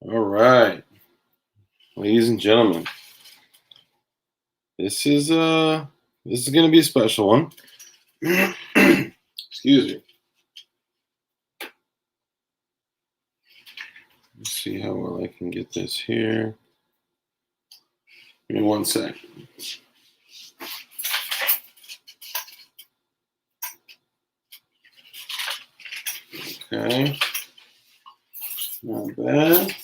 All right, ladies and gentlemen, this is going to be a special one. Excuse me. Let's see how well I can get this here. Give me one sec. Okay, not bad.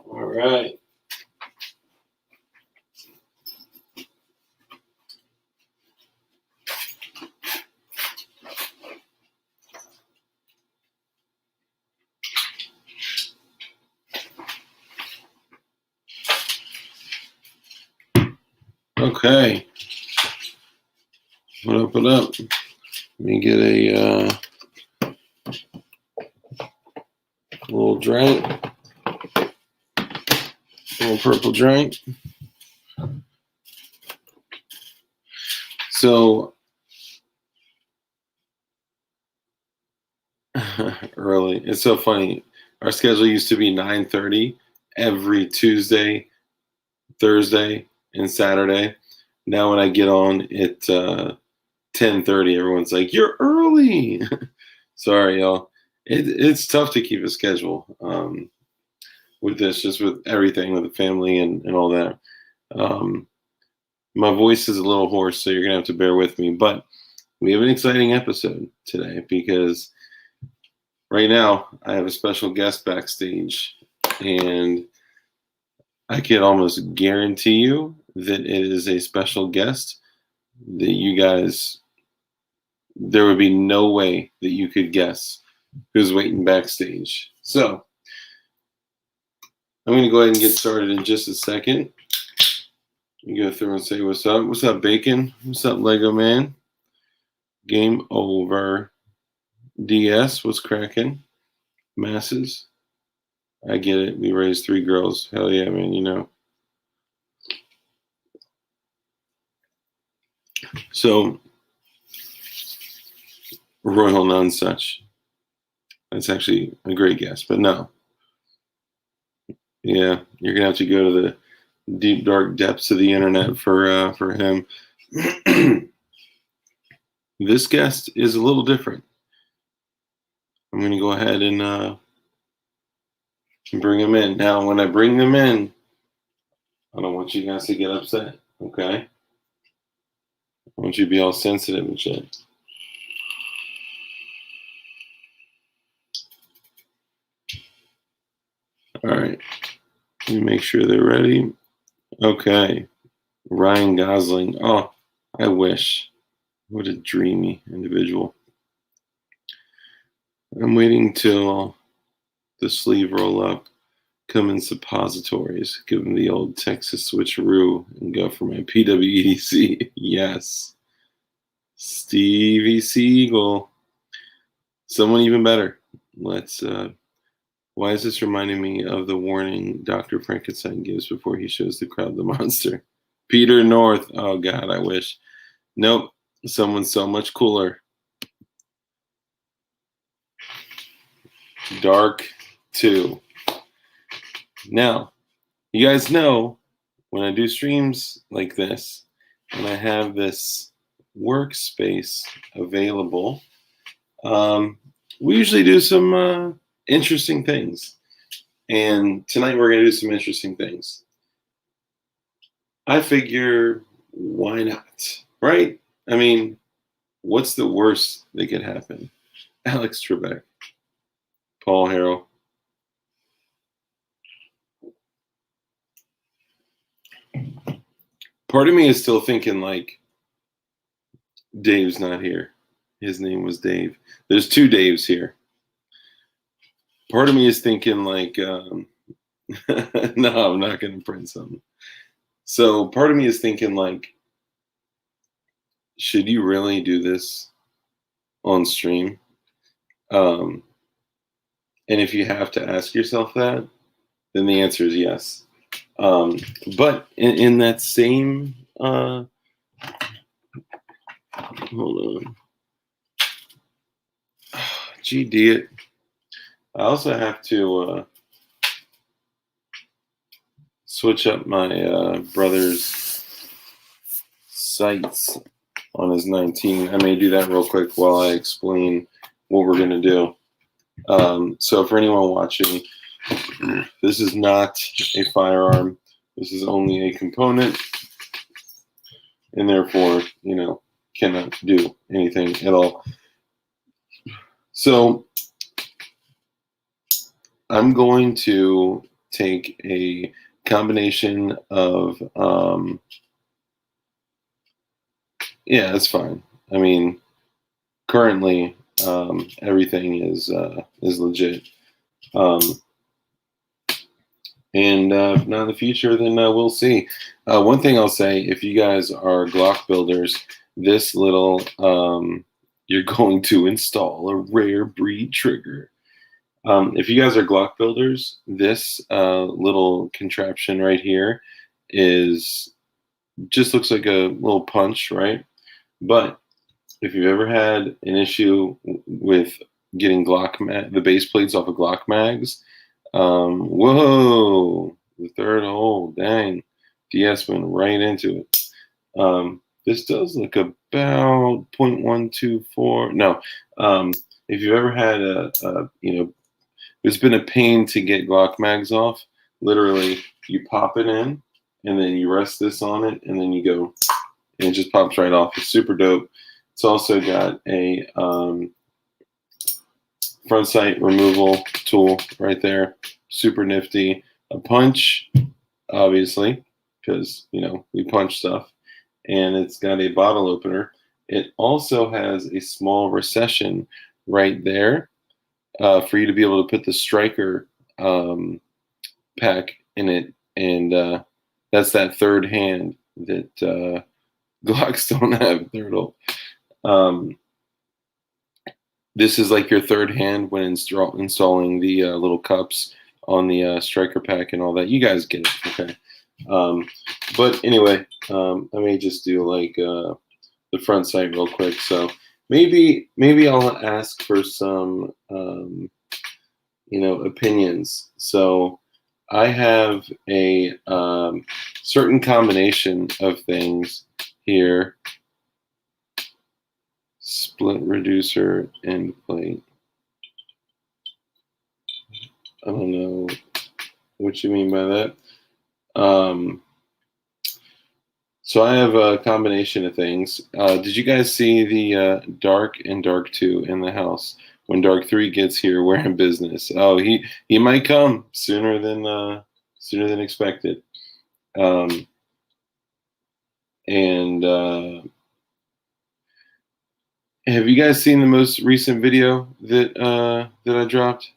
All right. Okay. What up? What up? Let me get a little drink, a little purple drink. So early. It's so funny. Our schedule used to be 9:30 every Tuesday, Thursday, and Saturday. Now when I get on at 10:30, everyone's like, "You're early." Sorry, y'all. It's tough to keep a schedule with this, just with everything, with the family and all that. My voice is a little hoarse, so you're gonna have to bear with me. But we have an exciting episode today because right now I have a special guest backstage, and I can almost guarantee you that it is a special guest that you guys, there would be no way that you could guess who's waiting backstage. So I'm going to go ahead and get started in just a second. You go through and say, what's up? What's up, Bacon? What's up, Lego Man? Game over. DS, what's cracking? Masses. I get it. We raised 3 girls. Hell yeah, man, you know. So, Royal Nonsuch. That's actually a great guess, but no. Yeah, you're gonna have to go to the deep dark depths of the internet for him. This guest is a little different. I'm gonna go ahead and bring him in. Now, when I bring them in, I don't want you guys to get upset. Okay, I want you to be all sensitive and shit. All right, let me make sure they're ready. Okay, Ryan Gosling. Oh, I wish. What a dreamy individual. I'm waiting till the sleeve roll up, come in suppositories, give them the old Texas switcheroo, and go for my PWEDC. Yes. Stevie Siegel. Someone even better. Let's why is this reminding me of the warning Dr. Frankenstein gives before he shows the crowd the monster? Peter North. Oh God, I wish. Nope. Someone so much cooler. Dark 2. Now, you guys know when I do streams like this and I have this workspace available, we usually do some interesting things. And tonight we're going to do some interesting things. I figure, why not? Right? I mean, what's the worst that could happen? Alex Trebek, Paul Harrell. Part of me is still thinking like Dave's not here. His name was Dave. There's 2 Daves here. Part of me is thinking like, no, I'm not going to print something. So part of me is thinking like, should you really do this on stream? And if you have to ask yourself that, then the answer is yes. But in that same, hold on. GD it. I also have to switch up my brother's sights on his 19. I may do that real quick while I explain what we're going to do. So for anyone watching, this is not a firearm. This is only a component, and therefore, cannot do anything at all. So I'm going to take a combination of, yeah, that's fine. I mean, currently, everything is legit. And if not in the future, then we'll see. One thing I'll say, if you guys are Glock builders, this little, you're going to install a rare breed trigger. If you guys are Glock builders, this little contraption right here just looks like a little punch, right? But if you've ever had an issue with getting the base plates off of Glock mags, whoa, the third hole, dang, DS went right into it. This does look about 0.124. No, if you've ever had it's been a pain to get Glock mags off. Literally, you pop it in, and then you rest this on it, and then you go, and it just pops right off. It's super dope. It's also got a front sight removal tool right there. Super nifty. A punch, obviously, because, we punch stuff. And it's got a bottle opener. It also has a small recession right there for you to be able to put the striker pack in it. And that's that third hand that Glocks don't have. Third hole. This is like your third hand when installing the little cups on the striker pack and all that. You guys get it, okay? But anyway, I may just do like the front sight real quick. So maybe I'll ask for some opinions. So I have a certain combination of things here. Split reducer end plate. I don't know what you mean by that. So I have a combination of things. Did you guys see the Dark and Dark 2 in the house? When Dark 3 gets here, we're in business. Oh, he might come sooner than expected. Have you guys seen the most recent video that I dropped?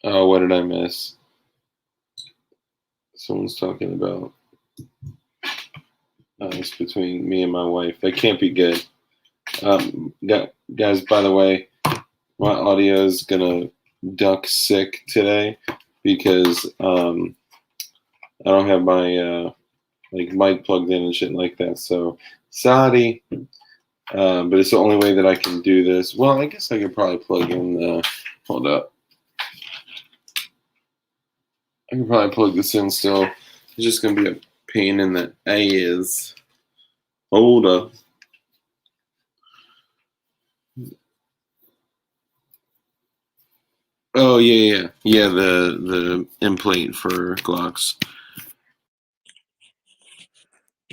Oh, what did I miss? Someone's talking about it's between me and my wife. That can't be good. Guys, by the way, my audio is gonna duck sick today because I don't have my mic plugged in and shit like that. So sorry, but it's the only way that I can do this. Well, I guess I could probably plug in. Hold up. I can probably plug this in still. It's just going to be a pain in the ass. Hold up. Oh, yeah. Yeah, the end plate for Glocks.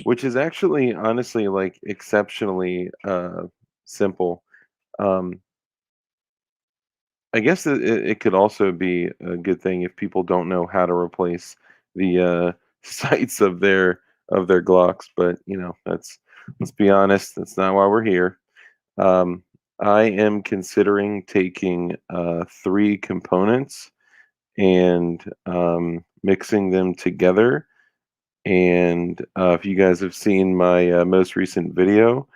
Which is actually, honestly, like exceptionally simple. I guess it could also be a good thing if people don't know how to replace the sights of their Glocks. But let's be honest, that's not why we're here. I am considering taking 3 components and mixing them together. And if you guys have seen my most recent video,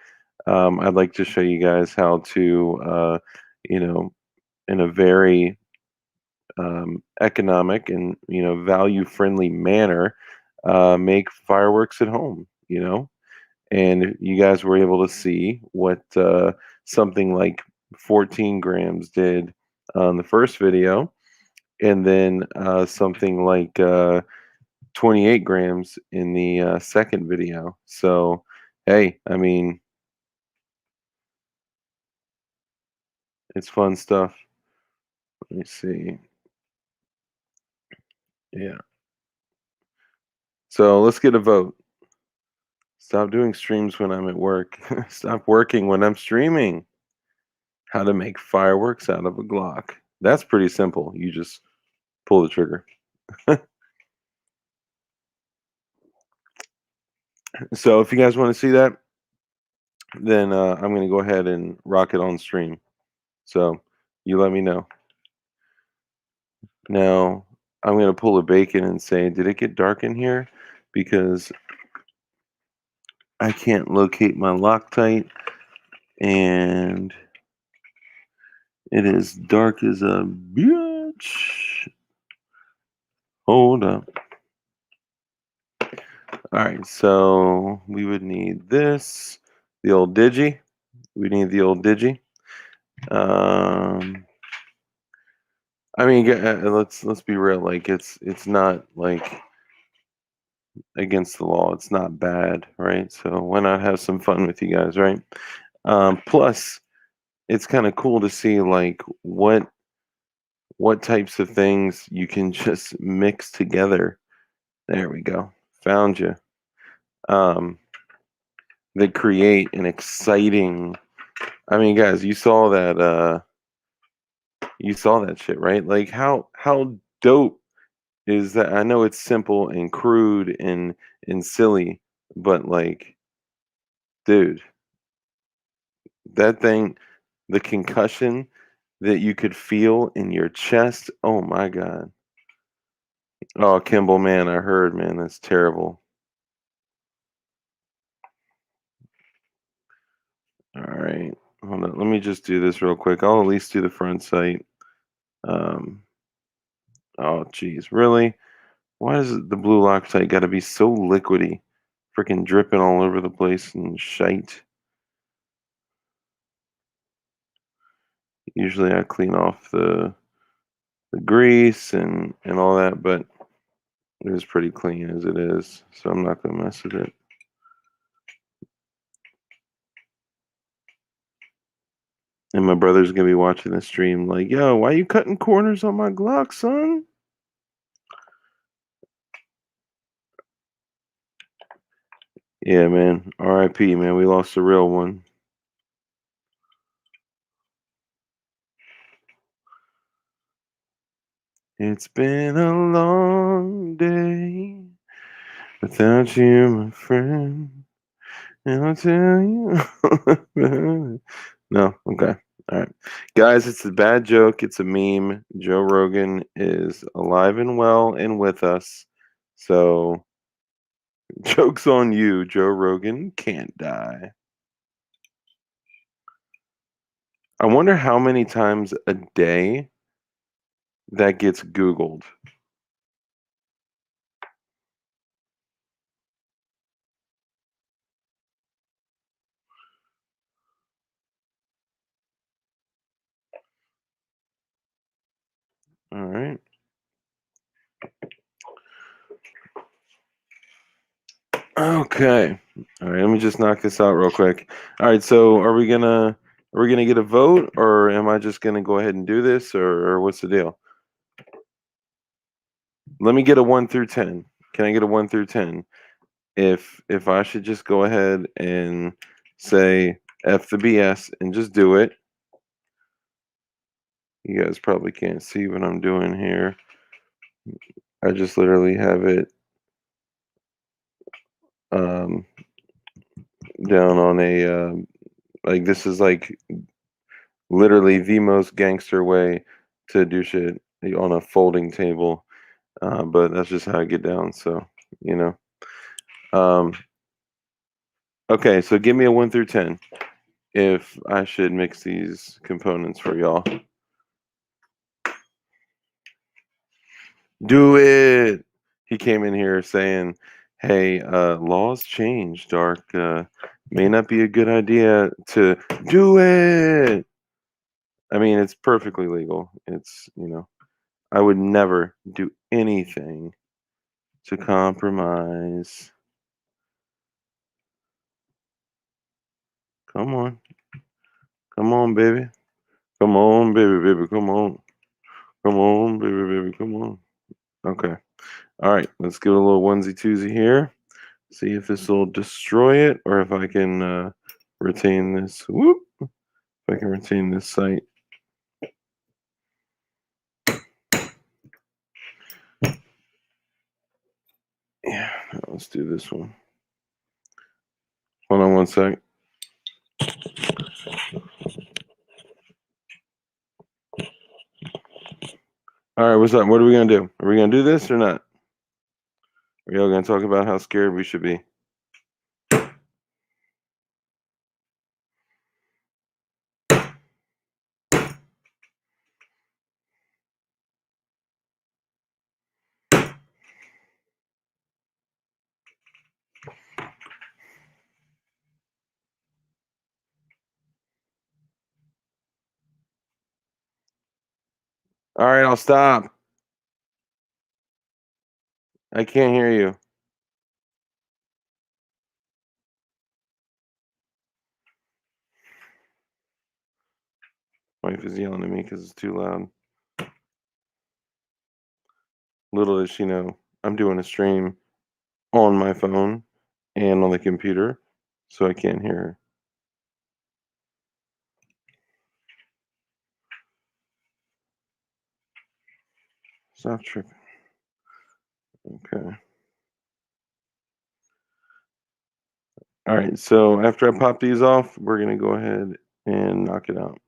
I'd like to show you guys how to, in a very economic and value friendly manner, make fireworks at home. And you guys were able to see what something like 14 grams did on the first video, and then something like 28 grams in the second video. So, hey, I mean, it's fun stuff. Let me see. Yeah. So let's get a vote. Stop doing streams when I'm at work. Stop working when I'm streaming. How to make fireworks out of a Glock. That's pretty simple. You just pull the trigger. So if you guys want to see that, then I'm going to go ahead and rock it on stream. So you let me know. Now I'm going to pull a bacon and say, did it get dark in here? Because I can't locate my Loctite and it is dark as a bitch. Hold up. All right, so we would need this, the old digi. We need the old digi. I mean, let's be real. Like it's not like against the law. It's not bad, right? So why not have some fun with you guys, right? Plus, it's kind of cool to see like what types of things you can just mix together. There we go. Found you. Um, that create an exciting. I mean, guys, you saw that. You saw that shit, right? Like how dope is that? I know it's simple and crude and silly, but like, dude, that thing, the concussion that you could feel in your chest. Oh my god. Oh, Kimball, man, I heard, man, that's terrible. All right, hold on. Let me just do this real quick. I'll at least do the front sight. Um, oh, geez, really? Why does the blue Loctite got to be so liquidy, freaking dripping all over the place and shite? Usually, I clean off the grease and all that, but it is pretty clean as it is, so I'm not gonna mess with it. And my brother's gonna be watching the stream, like, yo, why you cutting corners on my Glock, son? Yeah, man. R.I.P. Man, we lost a real one. It's been a long day without you, my friend. And I'll tell you. No, okay. All right. Guys, it's a bad joke. It's a meme. Joe Rogan is alive and well and with us. So, joke's on you. Joe Rogan can't die. I wonder how many times a day that gets Googled. All right. Okay. All right. Let me just knock this out real quick. All right. So, are we gonna get a vote, or am I just gonna go ahead and do this, or what's the deal? Let me get a 1 through 10. Can I get a 1 through 10? If I should just go ahead and say F the BS and just do it. You guys probably can't see what I'm doing here. I just literally have it um, down on a like this is like literally the most gangster way to do shit on a folding table. But that's just how I get down. So you know. Um, okay, so give me a 1 through 10 if I should mix these components for y'all. Do it. He came in here saying, "Hey, laws change, Dark. May not be a good idea to do it." I mean, it's perfectly legal. It's, I would never do anything to compromise. Come on. Come on, baby. Come on, baby, baby. Come on. Come on, baby, baby. Come on. Okay. All right. Let's give it a little onesie twosie here. See if this will destroy it or if I can retain this. Whoop. If I can retain this site. Yeah. Let's do this one. Hold on one sec. All right. What's up? What are we going to do? Are we going to do this or not? Are y'all going to talk about how scared we should be? All right. I'll stop. I can't hear you. Wife is yelling at me because it's too loud. Little does she know, I'm doing a stream on my phone and on the computer, so I can't hear her. Stop tripping. Okay. All right, so after I pop these off, we're going to go ahead and knock it out.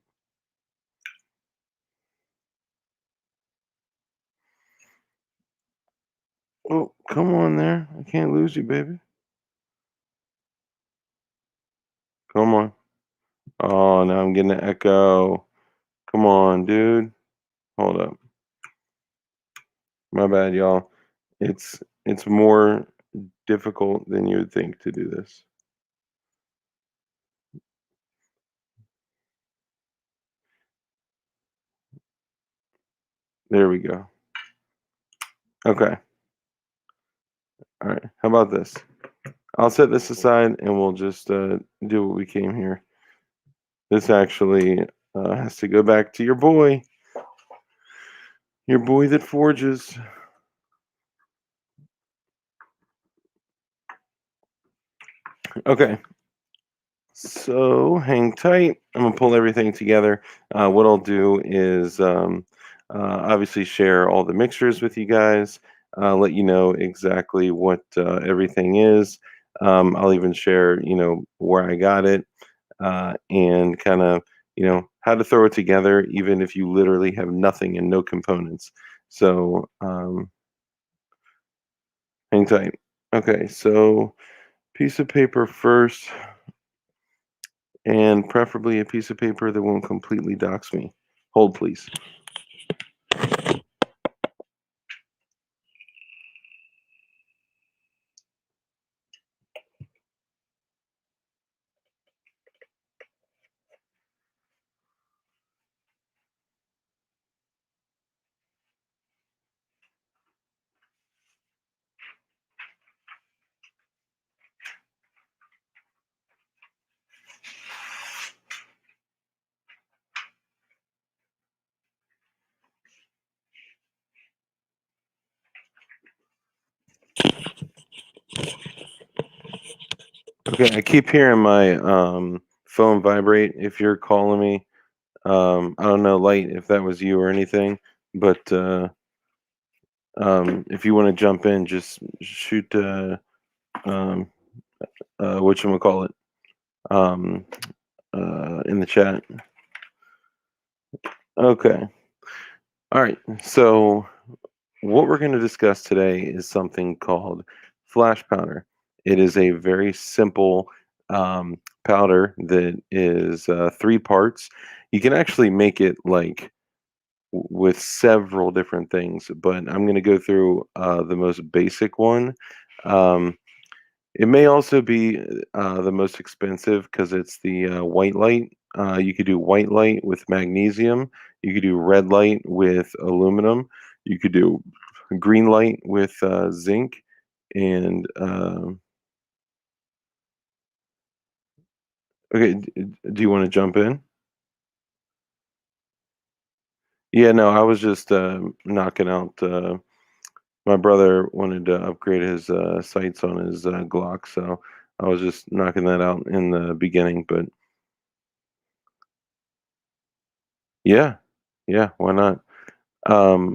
Oh, come on there. I can't lose you, baby. Come on. Oh, now I'm getting an echo. Come on, dude. Hold up. My bad, y'all. It's more difficult than you would think to do this. There we go. Okay. All right. How about this? I'll set this aside and we'll just do what we came here. This actually has to go back to your boy that forges. Okay, so hang tight. I'm gonna pull everything together. What I'll do is obviously share all the mixtures with you guys, let you know exactly what everything is. I'll even share, where I got it, and kind of, how to throw it together, even if you literally have nothing and no components. So hang tight. Okay, so piece of paper first, and preferably a piece of paper that won't completely dox me. Hold, please. Okay, I keep hearing my phone vibrate. If you're calling me, I don't know, Light, if that was you or anything, but if you want to jump in, just shoot whatchamacallit, um, in the chat. Okay. All right. So what we're going to discuss today is something called flash powder. It is a very simple powder that is 3 parts. You can actually make it like with several different things, but I'm going to go through the most basic one. Um, it may also be the most expensive because it's the white light. You could do white light with magnesium. You could do red light with aluminum. You could do green light with zinc. And okay, do you want to jump in? Yeah, no, I was just knocking out. My brother wanted to upgrade his sights on his Glock, so I was just knocking that out in the beginning. But yeah, yeah, why not?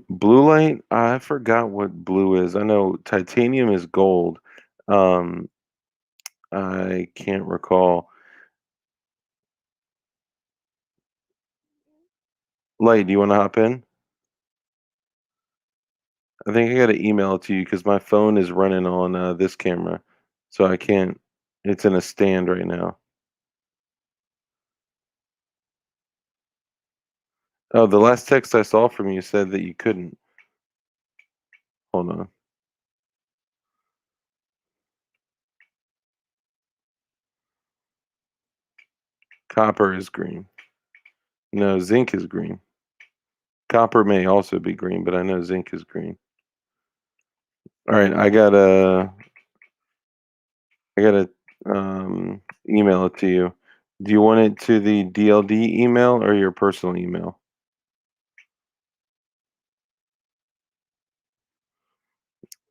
Blue light, I forgot what blue is. I know titanium is gold. Um, I can't recall. Light, do you want to hop in? I think I got to email it to you because my phone is running on this camera, so I can't. It's in a stand right now. Oh, the last text I saw from you said that you couldn't. Hold on. Copper is green. No, zinc is green. Copper may also be green, but I know zinc is green. All right, I gotta email it to you. Do you want it to the DLD email or your personal email?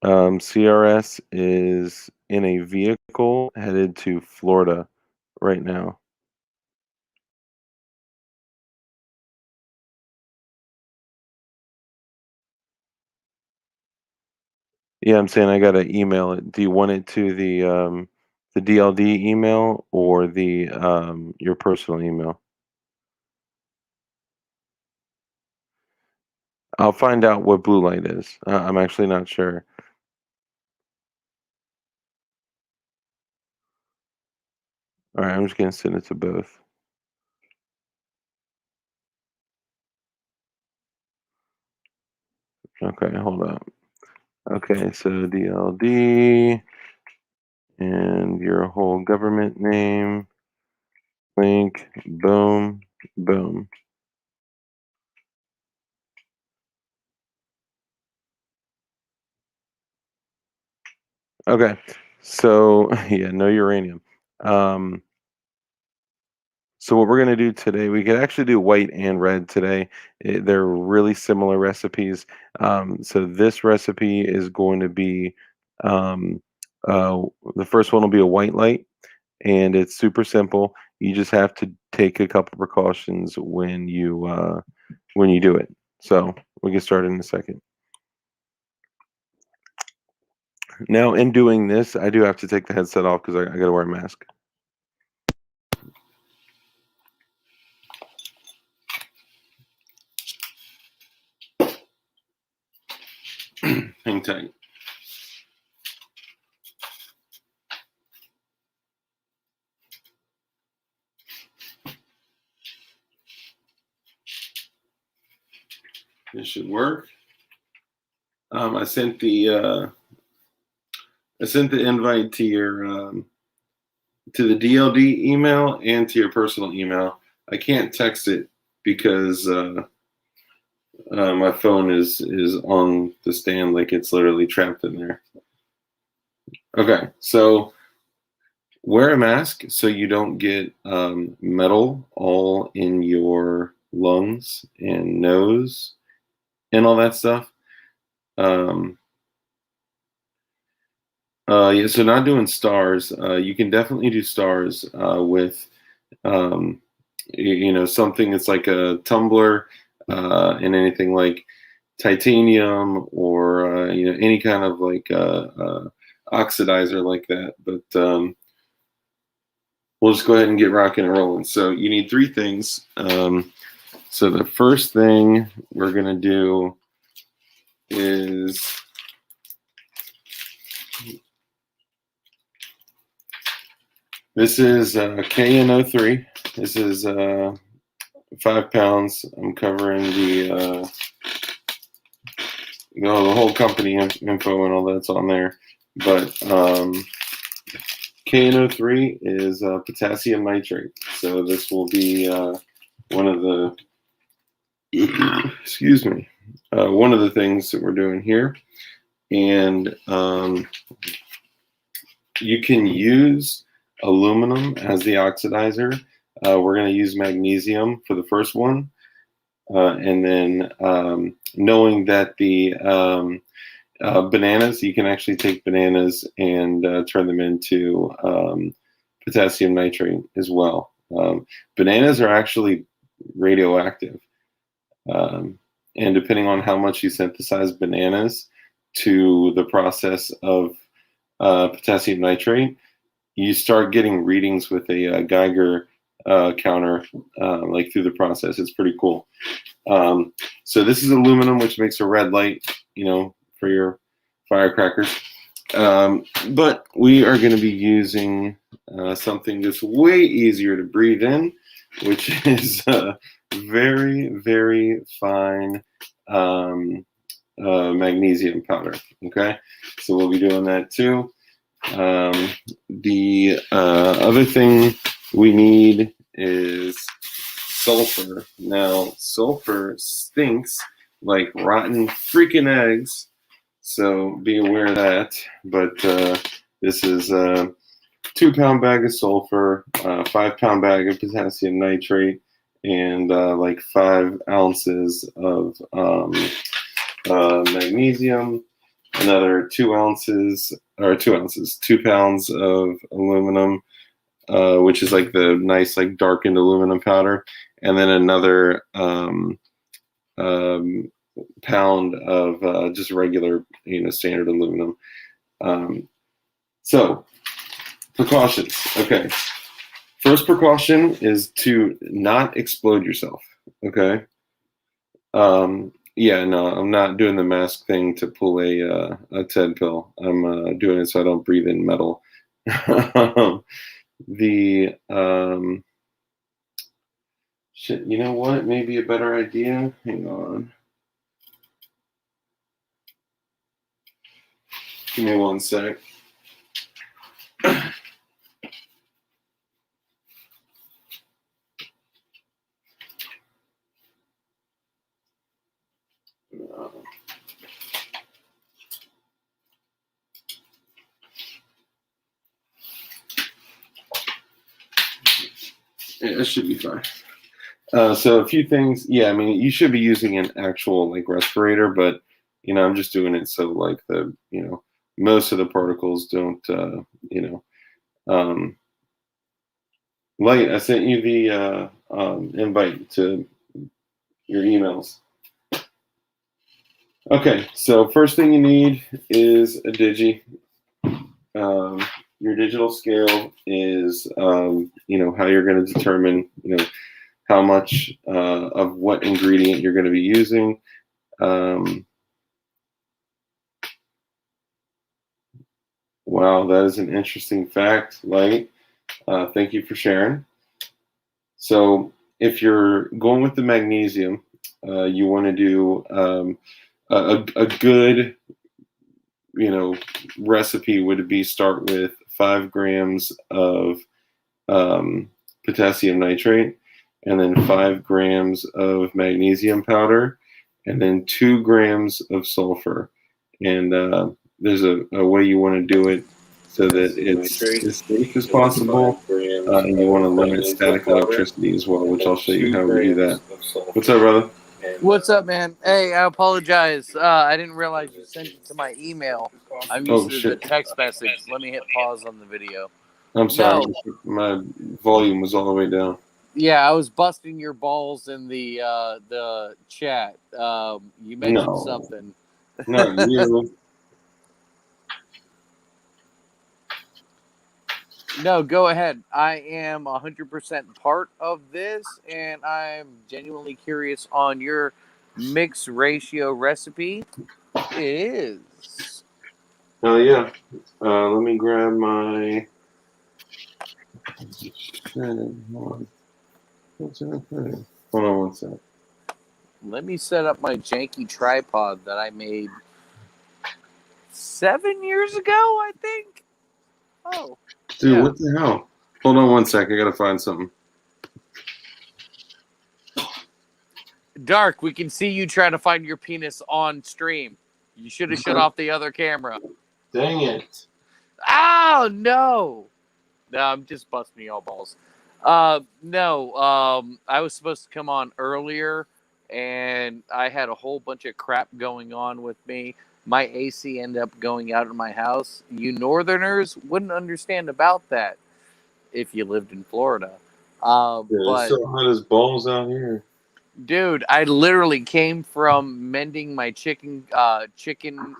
CRS is in a vehicle headed to Florida right now. Yeah, I'm saying I gotta email it. Do you want it to the DLD email or the your personal email? I'll find out what blue light is. I'm actually not sure. All right, I'm just gonna send it to both. Okay, hold up. Okay, so DLD and your whole government name, link, boom, boom. Okay, so yeah, no uranium. Um, so what we're gonna do today, we could actually do white and red today. They're really similar recipes. So this recipe is going to be um, uh, the first one will be a white light, and it's super simple. You just have to take a couple precautions when you do it. So we get started in a second. Now, in doing this, I do have to take the headset off because I got to wear a mask. Hang tight. This should work. I sent the invite to your to the DLD email and to your personal email. I can't text it because my phone is on the stand, like it's literally trapped in there. Okay, so wear a mask so you don't get metal all in your lungs and nose and all that stuff. Um, yeah, so not doing stars. You can definitely do stars with, um, something that's like a tumbler and anything like titanium or any kind of like oxidizer like that. But we'll just go ahead and get rocking and rolling. So you need three things. So the first thing we're gonna do is this is KN03. This is 5 pounds. I'm covering the whole company info and all that's on there. But KNO3 is potassium nitrate. So this will be one of the, excuse me, one of the things that we're doing here. And you can use aluminum as the oxidizer. We're going to use magnesium for the first one. And then knowing that the bananas, you can actually take bananas and turn them into potassium nitrate as well. Bananas are actually radioactive. And depending on how much you synthesize bananas to the process of potassium nitrate, you start getting readings with a Geiger counter like through the process. It's pretty cool. So this is aluminum, which makes a red light, you know, for your firecrackers. But we are going to be using something that's way easier to breathe in, which is very, very fine magnesium powder. Okay, so we'll be doing that too. The other thing we need is sulfur. Now, sulfur stinks like rotten freaking eggs, so be aware of that. But this is a 2-pound bag of sulfur, 5-pound bag of potassium nitrate, and like 5 ounces of magnesium, another 2 ounces, 2 pounds of aluminum, which is like the nice, like darkened aluminum powder, and then another pound of just regular, you know, standard aluminum. So, precautions. Okay. First precaution is to not explode yourself. Okay. Yeah, no, I'm not doing the mask thing to pull a TED pill. I'm doing it so I don't breathe in metal. Shit, you know what? Maybe a better idea. Hang on. Give me 1 sec. Yeah, it should be fine. So a few things. Yeah, I mean, you should be using an actual like respirator, but you know, I'm just doing it so like the, you know, most of the particles don't, you know, Light, I sent you the invite to your emails. Okay, so first thing you need is a digi. Your digital scale is, you know, how you're going to determine, you know, how much of what ingredient you're going to be using. Wow, that is an interesting fact, Light. Thank you for sharing. So if you're going with the magnesium, you want to do a good, you know, recipe would be start with 5 grams of potassium nitrate, and then 5 grams of magnesium powder, and then 2 grams of sulfur. And there's a way you want to do it so that it's as safe as possible. And you want to limit static electricity as well, which I'll show you how we do that. What's up, brother? What's up, man? Hey, I apologize. I didn't realize you sent it to my email. I'm used to the text message. Let me hit pause on the video. I'm sorry. No. My volume was all the way down. Yeah, I was busting your balls in the chat. You mentioned something. Not you. No, go ahead. I am 100% part of this, and I'm genuinely curious on your mix ratio recipe. It is. Oh, yeah. Let me grab my... Hold on 1 sec. Let me set up my janky tripod that I made 7 years ago, I think. Oh. Dude, Yeah. what the hell? Hold on one sec. I gotta find something. Dark, we can see you trying to find your penis on stream. You should have shut off the other camera. Dang it. Oh, no. No, I'm just busting y'all balls. No, I was supposed to come on earlier, and I had a whole bunch of crap going on with me. My AC ended up going out of my house. You Northerners wouldn't understand about that if you lived in Florida. Dude, it's But so hot as balls out here. dude, I literally came from mending my chicken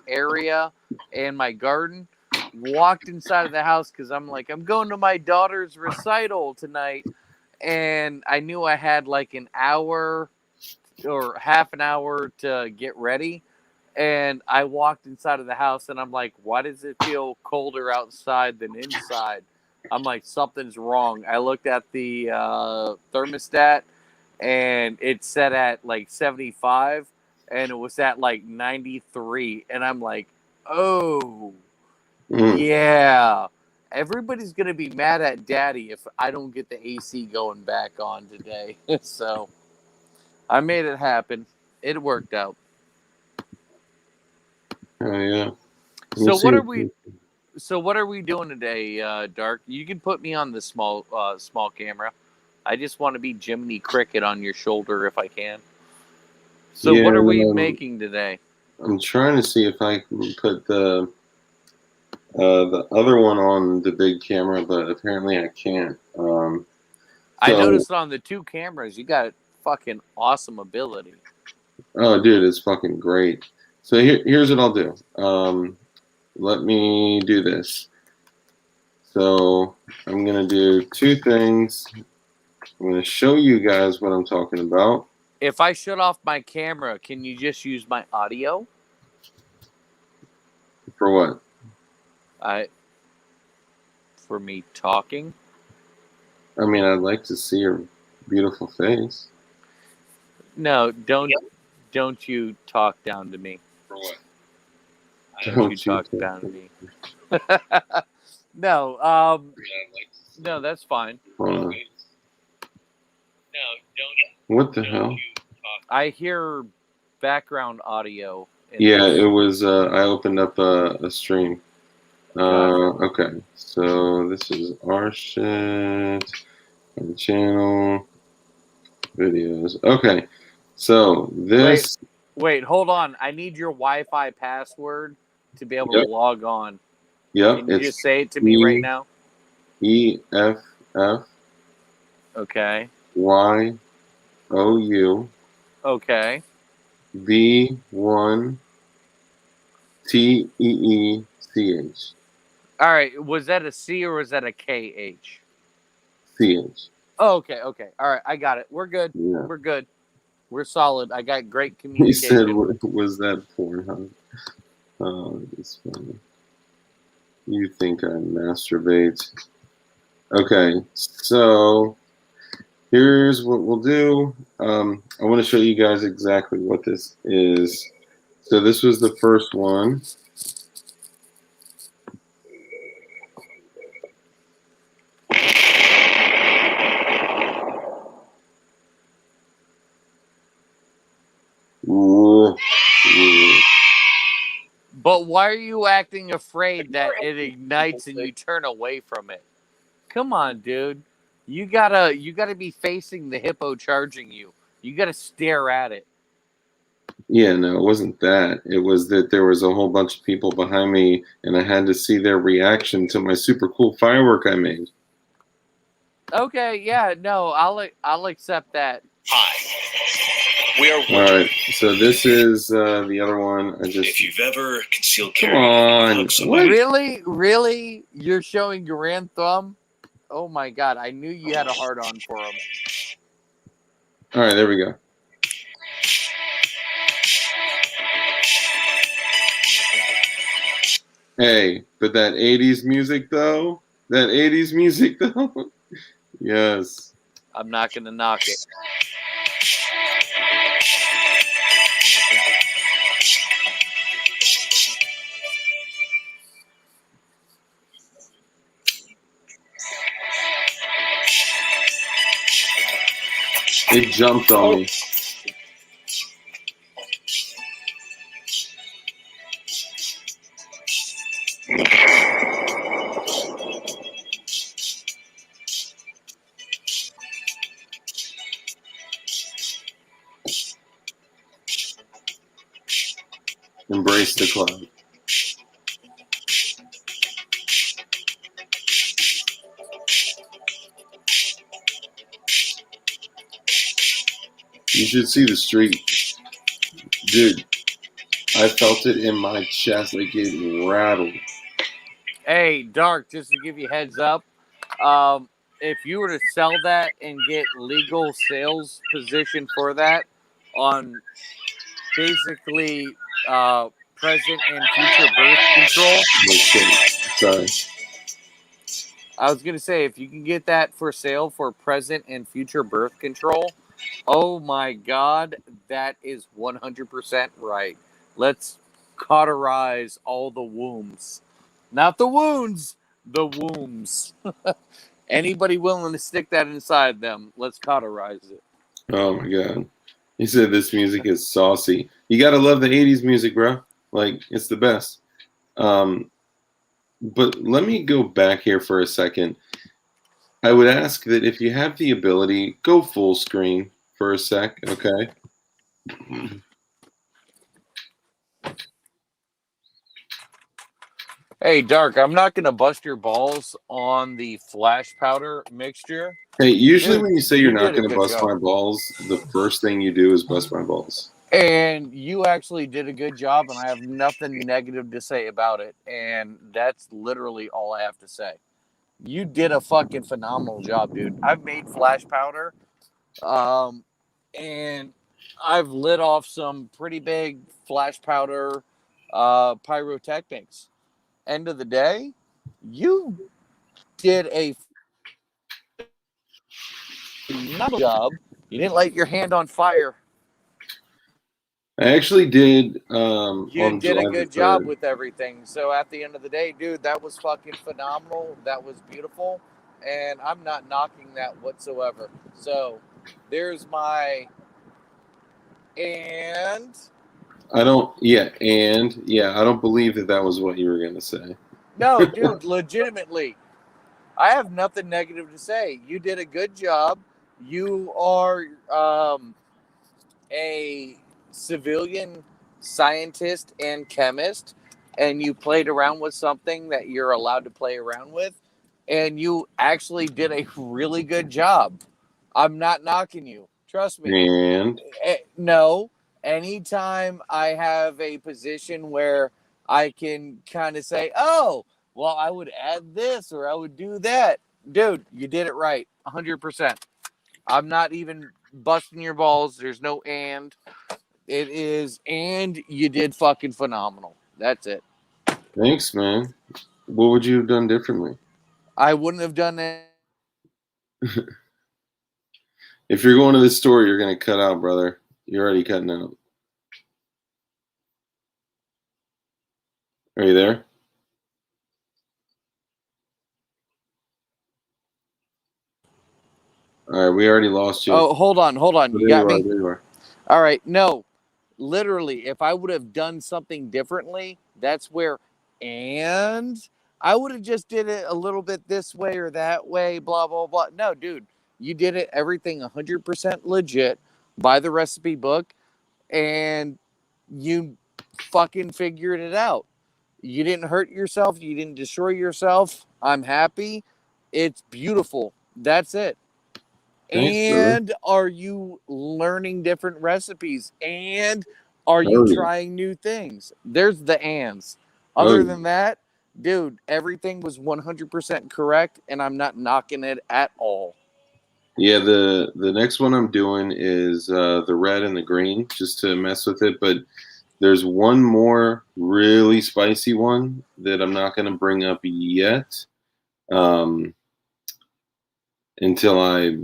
area and my garden. Walked inside of the house because I'm like, I'm going to my daughter's recital tonight, and I knew I had like an hour or half an hour to get ready. And I walked inside of the house, and I'm like, why does it feel colder outside than inside? I'm like, something's wrong. I looked at the thermostat, and it's set at like 75, and it was at like 93, and I'm like, oh yeah, everybody's gonna be mad at daddy if I don't get the AC going back on today. So I made it happen. It worked out. Oh, yeah. So what are we doing today, Dark? You can put me on the small camera. I just want to be Jiminy Cricket on your shoulder if I can. So Yeah, what are we making today? I'm trying to see if I can put the other one on the big camera, but apparently I can't. I So, noticed on the two cameras you got fucking awesome ability. oh, dude, it's fucking great. So here's what I'll do. Let me do this. So I'm gonna do two things. I'm gonna show you guys what I'm talking about. If I shut off my camera, can you just use my audio? For what? For me talking? I mean, I'd like to see your beautiful face. No, don't you talk down to me. For what? Don't you talk down to me. No, no, that's fine. Hold on. What the hell? I hear background audio. Yeah, it was. I opened up a stream. Okay, so this is our shit and channel videos. Okay, so this. Wait, hold on. I need your Wi-Fi password to be able Yep, to log on. yep. Can you It's just say it to me right now? EFF Okay. YOU Okay. V1 TEECH. All right. Was that a C or was that a KH? CH. Oh, okay. Okay. All right. I got it. We're good. Yeah. We're good. We're solid. I got great He said, communication. was that Pornhub? Oh, it's funny. You think I masturbate. Okay, so here's what we'll do. I want to show you guys exactly what this is. So this was the first one. Ooh. But why are you acting afraid that it ignites and you turn away from it? Come on, dude. You gotta be facing the hippo charging you. You gotta stare at it. Yeah, no, it wasn't that. It was that there was a whole bunch of people behind me, and I had to see their reaction to my super cool firework I made. Okay, yeah, no, I'll accept that. Hi. We are All right, so this is the other one. If you've ever concealed Come carry, on, what? Really, you're showing your grand thumb? Oh my god, I knew you had a hard on for him. All right, there we go. Hey, but that 80s music though? That 80s music though? Yes. I'm not gonna knock it. It jumped on me. Embrace the club. You should see the street. Dude, I felt it in my chest like it rattled. Hey, Dark, just to give you a heads up, if you were to sell that and get legal sales position for that on basically present and future birth control, Sorry. I was going to say, if you can get that for sale for present and future birth control, oh my God, that is 100% right. Let's cauterize all the wombs. Not the wounds, the wombs. Anybody willing to stick that inside them, let's cauterize it. Oh my God. He said this music is saucy. You gotta love the 80s music, bro. Like, it's the best. But let me go back here for a second. I would ask that if you have the ability, go full screen for a sec, okay? Hey, Dark, I'm not going to bust your balls on the flash powder mixture. Hey, usually Dude, when you say you're you not did a going to good bust job. my balls, the first thing you do is bust my balls. And you actually did a good job, and I have nothing negative to say about it. And that's literally all I have to say. You did a fucking phenomenal job, dude. I've made flash powder, and I've lit off some pretty big flash powder pyrotechnics. End of the day, you did a phenomenal job. You didn't light your hand on fire. I actually did You on did a July the good job 3rd. with everything. So at the end of the day, dude, that was fucking phenomenal. That was beautiful. And I'm not knocking that whatsoever. So there's my and I don't believe that was what you were going to say. no, dude, legitimately. I have nothing negative to say. You did a good job. You are a civilian scientist and chemist, and you played around with something that you're allowed to play around with, and you actually did a really good job. I'm not knocking you. Trust me. And No, anytime I have a position where I can kind of say, oh, well, I would add this or I would do that. Dude, you did it right. 100%. I'm not even busting your balls. There's no and. It is, and you did fucking phenomenal. That's it. thanks, man. What would you have done differently? I wouldn't have done that. If you're going to the store, you're going to cut out, brother. You're already cutting out. Are you there? All right, we already lost you. Oh, hold on. Oh, You there got you are. me? There you are. All right. No, literally, if I would have done something differently, that's where, and I would have just did it a little bit this way or that way, blah, blah, blah. No, dude, you did it everything 100% legit by the recipe book, and you fucking figured it out. You didn't hurt yourself. You didn't destroy yourself. I'm happy. It's beautiful. That's it. Thanks, brother. And are you learning different recipes? And are you Oh, yeah. trying new things? There's the ands. Oh, Other yeah. than that, dude, everything was 100% correct, and I'm not knocking it at all. Yeah, the next one I'm doing is the red and the green, just to mess with it. But there's one more really spicy one that I'm not going to bring up yet until I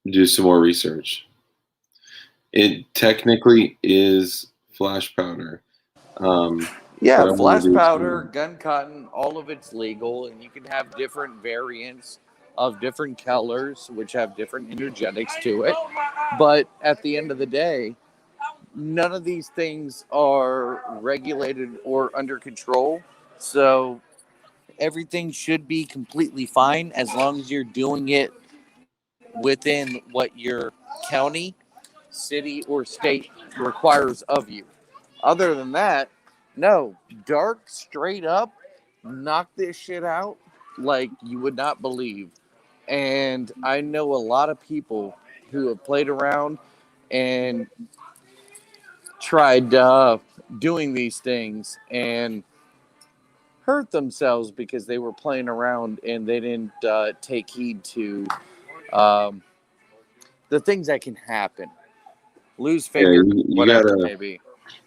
do some more research. It technically is flash powder. Yeah, But I want flash to do powder, some. gun cotton, all of it's legal, and you can have different variants of different colors, which have different energetics to it. But at the end of the day, none of these things are regulated or under control. So everything should be completely fine as long as you're doing it within what your county, city, or state requires of you. Other than that, no, dark straight up knock this shit out like you would not believe. And I know a lot of people who have played around and tried doing these things and hurt themselves because they were playing around and they didn't take heed to um, the things that can happen. Lose Yeah, finger, you whatever it gotta may be.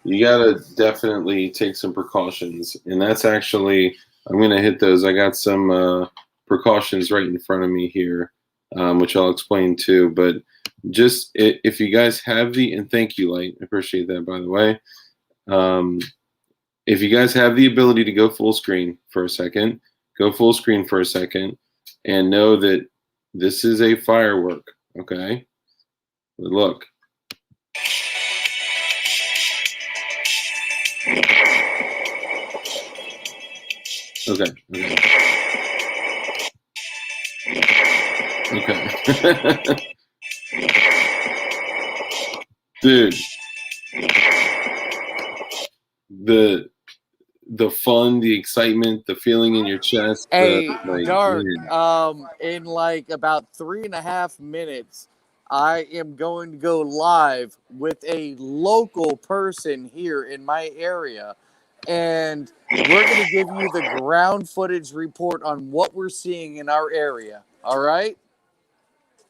you gotta definitely take some precautions, and that's actually I'm gonna hit those. I got some precautions right in front of me here, which I'll explain too. But just if you guys have and thank you, Light, I appreciate that, by the way. If you guys have the ability to go full screen for a second, go full screen for a second, and know that this is a firework. Okay, but look. Okay. Dude, the fun, the excitement, the feeling in your chest, Hey, like, Dark, man. in like about 3.5 minutes, I am going to go live with a local person here in my area. And we're going to give you the ground footage report on what we're seeing in our area. All right?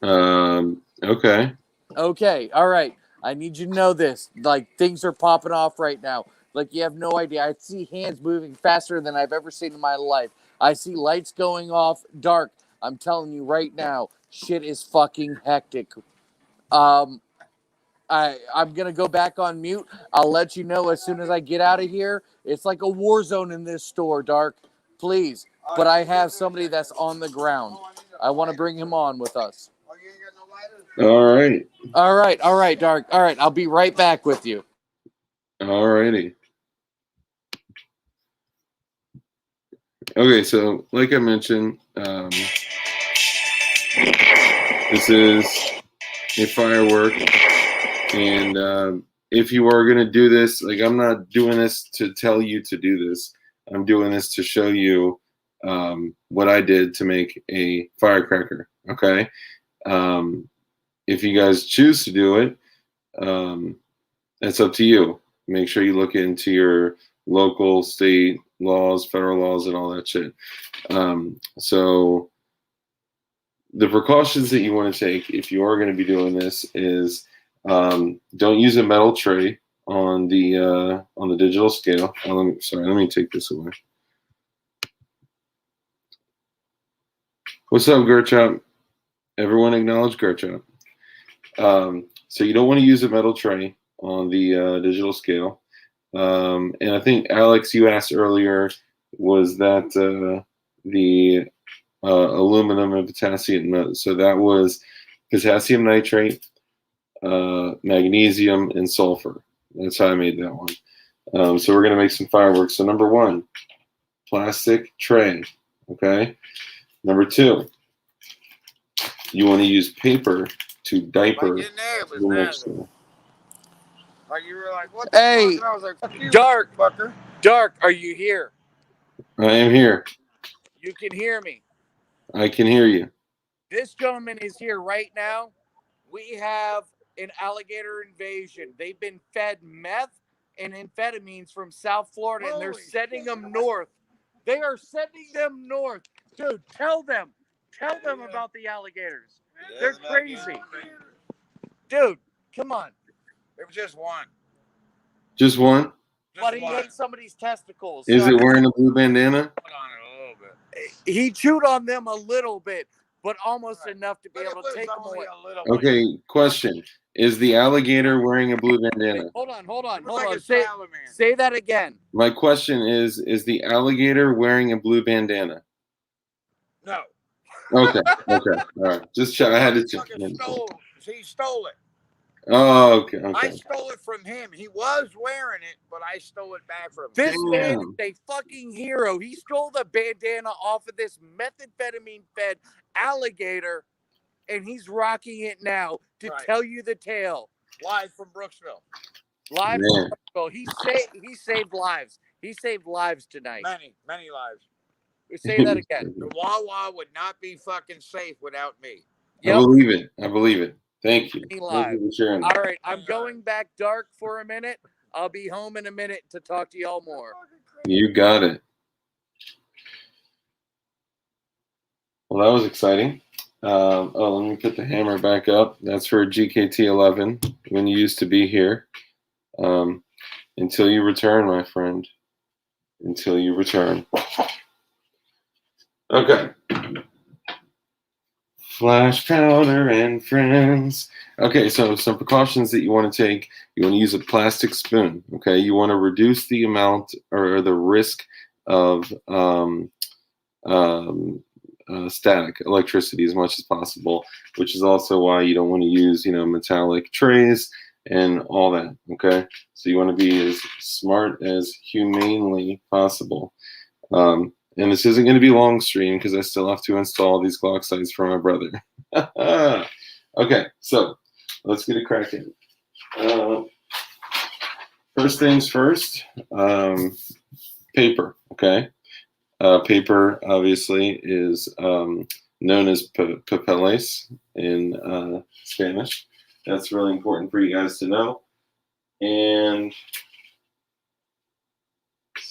Okay. Okay. All right. I need you to know this. Like, things are popping off right now. Like, you have no idea. I see hands moving faster than I've ever seen in my life. I see lights going off. Dark. I'm telling you right now, shit is fucking hectic. I'm gonna go back on mute. I'll let you know as soon as I get out of here. It's like a war zone in this store, Dark. Please. But I have somebody that's on the ground. I want to bring him on with us. All right. All right, Dark. All right, I'll be right back with you. All righty. Okay, so like I mentioned, this is a firework, and if you are going to do this, like, I'm not doing this to tell you to do this. I'm doing this to show you what I did to make a firecracker. Okay. If you guys choose to do it, it's up to you. Make sure you look into your local, state laws, federal laws, and all that shit. So the precautions that you want to take if you are going to be doing this is don't use a metal tray on the digital scale. Let me take this away. What's up, Gerchop? Everyone acknowledge Gerchop. So you don't want to use a metal tray on the digital scale. And I think, Alex, you asked earlier, was that the aluminum and potassium? So that was potassium nitrate, magnesium, and sulfur. That's how I made that one. So we're going to make some fireworks. So number one, plastic tray. Okay. Number two, you want to use paper to diaper the mixture. Like, you were like, what the hey, fuck? And I was like, fuck you, Dark, fucker. Dark, are you here? I am here. You can hear me. I can hear you. This gentleman is here right now. We have an alligator invasion. They've been fed meth and amphetamines from South Florida, and they're sending them north. They are sending them north. Dude, tell them about the alligators. They're crazy. Dude, come on. It was just one. Just one? But he ate somebody's testicles. Is it wearing a blue bandana? Put on it a little bit. He chewed on them a little bit, but almost enough to be able to take them away. Okay, question. Is the alligator wearing a blue bandana? Wait, hold on. Like Say that again. My question is the alligator wearing a blue bandana? No. Okay. Okay. All right. Just check. I had to check. He stole it. Oh, okay. I Okay. stole it from him. He was wearing it, but I stole it back from him. This man is Damn. a fucking hero. He stole the bandana off of this methamphetamine-fed alligator, and he's rocking it now to Right. tell you the tale. Live from Brooksville. Live Man. from Brooksville. He saved lives. He saved lives tonight. Many lives. Say that again. The Wawa would not be fucking safe without me. I believe it. I believe it. Thank you. Many Thank you lives. for sharing that. All right, I'm going back dark for a minute. I'll be home in a minute to talk to y'all more. You got it. Well, that was exciting. Let me put the hammer back up. That's for GKT 11 when you used to be here. Until you return, my friend. Until you return. Okay. Flash powder and friends. Okay, so some precautions that you want to take. You want to use a plastic spoon. Okay, you want to reduce the amount or the risk of static electricity as much as possible, which is also why you don't want to use, metallic trays and all that. Okay, so you want to be as smart as humanely possible. And this isn't going to be long stream because I still have to install these Glock sights for my brother. Okay, so let's get it cracking. First things first, paper. Okay, paper obviously is known as papeles in Spanish. That's really important for you guys to know. And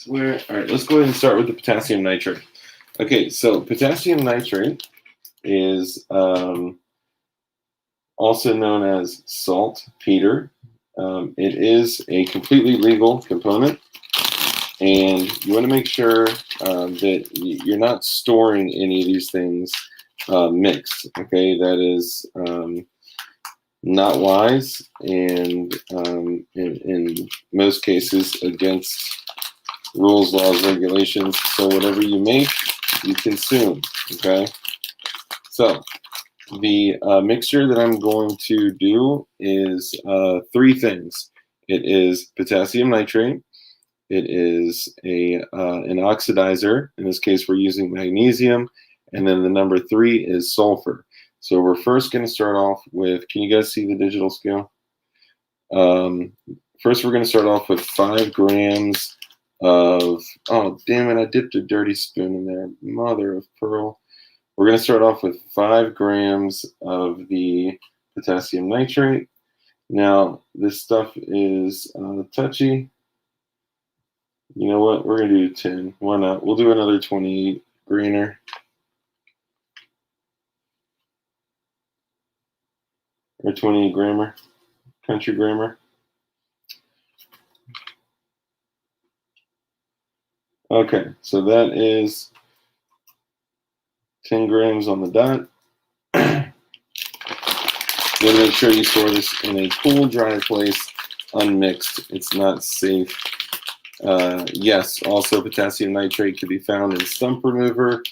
all right, let's go ahead and start with the potassium nitrate. Okay, so potassium nitrate is also known as saltpeter. It is a completely legal component, and you want to make sure that you're not storing any of these things mixed. Okay, that is not wise, and in most cases against rules, laws, regulations. So whatever you make, you consume. Okay. So the mixture that I'm going to do is three things. It is potassium nitrate. It is an oxidizer. In this case, we're using magnesium. And then the number 3 is sulfur. So we're first going to start off with, can you guys see the digital scale? First, we're going to start off with 5 grams of, oh, damn it, I dipped a dirty spoon in there. Mother of pearl. We're going to start off with 5 grams of the potassium nitrate. Now, this stuff is touchy. You know what? We're going to do 10. Why not? We'll do another 20 greener. Or 20 grammar. Country grammar. Okay, so that is 10 grams on the dot. You want to make sure you store this in a cool, dry place, unmixed. It's not safe. Yes, also potassium nitrate can be found in stump remover,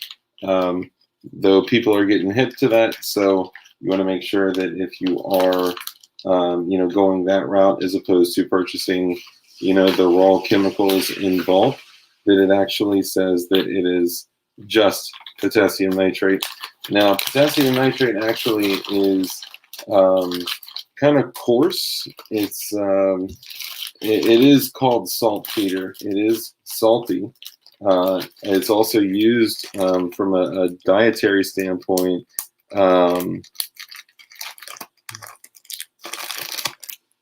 though people are getting hip to that. So you want to make sure that if you are, going that route as opposed to purchasing, the raw chemicals in bulk, that it actually says that it is just potassium nitrate. Now, potassium nitrate actually is kind of coarse. It's it is called saltpeter. It is salty. It's also used from a dietary standpoint.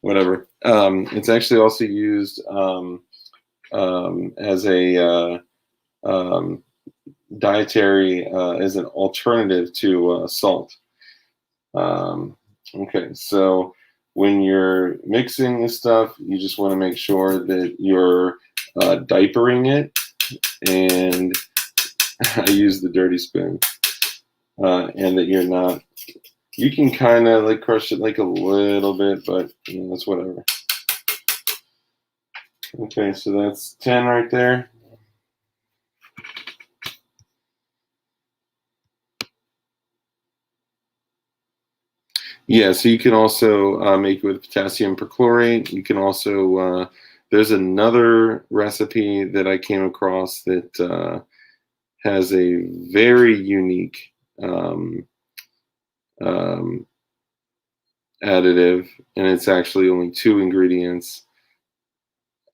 Whatever. It's actually also used as a dietary, as an alternative to salt. Okay, so when you're mixing this stuff, you just want to make sure that you're diapering it, and I use the dirty spoon, and that you're not. You can kind of like crush it like a little bit, but that's whatever. Okay, so that's 10 right there. Yeah, so you can also make it with potassium perchlorate. You can also, there's another recipe that I came across that has a very unique um, additive, and it's actually only 2 ingredients.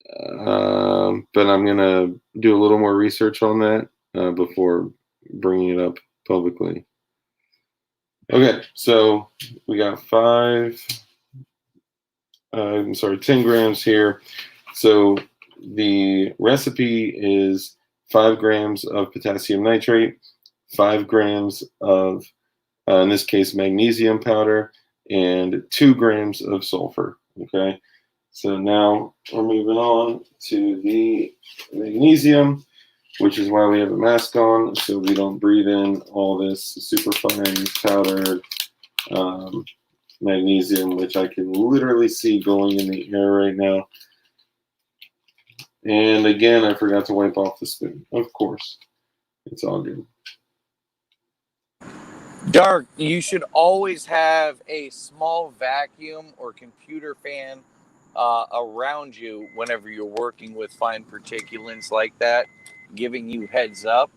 But I'm gonna do a little more research on that before bringing it up publicly. Okay, so we got 10 grams here. So the recipe is 5 grams of potassium nitrate, 5 grams of, in this case, magnesium powder, and 2 grams of sulfur. Okay, so now we're moving on to the magnesium, which is why we have a mask on, so we don't breathe in all this superfine powdered magnesium, which I can literally see going in the air right now. And again, I forgot to wipe off the spoon. Of course, it's all good. Dark, you should always have a small vacuum or computer fan around you whenever you're working with fine particulates like that, giving you heads up,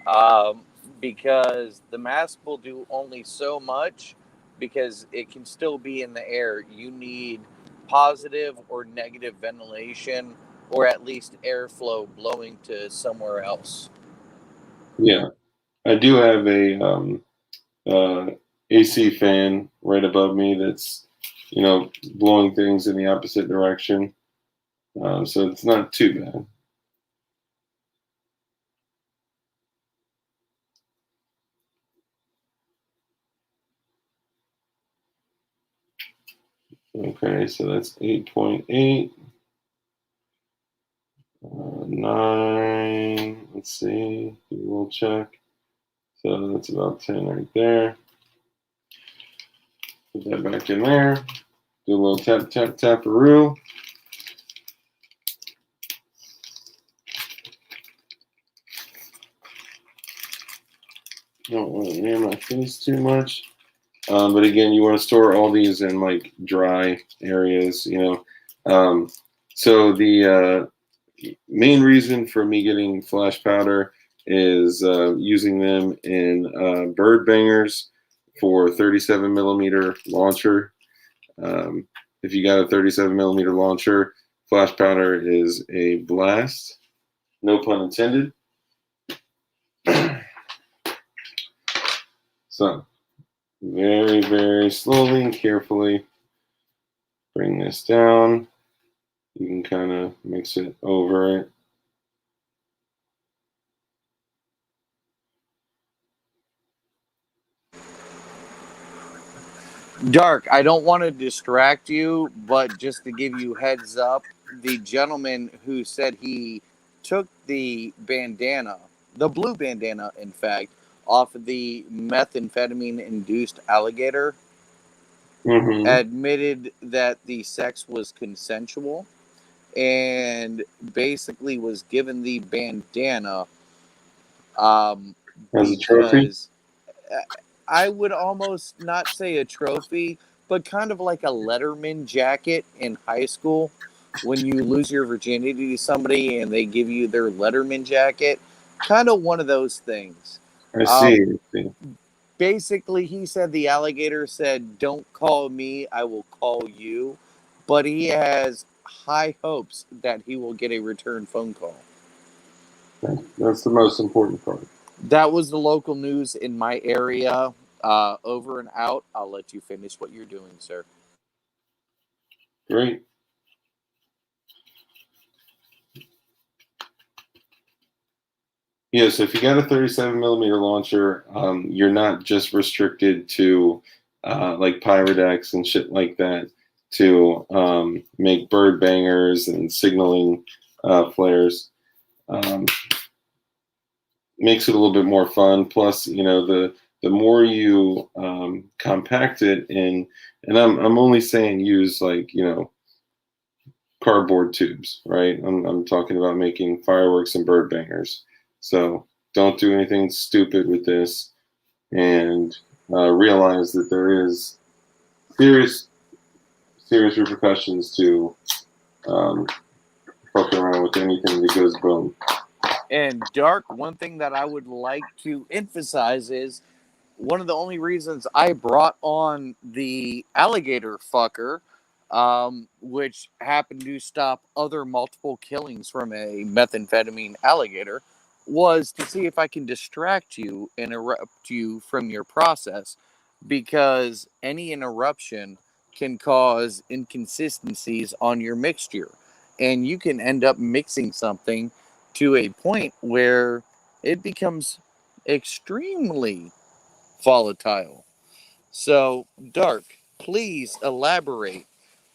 um, because the mask will do only so much because it can still be in the air. You need positive or negative ventilation, or at least airflow blowing to somewhere else. Yeah, I do have a AC fan right above me that's, blowing things in the opposite direction. So it's not too bad. Okay, so that's 8.8. 9. Let's see. Do a little check. So that's about 10 right there. Put that back in there. Do a little tap, tap, taparoo. Don't want to near my face too much. But again, you want to store all these in like dry areas, So the main reason for me getting flash powder is using them in bird bangers for 37 millimeter launcher. If you got a 37 millimeter launcher, flash powder is a blast. No pun intended. So, very, very slowly and carefully bring this down. You can kind of mix it over it. Dark, I don't want to distract you, but just to give you heads up, the gentleman who said he took the bandana, the blue bandana, in fact, off of the methamphetamine induced alligator, Mm-hmm. admitted that the sex was consensual and basically was given the bandana um, As a trophy. because I would almost not say a trophy, but kind of like a letterman jacket in high school when you lose your virginity to somebody and they give you their letterman jacket. Kind of one of those things. I see. Um, I see. Basically, he said the alligator said, "Don't call me, I will call you." But he has high hopes that he will get a return phone call. That's the most important part. That was the local news in my area. Over and out. I'll let you finish what you're doing, sir. Great. Yeah, so if you got a 37 millimeter launcher, you're not just restricted to like Pyrodex and shit like that to make bird bangers and signaling flares. Um, Makes it a little bit more fun. Plus, the more you compact it in, and I'm only saying use like cardboard tubes, right? I'm talking about making fireworks and bird bangers. So don't do anything stupid with this, and realize that there is serious repercussions to fucking around with anything that goes boom. And Dark, one thing that I would like to emphasize is one of the only reasons I brought on the alligator fucker, which happened to stop other multiple killings from a methamphetamine alligator, was to see if I can distract you, interrupt you from your process, because any interruption can cause inconsistencies on your mixture, and you can end up mixing something to a point where it becomes extremely volatile. So, Dark, please elaborate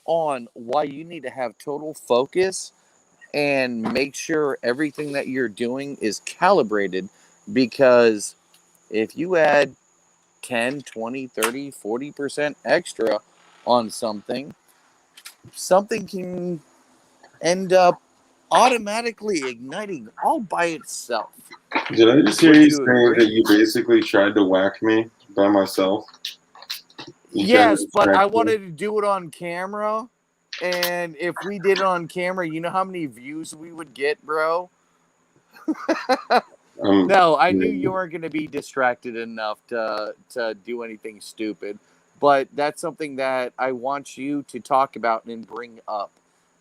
on why you need to have total focus and make sure everything that you're doing is calibrated, because if you add 10, 20, 30, 40% extra on something, something can end up automatically igniting all by itself. Did I just hear Would you you saying that agree? you basically tried to whack me by myself? You tried to Yes, but I distract me? wanted to do it on camera. And if we did it on camera, you know how many views we would get, bro? No, I knew you weren't going to be distracted enough to do anything stupid. But that's something that I want you to talk about and bring up,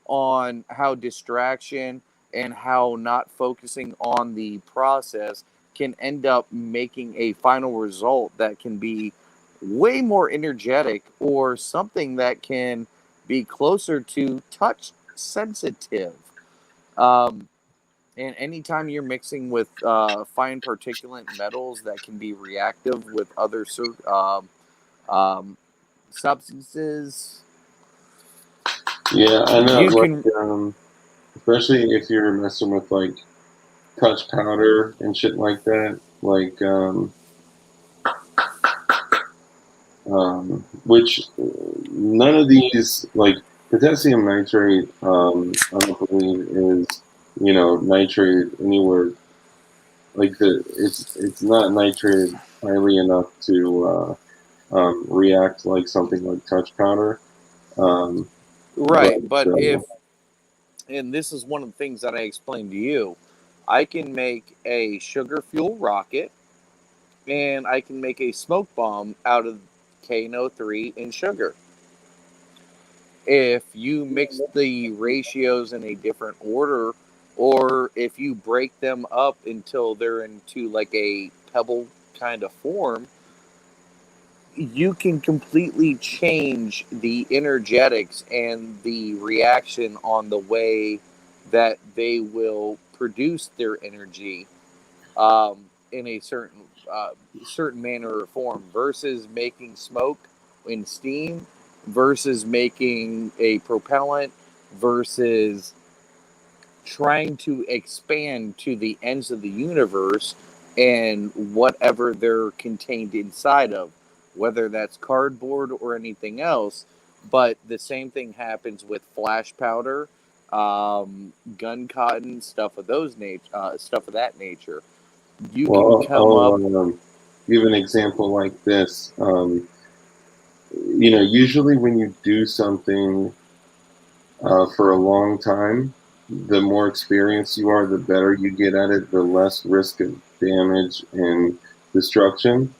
on how distraction and how not focusing on the process can end up making a final result that can be way more energetic, or something that can be closer to touch sensitive. Um, and anytime you're mixing with fine particulate metals that can be reactive with other um, substances, Yeah, I know. you Like, can. especially if you're messing with like touch powder and shit like that. Like, which none of these, like potassium nitrate, I don't believe is, nitrate anywhere. Like it's not nitrated highly enough to react like something like touch powder. Um, but Right, but and this is one of the things that I explained to you, I can make a sugar fuel rocket, and I can make a smoke bomb out of KNO3 and sugar. If you mix the ratios in a different order, or if you break them up until they're into like a pebble kind of form, you can completely change the energetics and the reaction on the way that they will produce their energy, in a certain manner or form, versus making smoke and steam, versus making a propellant, versus trying to expand to the ends of the universe and whatever they're contained inside of, whether that's cardboard or anything else. But the same thing happens with flash powder, gun cotton, stuff of that nature. You can well, come up. I'll give an example like this. Usually when you do something for a long time, the more experienced you are, the better you get at it, the less risk of damage and destruction.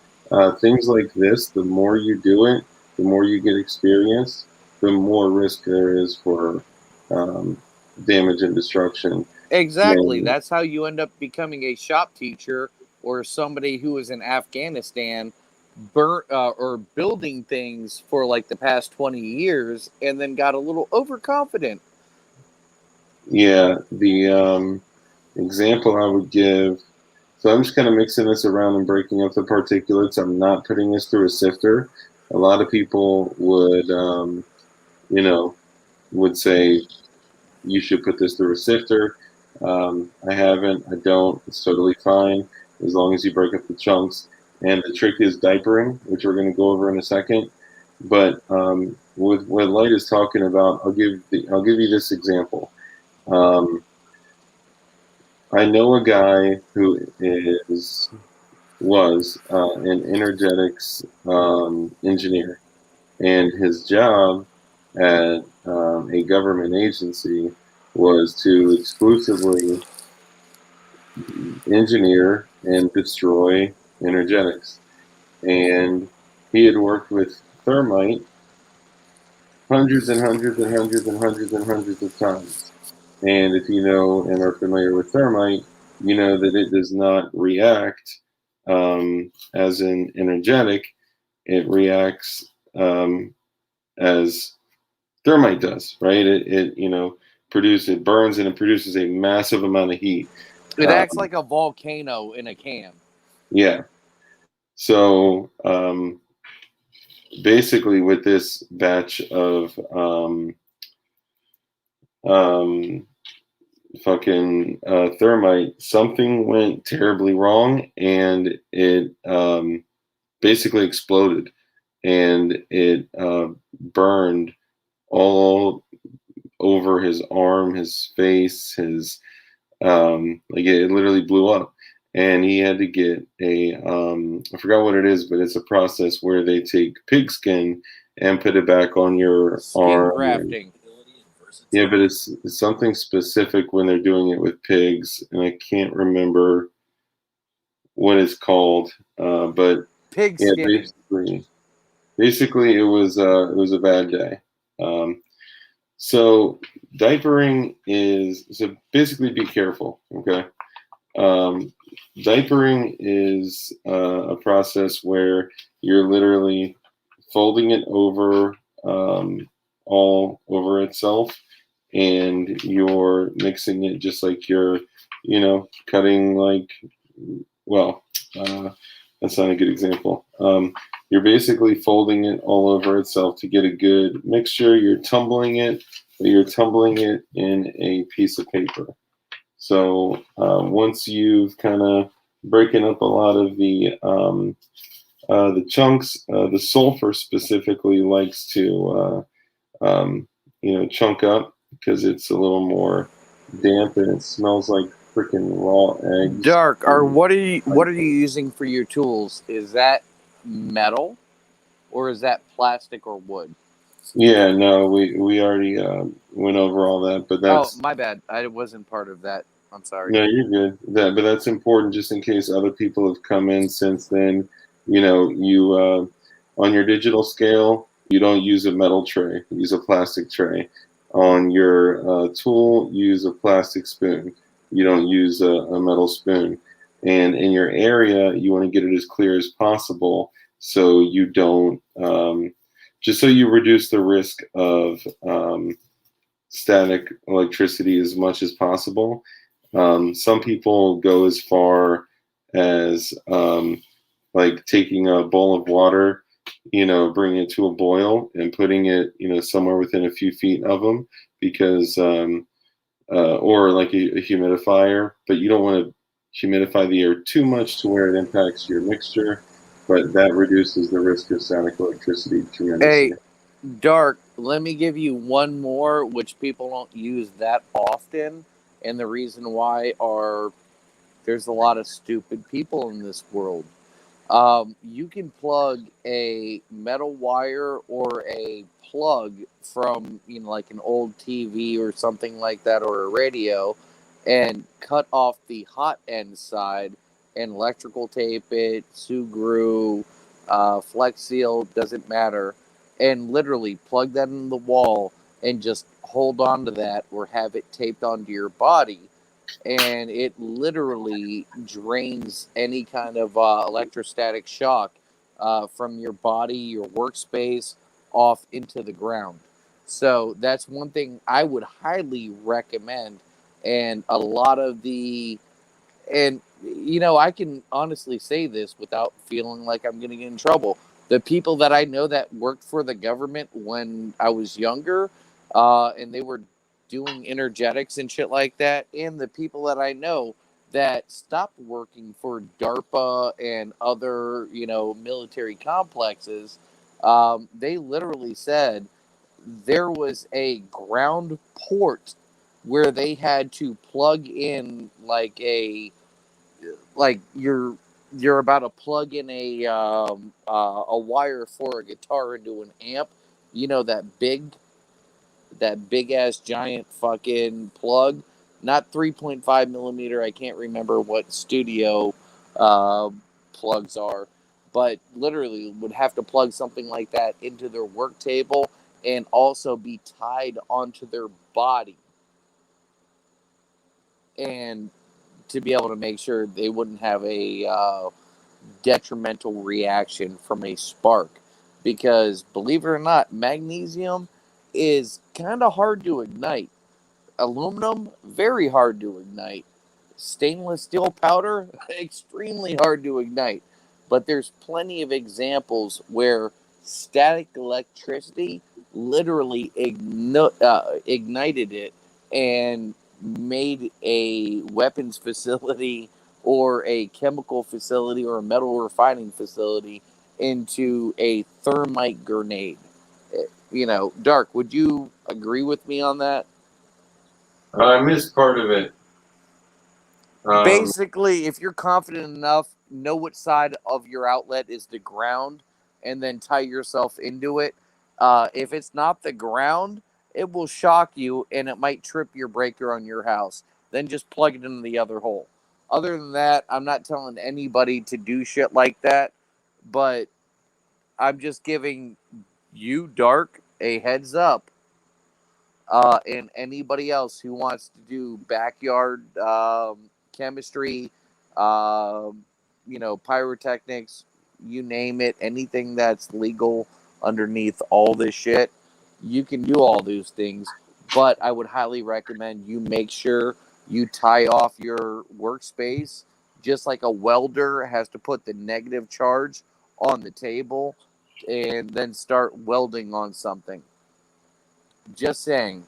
Things like this, the more you do it, the more you get experience, the more risk there is for um, damage and destruction. Exactly. And That's how you end up becoming a shop teacher, or somebody who was in Afghanistan, or building things for like the past 20 years, and then got a little overconfident. yeah, the example I would give. So I'm just kind of mixing this around and breaking up the particulates. I'm not putting this through a sifter. A lot of people you know, would say you should put this through a sifter. I haven't. I don't. It's totally fine as long as you break up the chunks. And the trick is diapering, which we're going to go over in a second. But with what Light is talking about, I'll give you this example. I know a guy who was an energetics engineer, and his job at a government agency was to exclusively engineer and destroy energetics. And he had worked with thermite hundreds and hundreds and hundreds and hundreds and hundreds of times. And if you know and are familiar with thermite, you know that it does not react as an energetic. It reacts as thermite does, right? It burns and it produces a massive amount of heat. It acts like a volcano in a can. Yeah. So basically, with this batch of fucking thermite, something went terribly wrong, and it basically exploded, and it burned all over his arm, his face, his like it literally blew up. And he had to get a I forgot what it is, but it's a process where they take pig skin and put it back on your Skin arm. grafting. Yeah, but it's something specific when they're doing it with pigs, and I can't remember what it's called. But Pig yeah, skin. basically it was a bad day. So diapering is so basically be careful, okay? Diapering is a process where you're literally folding it over all over itself, and you're mixing it just like you're, cutting like, well, that's not a good example. You're basically folding it all over itself to get a good mixture. You're tumbling it, but you're tumbling it in a piece of paper. So once you've kind of breaking up a lot of the chunks, the sulfur specifically likes to chunk up because it's a little more damp and it smells like freaking raw eggs. Dark. What are you using for your tools? Is that metal, or is that plastic or wood? Yeah, no, we already went over all that, but that's my bad. I wasn't part of that. I'm sorry. no, you're good. But that's important just in case other people have come in since then. You on your digital scale, you don't use a metal tray. You use a plastic tray. On your tool, you use a plastic spoon. You don't use a metal spoon. And in your area, you want to get it as clear as possible so you don't, just so you reduce the risk of static electricity as much as possible. Some people go as far as like taking a bowl of water, bringing it to a boil and putting it, somewhere within a few feet of them, because, or like a humidifier, but you don't want to humidify the air too much to where it impacts your mixture, but that reduces the risk of static electricity tremendously. Hey, Dark, let me give you one more, which people don't use that often. And the reason why are there's a lot of stupid people in this world. You can plug a metal wire or a plug from, like an old TV or something like that, or a radio, and cut off the hot end side and electrical tape it, Sugru, Flex Seal, doesn't matter, and literally plug that in the wall and just hold on to that or have it taped onto your body, and it literally drains any kind of electrostatic shock from your body, your workspace, off into the ground. So that's one thing I would highly recommend. And a lot of and I can honestly say this without feeling like I'm going to get in trouble. The people that I know that worked for the government when I was younger, and they were doing energetics and shit like that, and the people that I know that stopped working for DARPA and other, military complexes, they literally said there was a ground port where they had to plug in like your you're about to plug in a wire for a guitar into an amp. You know that big ass giant fucking plug, not 3.5 millimeter. I can't remember what studio uh, plugs are, but literally would have to plug something like that into their work table and also be tied onto their body, and to be able to make sure they wouldn't have a detrimental reaction from a spark. Because believe it or not, magnesium is kind of hard to ignite. Aluminum, very hard to ignite. Stainless steel powder, extremely hard to ignite. But there's plenty of examples where static electricity literally ignited it and made a weapons facility or a chemical facility or a metal refining facility into a thermite grenade. Dark, would you agree with me on that? I missed part of it. Basically, if you're confident enough, know what side of your outlet is the ground and then tie yourself into it. If it's not the ground, it will shock you and it might trip your breaker on your house. Then just plug it into the other hole. Other than that, I'm not telling anybody to do shit like that, but I'm just giving you, Dark, a heads up, and anybody else who wants to do backyard chemistry, pyrotechnics, you name it, anything that's legal underneath all this shit, you can do all those things. But I would highly recommend you make sure you tie off your workspace, just like a welder has to put the negative charge on the table and then start welding on something. Just saying,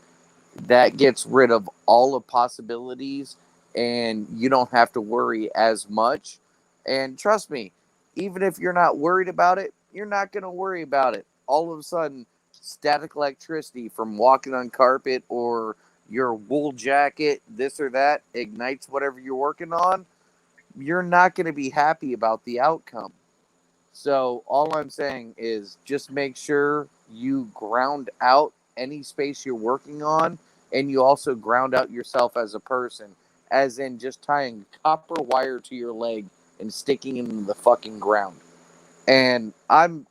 that gets rid of all the possibilities and you don't have to worry as much. And trust me, even if you're not worried about it, you're not going to worry about it. All of a sudden, static electricity from walking on carpet or your wool jacket, this or that, ignites whatever you're working on. You're not going to be happy about the outcome. So all I'm saying is just make sure you ground out any space you're working on, and you also ground out yourself as a person, as in just tying copper wire to your leg and sticking it in the fucking ground. And I'm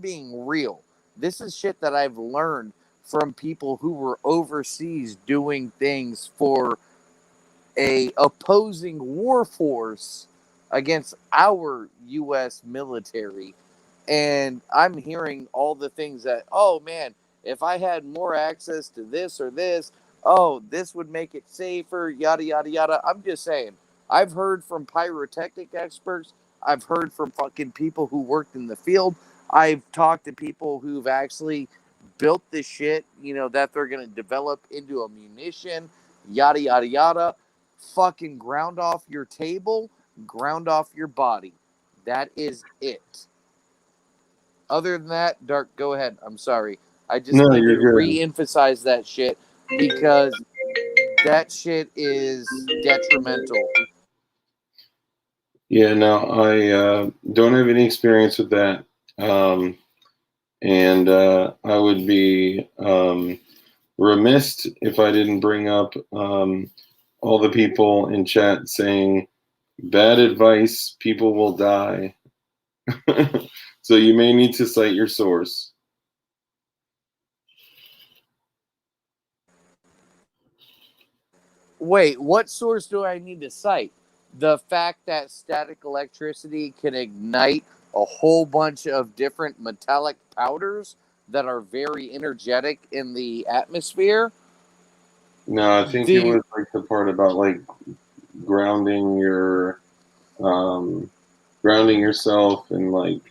being real. This is shit that I've learned from people who were overseas doing things for a opposing war force against our U.S. military. And I'm hearing all the things that, oh man, if I had more access to this or this, oh, this would make it safer, yada, yada, yada. I'm just saying, I've heard from pyrotechnic experts. I've heard from fucking people who worked in the field. I've talked to people who've actually built this shit, that they're going to develop into a munition, yada, yada, yada. Fucking ground off your table, ground off your body. That is it. Other than that, Dark, go ahead. I'm sorry. I just No, need you you're to good. re-emphasize that shit because that shit is detrimental. Yeah, no, I don't have any experience with that. And I would be remiss if I didn't bring up all the people in chat saying bad advice, people will die. So you may need to cite your source. Wait, what source do I need to cite? The fact that static electricity can ignite a whole bunch of different metallic powders that are very energetic in the atmosphere? No, I think it The was like the part about like grounding your grounding yourself and like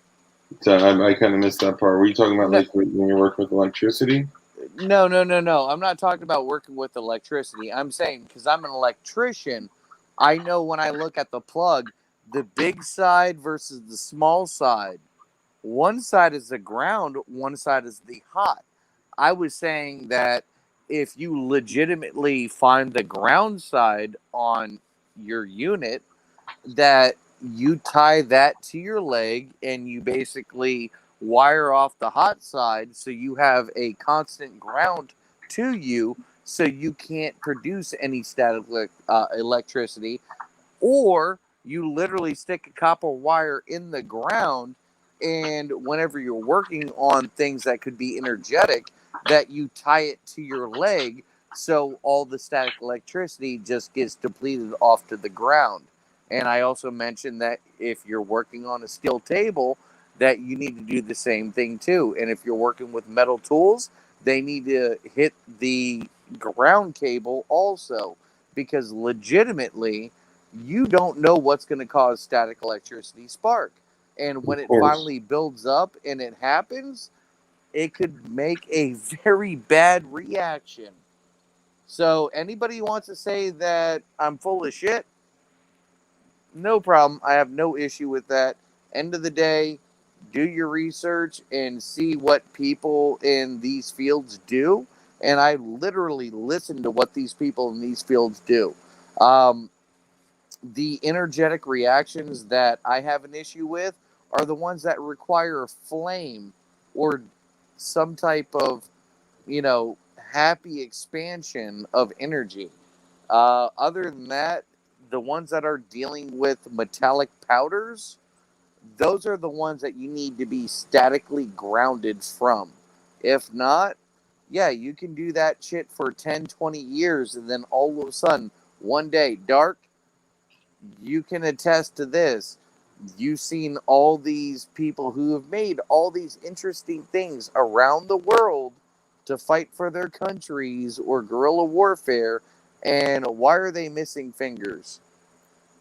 I kind of missed that part. Were you talking about no, like when you work with electricity? No, no, no, no. I'm not talking about working with electricity. I'm saying because I'm an electrician, I know when I look at the plug, the big side versus the small side. One side is the ground, one side is the hot. I was saying that if you legitimately find the ground side on your unit, that you tie that to your leg and you basically wire off the hot side so you have a constant ground to you so you can't produce any static electricity, or you literally stick a copper wire in the ground, and whenever you're working on things that could be energetic, that you tie it to your leg so all the static electricity just gets depleted off to the ground. And I also mentioned that if you're working on a steel table, that you need to do the same thing too. And if you're working with metal tools, they need to hit the ground cable also, because legitimately you don't know what's going to cause static electricity spark. And when Of it course. finally builds up and it happens, it could make a very bad reaction. So anybody who wants to say that I'm full of shit, no problem. I have no issue with that. End of the day, do your research and see what people in these fields do. And I literally listen to what these people in these fields do. Um, the energetic reactions that I have an issue with are the ones that require a flame or some type of, happy expansion of energy. Other than that, the ones that are dealing with metallic powders, those are the ones that you need to be statically grounded from. If not, yeah, you can do that shit for 10, 20 years, and then all of a sudden, one day, dark, you can attest to this. You've seen all these people who have made all these interesting things around the world to fight for their countries or guerrilla warfare. And why are they missing fingers?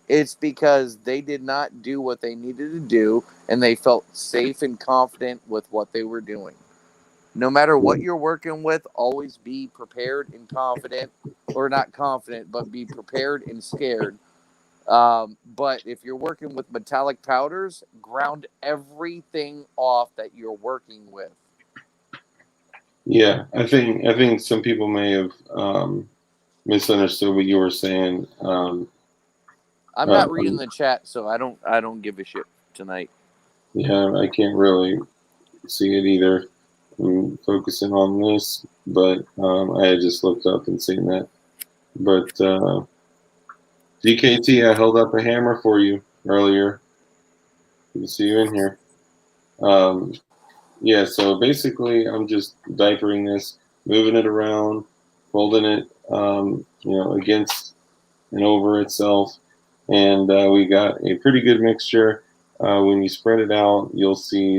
It's because they did not do what they needed to do and they felt safe and confident with what they were doing. No matter what you're working with, always be prepared and confident, or not confident, but be prepared and scared. But if you're working with metallic powders, ground everything off that you're working with. Yeah, I think some people may have misunderstood what you were saying. I'm not reading the chat, so I don't give a shit tonight. Yeah, I can't really see it either. I'm focusing on this, but I had just looked up and seen that. But DKT, I held up a hammer for you earlier. Good to see you in here. Yeah, so basically, I'm just diapering this, moving it around, folding it, against and over itself, and we got a pretty good mixture. When you spread it out, you'll see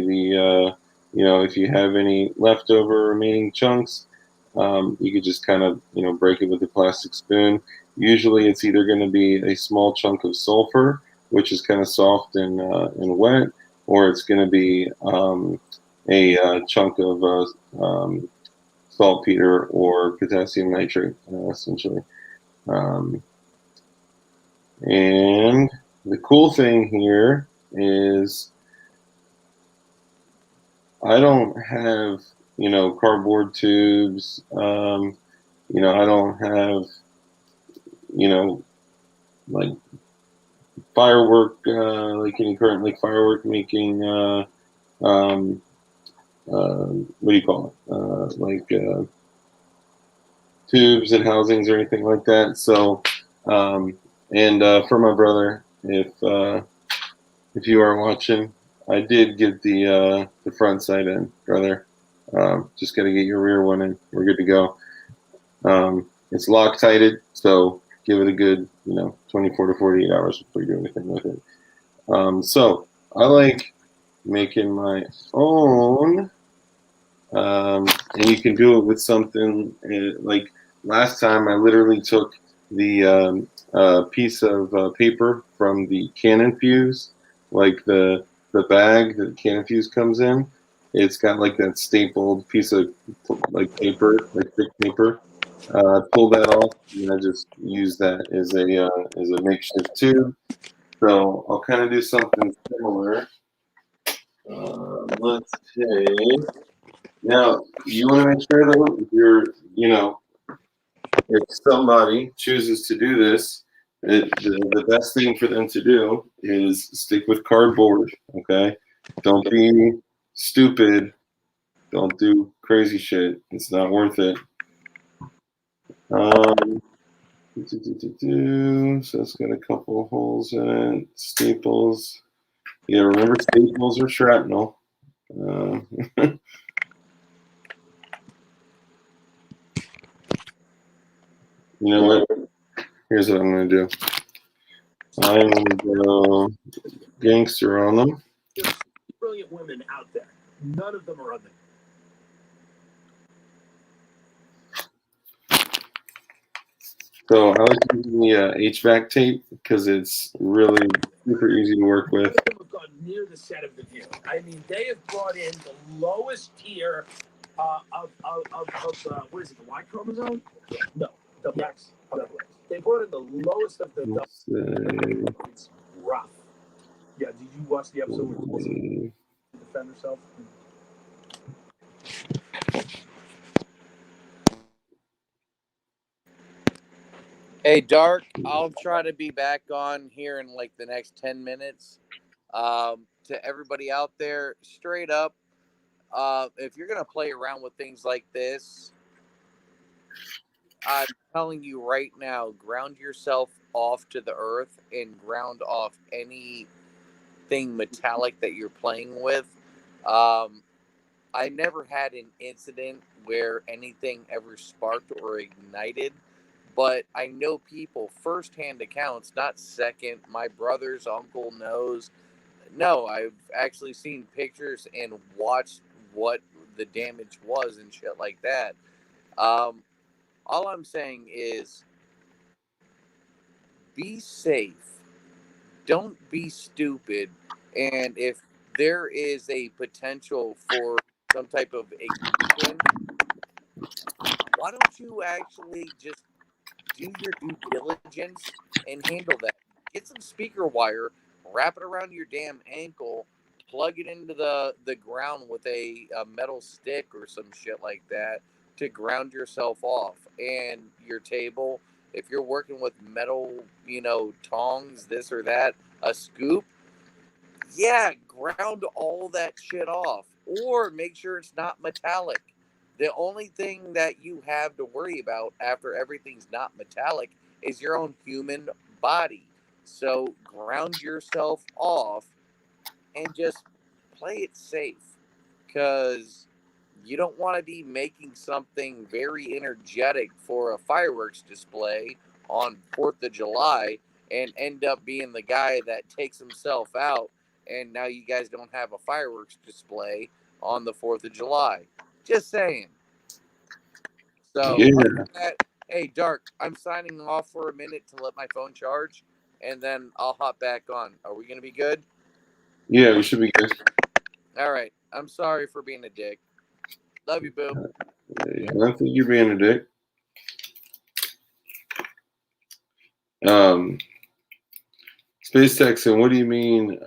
if you have any leftover remaining chunks, you could just kind of, break it with a plastic spoon. Usually, it's either going to be a small chunk of sulfur, which is kind of soft and wet, or it's going to be a chunk of saltpeter or potassium nitrate, essentially. And the cool thing here is I don't have, cardboard tubes. I don't have, like firework, like any current like firework making. What do you call it? Tubes and housings or anything like that. So, and for my brother, if you are watching, I did get the front side in, brother. Just got to get your rear one in. We're good to go. It's Loctited, so give it a good 24 to 48 hours before you do anything with it. So I like making my own. And you can do it with something like last time I literally took the piece of paper from the cannon fuse, like the bag that the cannon fuse comes in. It's got like that stapled piece of like paper, like thick paper. I pull that off and I just use that as a makeshift tube. So I'll kind of do something similar. Let's take. Now, you want to make sure that if you're, if somebody chooses to do this, The best thing for them to do is stick with cardboard. Okay, don't be stupid. Don't do crazy shit. It's not worth it. So it's got a couple of holes in it. Staples. Yeah, remember staples or shrapnel. Uh, you know what? Here's what I'm going to do. I'm going to go gangster on them. There's brilliant women out there. None of them are ugly. So I like using the HVAC tape because it's really super easy to work None with. of them have gone near the set of The View. I mean, they have brought in the lowest tier of what is it, the Y chromosome? No, the X. They brought in the lowest of the. Let's see. It's rough. Yeah, did you watch the episode where Tulsi defend herself? Hey, Dark, I'll try to be back on here in like the next 10 minutes. To everybody out there, straight up, if you're going to play around with things like this, I'm telling you right now, ground yourself off to the earth and ground off anything metallic that you're playing with. I never had an incident where anything ever sparked or ignited, but I know people, firsthand accounts, not second. My brother's uncle knows. No, I've actually seen pictures and watched what the damage was and shit like that. Um, all I'm saying is be safe. Don't be stupid. And if there is a potential for some type of ignition, why don't you actually just do your due diligence and handle that? Get some speaker wire, wrap it around your damn ankle, plug it into the ground with a metal stick or some shit like that to ground yourself off. And your table, if you're working with metal, tongs, this or that, a scoop, yeah, ground all that shit off. Or make sure it's not metallic. The only thing that you have to worry about after everything's not metallic is your own human body. So ground yourself off and just play it safe. Because you don't want to be making something very energetic for a fireworks display on 4th of July and end up being the guy that takes himself out, and now you guys don't have a fireworks display on the 4th of July. Just saying. So, Yeah, other than that, hey, Dark, I'm signing off for a minute to let my phone charge, and then I'll hop back on. Are we going to be good? yeah, we should be good. All right. I'm sorry for being a dick. Love you, boo. I don't think you're being a dick. Space Texan, what do you mean?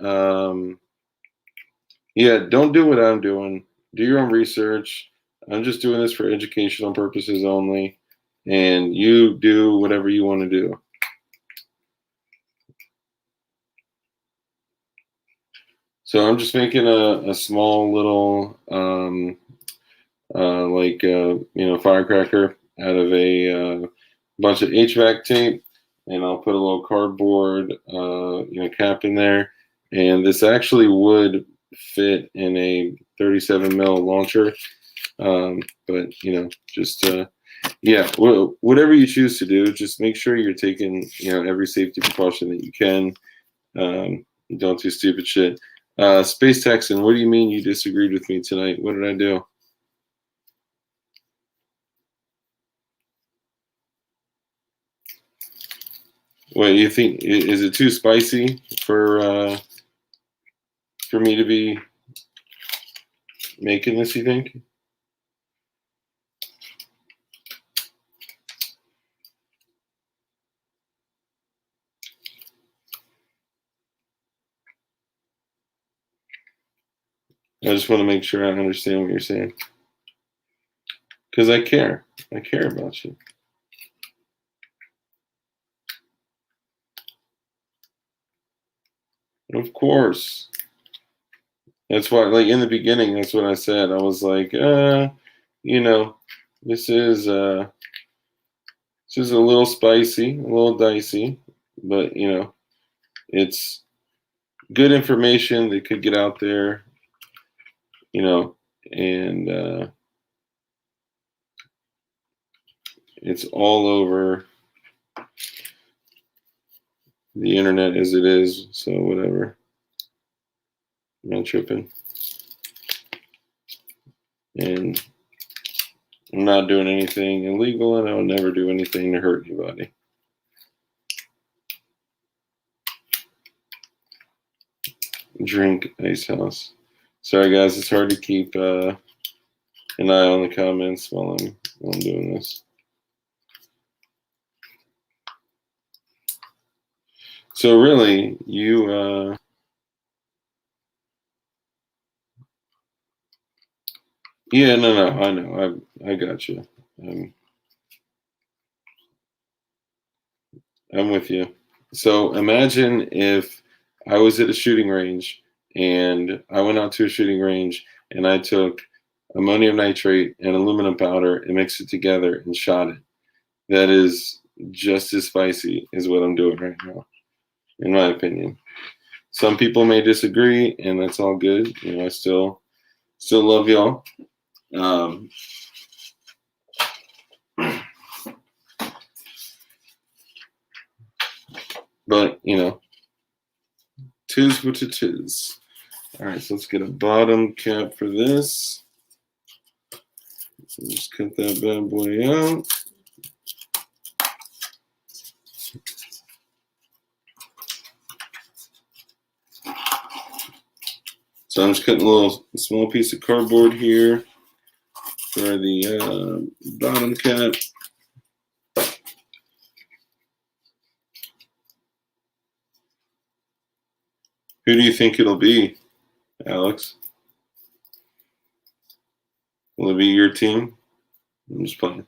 Yeah, don't do what I'm doing. Do your own research. I'm just doing this for educational purposes only. And you do whatever you want to do. So I'm just making a small little firecracker out of a bunch of HVAC tape, and I'll put a little cardboard cap in there, and this actually would fit in a 37 mil launcher, but just whatever you choose to do, just make sure you're taking every safety precaution that you can. Don't do stupid shit. Space Texan, what do you mean you disagreed with me tonight? What did I do? What you think? Is it too spicy for me to be making this? You think? I just want to make sure I understand what you're saying, because I care. I care about you. Of course. That's why, like in the beginning, that's what I said. I was like, you know, this is a little spicy, a little dicey, but you know, it's good information that could get out there, you know, and it's all over the internet as it is, so whatever. I'm not tripping. And I'm not doing anything illegal, and I would never do anything to hurt anybody. Drink Ice House. Sorry guys, it's hard to keep an eye on the comments while I'm doing this. So really, you yeah, no, I know, I got you. I'm with you. So imagine if I was at a shooting range and I went out to a shooting range and I took ammonium nitrate and aluminum powder and mixed it together and shot it. That is just as spicy as what I'm doing right now, in my opinion. Some people may disagree, and that's all good. You know, I still love y'all. But you know, tis what it is. All right, so let's get a bottom cap for this. So just cut that bad boy out. So I'm just cutting a small piece of cardboard here for the bottom cap. Who do you think it'll be, Alex? Will it be your team? I'm just playing.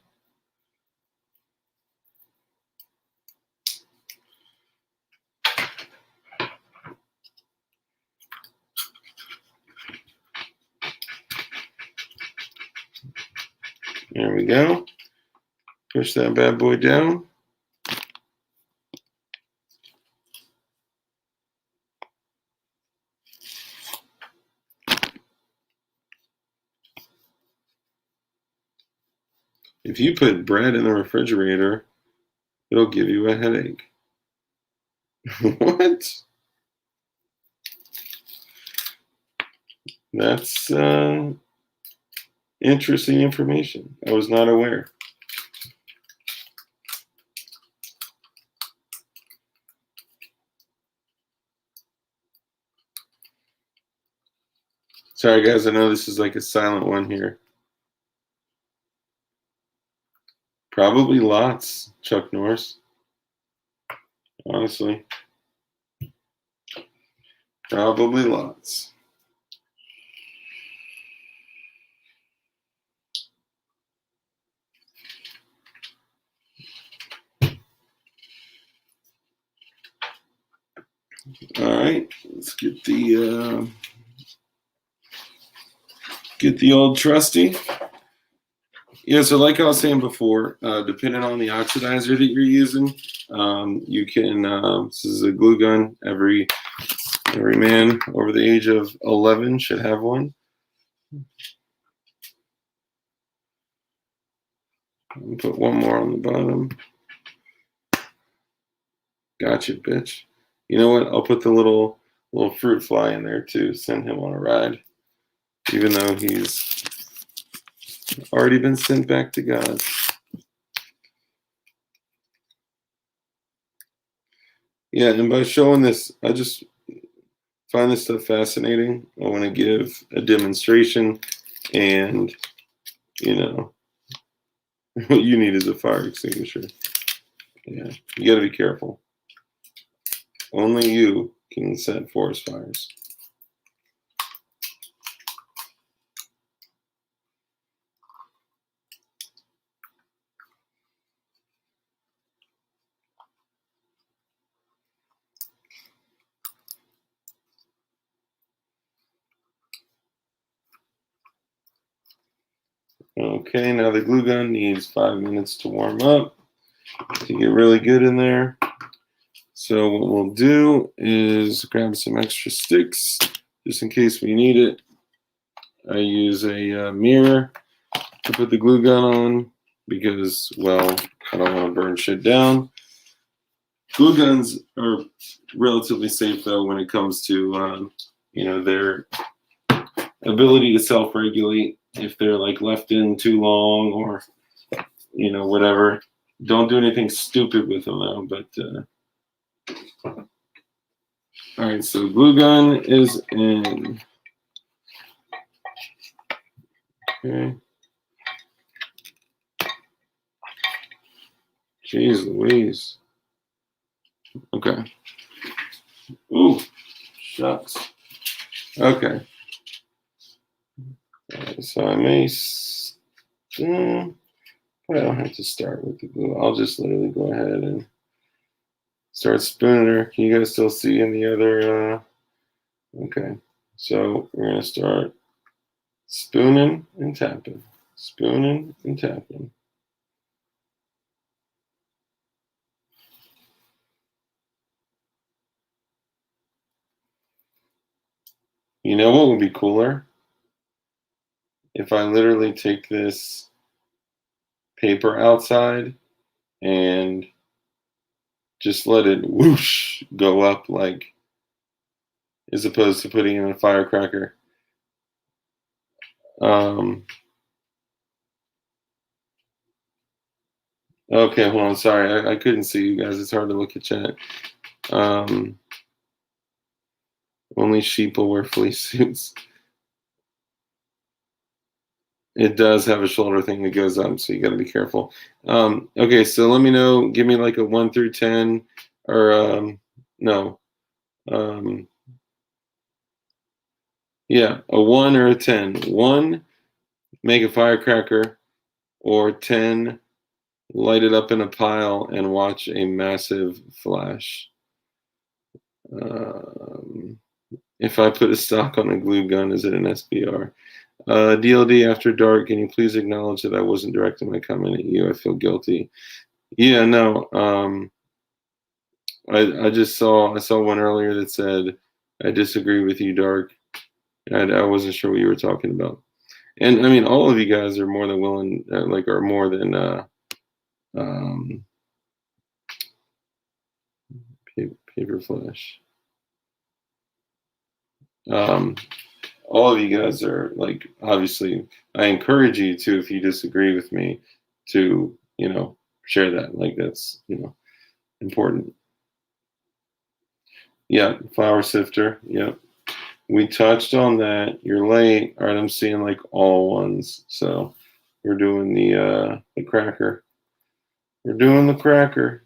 There we go. Push that bad boy down. If you put bread in the refrigerator, it'll give you a headache. What? That's interesting information. I was not aware. Sorry, guys. I know this is like a silent one here. Probably lots, Chuck Norris. Honestly. Probably lots. All right, let's get the old trusty. Yeah, so like I was saying before, depending on the oxidizer that you're using, you can. This is a glue gun. Every man over the age of 11 should have one. I'll put one more on the bottom. Gotcha, bitch. You know what? I'll put the little fruit fly in there too. Send him on a ride, even though he's already been sent back to God. Yeah, and by showing this, I just find this stuff fascinating. I want to give a demonstration, and you know, what you need is a fire extinguisher. Yeah, you got to be careful. Only you can set forest fires. Okay, now the glue gun needs 5 minutes to warm up to get really good in there. So what we'll do is grab some extra sticks just in case we need it. I use a mirror to put the glue gun on because, well, I don't want to burn shit down. Glue guns are relatively safe though when it comes to their ability to self-regulate if they're like left in too long or whatever. Don't do anything stupid with them though. But all right, so glue gun is in. Okay. Jeez Louise. Okay. Ooh, shucks. Okay. So I may. I don't have to start with the glue. I'll just literally go ahead and start spooning her. Can you guys still see in the other? Okay. So we're gonna start spooning and tapping, spooning and tapping. You know what would be cooler? If I literally take this paper outside and just let it whoosh go up, like, as opposed to putting it in a firecracker. Okay, hold on. Sorry, I couldn't see you guys. It's hard to look at chat. Only sheep will wear fleece suits. It does have a shoulder thing that goes up, so you got to be careful. Okay, so let me know. Give me like a 1 through 10, or no. Yeah, a 1 or a 10. 1, make a firecracker, or 10, light it up in a pile and watch a massive flash. If I put a stock on a glue gun, is it an SBR? DLD After Dark, can you please acknowledge that I wasn't directing my comment at you? I feel guilty. Yeah, no. I just saw one earlier that said, I disagree with you, Dark. I wasn't sure what you were talking about. And I mean, all of you guys are more than willing, are more than paper flash. All of you guys are like, obviously, I encourage you to, if you disagree with me, to share that. Like, that's important. Yeah, flour sifter. Yep. We touched on that. You're late. All right, I'm seeing like all ones. So we're doing the cracker. We're doing the cracker.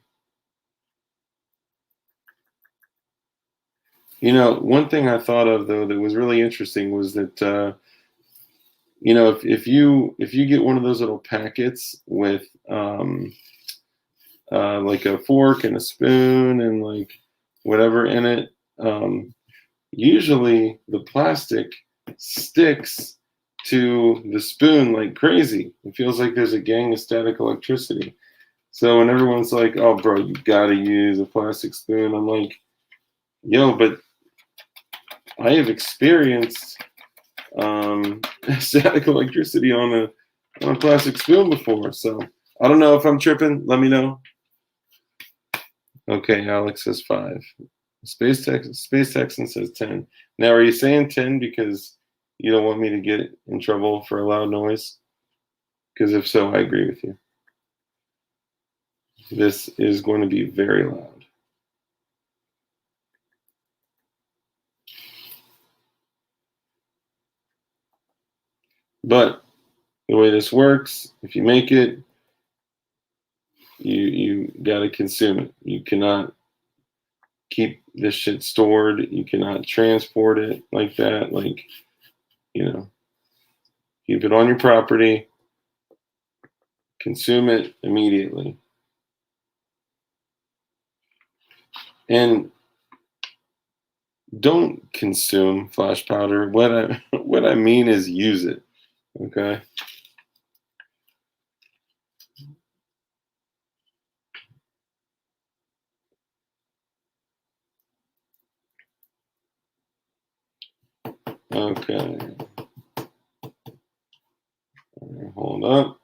One thing I thought of though that was really interesting was that if you get one of those little packets with like a fork and a spoon and like whatever in it, usually the plastic sticks to the spoon like crazy. It feels like there's a gang of static electricity. So when everyone's like, oh bro, you gotta use a plastic spoon, I'm like, yo, but I have experienced static electricity on a plastic spoon before. So I don't know if I'm tripping. Let me know. Okay, Alex says 5. Space Texan says 10. Now, are you saying 10 because you don't want me to get in trouble for a loud noise? Because if so, I agree with you. This is going to be very loud. But the way this works, if you make it, you got to consume it. You cannot keep this shit stored. You cannot transport it like that. Like, keep it on your property. Consume it immediately. And don't consume flash powder. What I mean is use it. Okay. Okay. Hold up.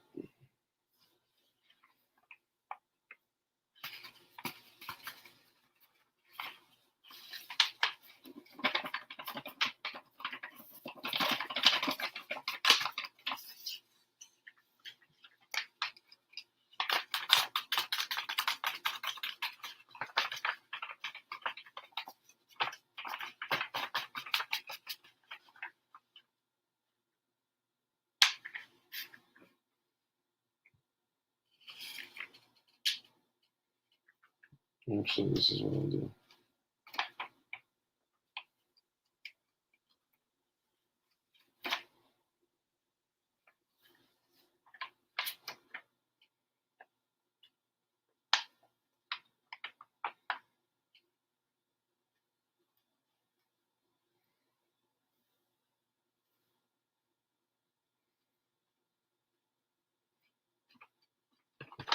Actually, this is what I'll do.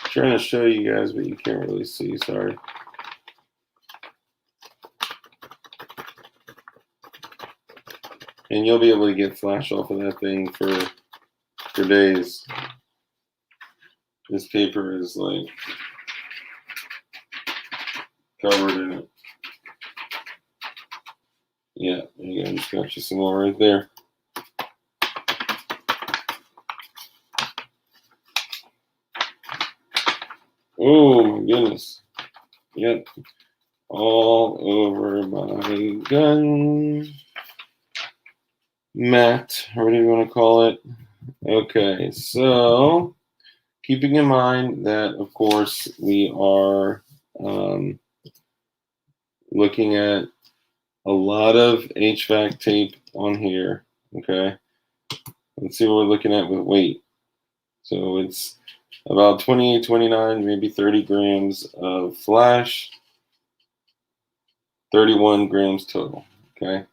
Trying to show you guys, but you can't really see. Sorry. And you'll be able to get flash off of that thing for days. This paper is like covered in it. Yeah, there you go. Just got you some more right there. Oh my goodness. Yep. All over my gun mat, or whatever you want to call it. Okay, so keeping in mind that, of course, we are looking at a lot of HVAC tape on here. Okay, let's see what we're looking at with weight. So it's about 28, 29, maybe 30 grams of flash, 31 grams total. Okay,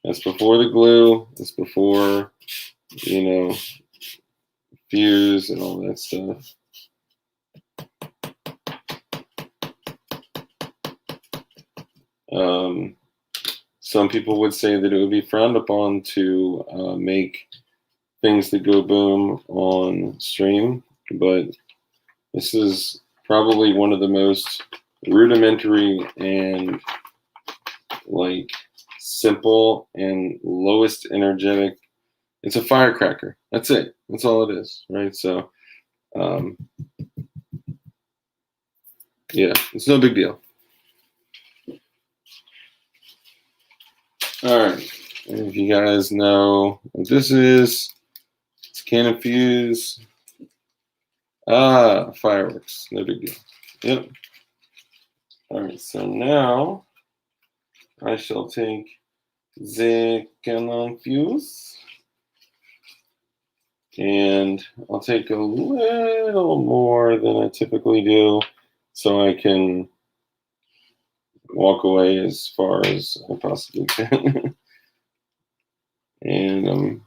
that's before the glue. That's before, fuse and all that stuff. Some people would say that it would be frowned upon to make things that go boom on stream, but this is probably one of the most rudimentary and simple and lowest energetic. It's a firecracker. That's it. That's all it is, right? So, yeah, it's no big deal. All right, and if you guys know what this is, it's cannon fuse. Fireworks, no big deal. Yep. All right, so now I shall take the cannon fuse and I'll take a little more than I typically do so I can walk away as far as I possibly can. And I'm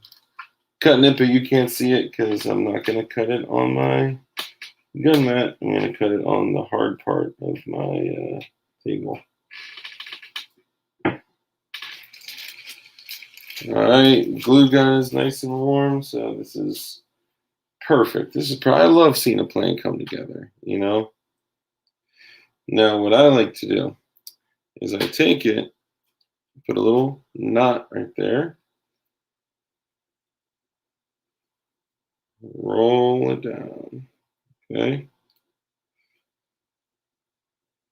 cutting it, but you can't see it because I'm not going to cut it on my gun mat. I'm going to cut it on the hard part of my table. All right, glue gun is nice and warm, so this is perfect. This is probably, I love seeing a plan come together, Now, what I like to do is I take it, put a little knot right there, roll it down, okay?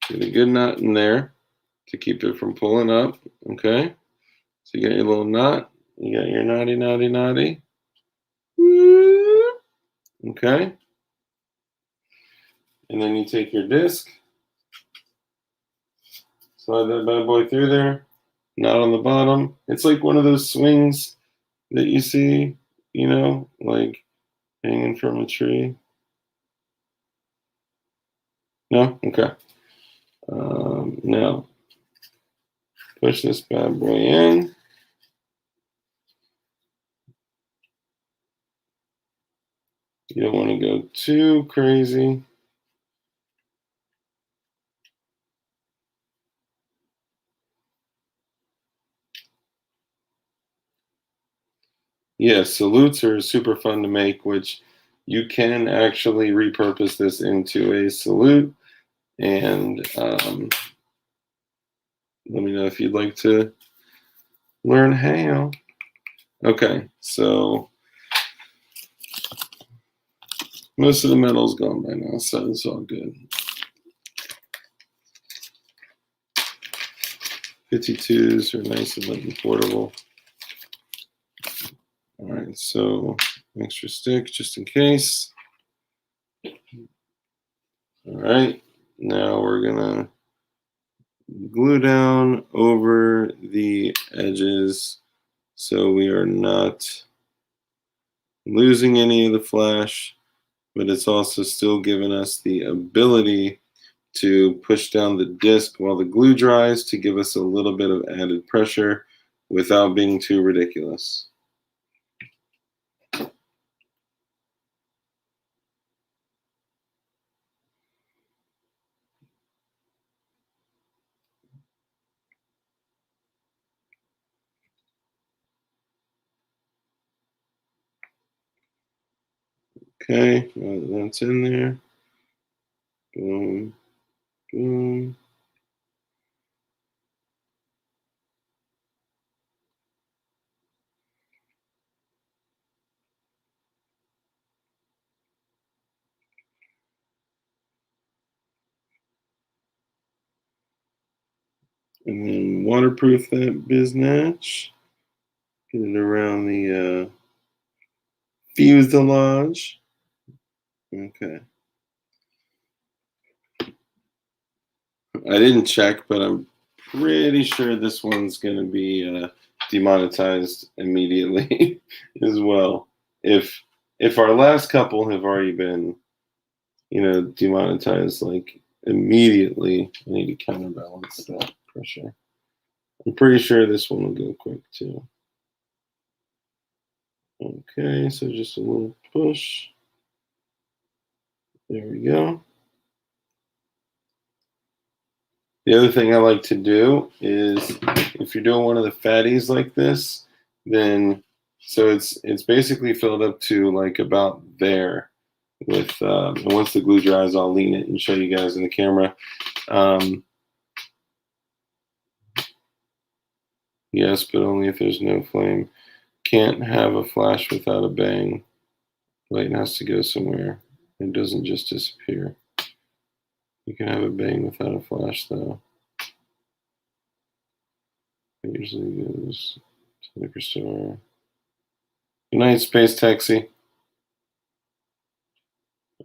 Get a good knot in there to keep it from pulling up, okay? So you got your little knot, you got your knotty. Okay? And then you take your disc, slide that bad boy through there, knot on the bottom. It's like one of those swings that you see, like hanging from a tree. No? Okay. Now, push this bad boy in. You don't want to go too crazy. Yeah, salutes are super fun to make, which you can actually repurpose this into a salute. And let me know if you'd like to learn how. Okay, so most of the metal's gone by now, so it's all good. 52s are nice and light and portable. All right, so extra stick just in case. All right, now we're gonna glue down over the edges so we are not losing any of the flash, but it's also still giving us the ability to push down the disc while the glue dries to give us a little bit of added pressure without being too ridiculous. Okay, that's in there. Boom, boom. And then waterproof that biznatch. Get it around the fuselage. Okay. I didn't check, but I'm pretty sure this one's going to be demonetized immediately as well. If our last couple have already been, demonetized like immediately, I need to counterbalance that pressure. I'm pretty sure this one will go quick too. Okay, so just a little push. There we go. The other thing I like to do is if you're doing one of the fatties like this, then so it's basically filled up to like about there with and once the glue dries, I'll lean it and show you guys in the camera. Yes, but only if there's no flame. Can't have a flash without a bang. Light has to go somewhere. It doesn't just disappear. You can have a bang without a flash though. It usually goes to the liquor store. Good night, Space Taxi.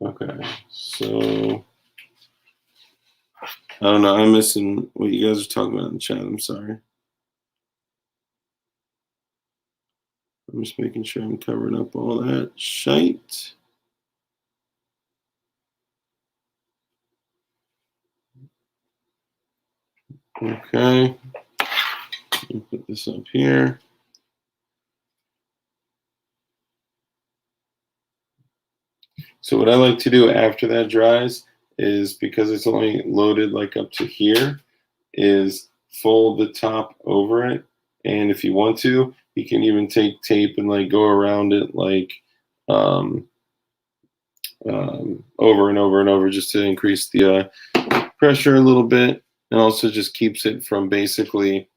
Okay, so I don't know. I'm missing what you guys are talking about in the chat. I'm sorry. I'm just making sure I'm covering up all that shite. Okay, put this up here. So what I like to do after that dries is, because it's only loaded like up to here, is fold the top over it. And if you want to, you can even take tape and like go around it like over and over and over, just to increase the pressure a little bit, and also just keeps it from basically,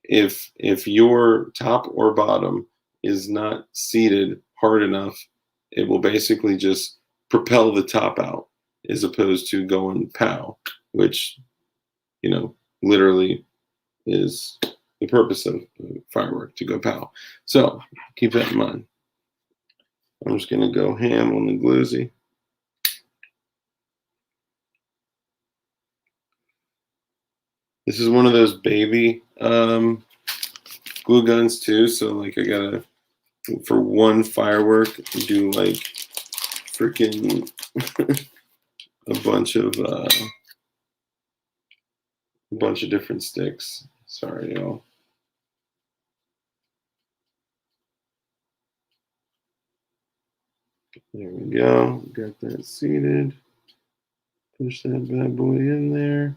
if your top or bottom is not seated hard enough, it will basically just propel the top out as opposed to going pow, which literally is the purpose of firework, to go pow. So keep that in mind. I'm just gonna go ham on the gloozy. This is one of those baby glue guns too, so like I gotta, for one firework, do like freaking a bunch of different sticks. Sorry, y'all. There we go. Got that seated. Push that bad boy in there.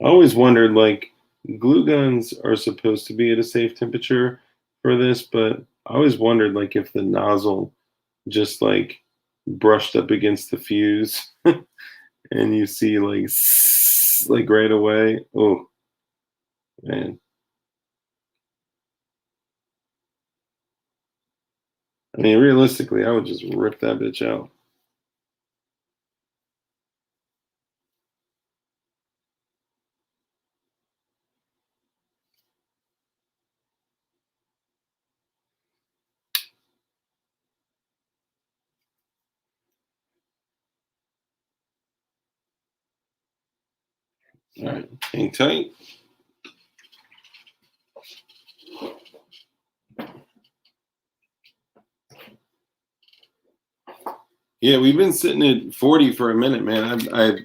I always wondered, like, glue guns are supposed to be at a safe temperature for this, but I always wondered, like, if the nozzle just like brushed up against the fuse and you see like right away. Oh man. I mean, realistically, I would just rip that bitch out. All right, hang tight. Yeah, we've been sitting at 40 for a minute, man. I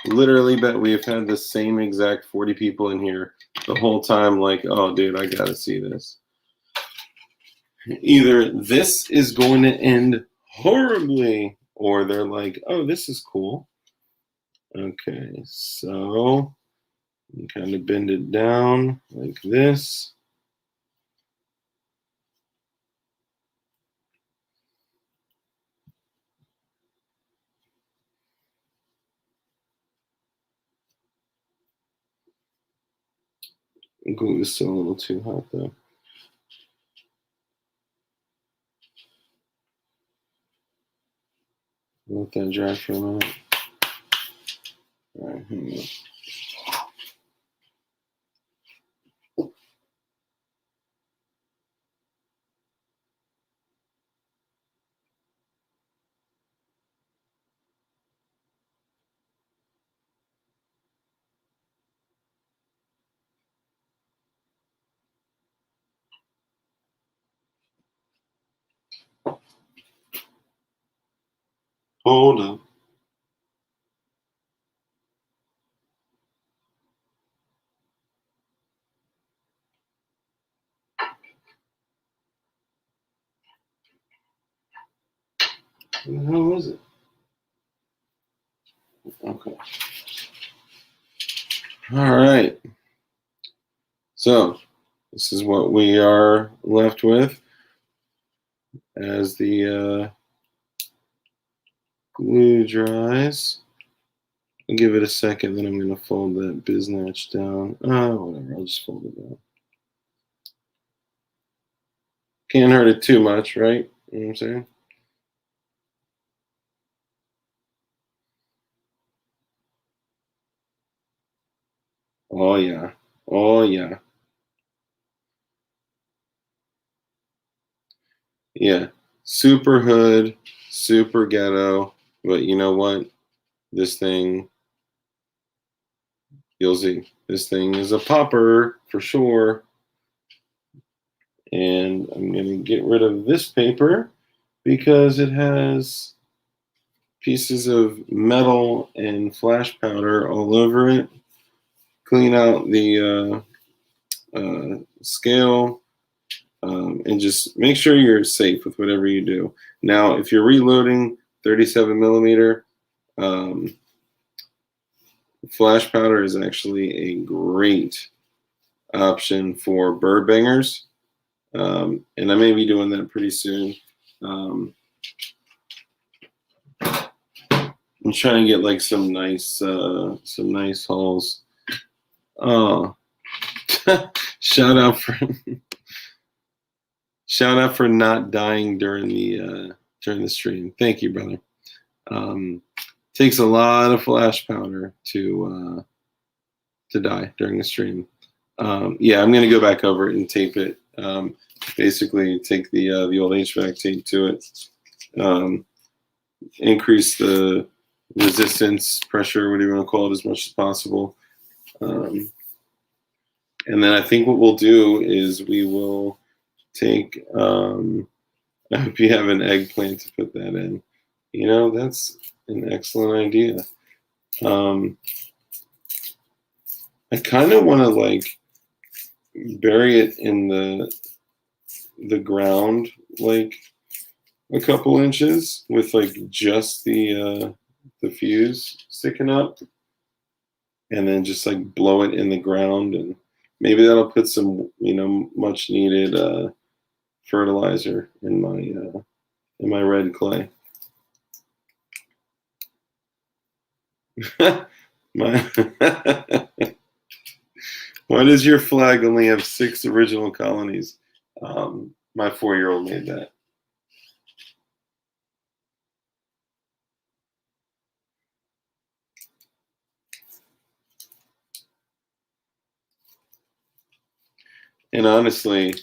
literally bet we have had the same exact 40 people in here the whole time. Like, oh, dude, I gotta see this. Either this is going to end horribly, or they're like, oh, this is cool. Okay, so you kind of bend it down like this. Glue is still a little too hot though. Let that dry for a minute. All right, here we go. Hold up. What the hell was it? Okay. All right. So this is what we are left with as the glue dries. I'll give it a second, then I'm going to fold that biznatch down. Whatever, I'll just fold it down. Can't hurt it too much, right? You know what I'm saying? Oh, yeah. Oh, yeah. Yeah. Super hood, super ghetto. But you know what? This thing, you'll see. This thing is a popper for sure. And I'm going to get rid of this paper because it has pieces of metal and flash powder all over it. Clean out the scale and just make sure you're safe with whatever you do. Now, if you're reloading 37 millimeter, flash powder is actually a great option for bird bangers. And I may be doing that pretty soon. I'm trying to get like some nice hauls. Oh, shout out for not dying during the stream. Thank you, brother. Takes a lot of flash powder to die during the stream. Yeah, I'm gonna go back over it and tape it. Basically, take the old HVAC tape to it. Increase the resistance, pressure, whatever you want to call it, as much as possible. And then I think what we'll do is we will take. I hope you have an eggplant to put that in. You know, that's an excellent idea. I kind of want to like bury it in the ground like a couple inches with like just the fuse sticking up, and then just like blow it in the ground, and maybe that'll put some much needed fertilizer in my red clay. my Why does your flag only have 6 original colonies? My 4-year-old made that. And honestly,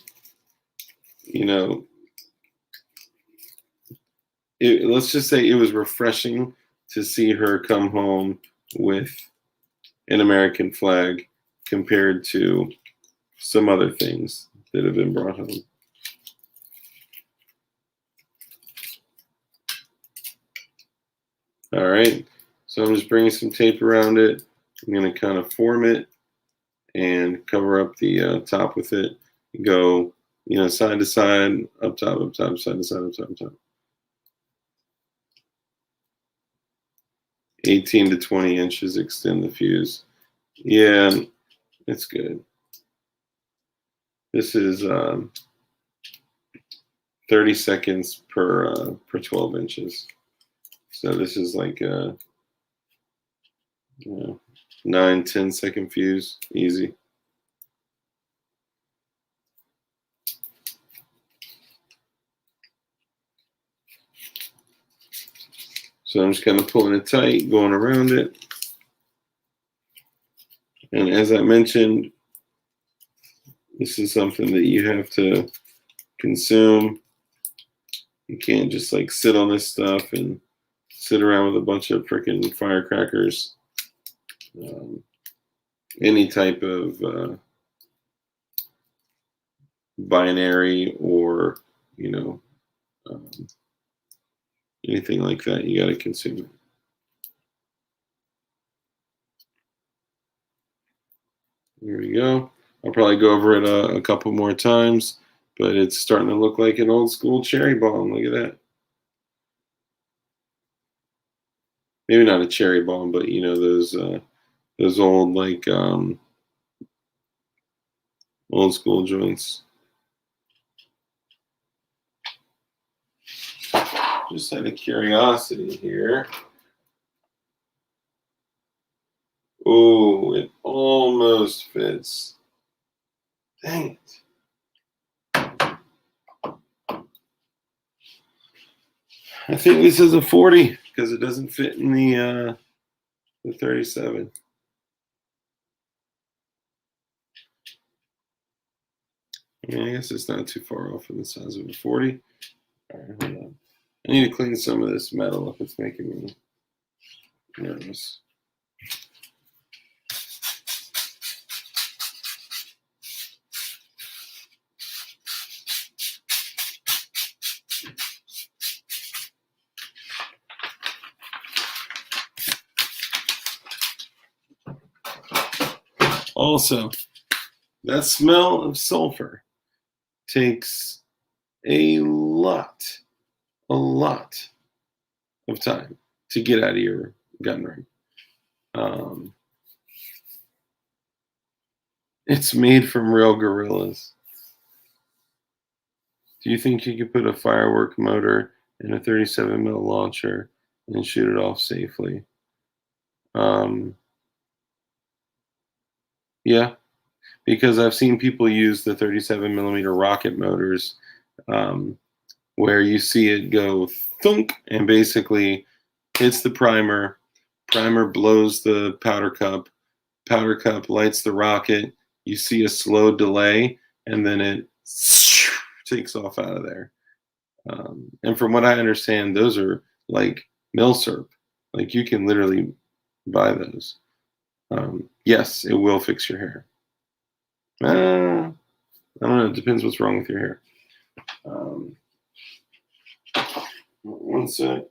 let's just say it was refreshing to see her come home with an American flag compared to some other things that have been brought home. All right, so I'm just bringing some tape around it. I'm going to kind of form it and cover up the top with it. Go, side to side, up top, side to side, up top, up top. 18 to 20 inches, extend the fuse. Yeah, it's good. This is 30 seconds per 12 inches. So this is like a 9-10 second fuse, easy. So I'm just kind of pulling it tight, going around it. And as I mentioned, this is something that you have to consume. You can't just like sit on this stuff and sit around with a bunch of freaking firecrackers. Any type of binary or, anything like that, you got to consume it. Here we go. I'll probably go over it a couple more times, but it's starting to look like an old school cherry bomb. Look at that. Maybe not a cherry bomb, but those old like old school joints. Just out of curiosity here. Oh, it almost fits. Dang it. I think this is a 40 because it doesn't fit in the 37. I mean, I guess it's not too far off from the size of a 40. All right, hold on. I need to clean some of this metal if it's making me nervous. Also, that smell of sulfur takes a lot of time to get out of your gun ring. It's made from real gorillas. Do you think you could put a firework motor in a 37 mil launcher and shoot it off safely? Yeah, because I've seen people use the 37 millimeter rocket motors where you see it go thunk and basically hits the primer blows the powder cup lights the rocket, you see a slow delay, and then it takes off out of there. And from what I understand, those are like milsurp. Like you can literally buy those. Yes, it will fix your hair. I don't know. It depends what's wrong with your hair. One sec.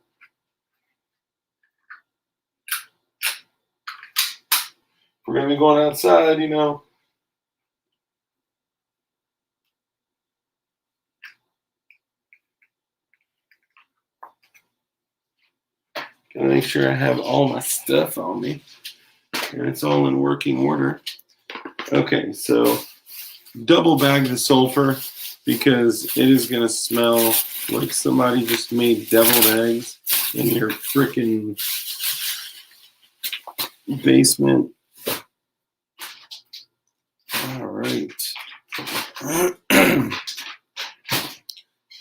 we're gonna be going outside, you know. Gotta make sure I have all my stuff on me and it's all in working order. Okay, so double bag the sulfur because it is gonna smell like somebody just made deviled eggs in your freaking basement. All right.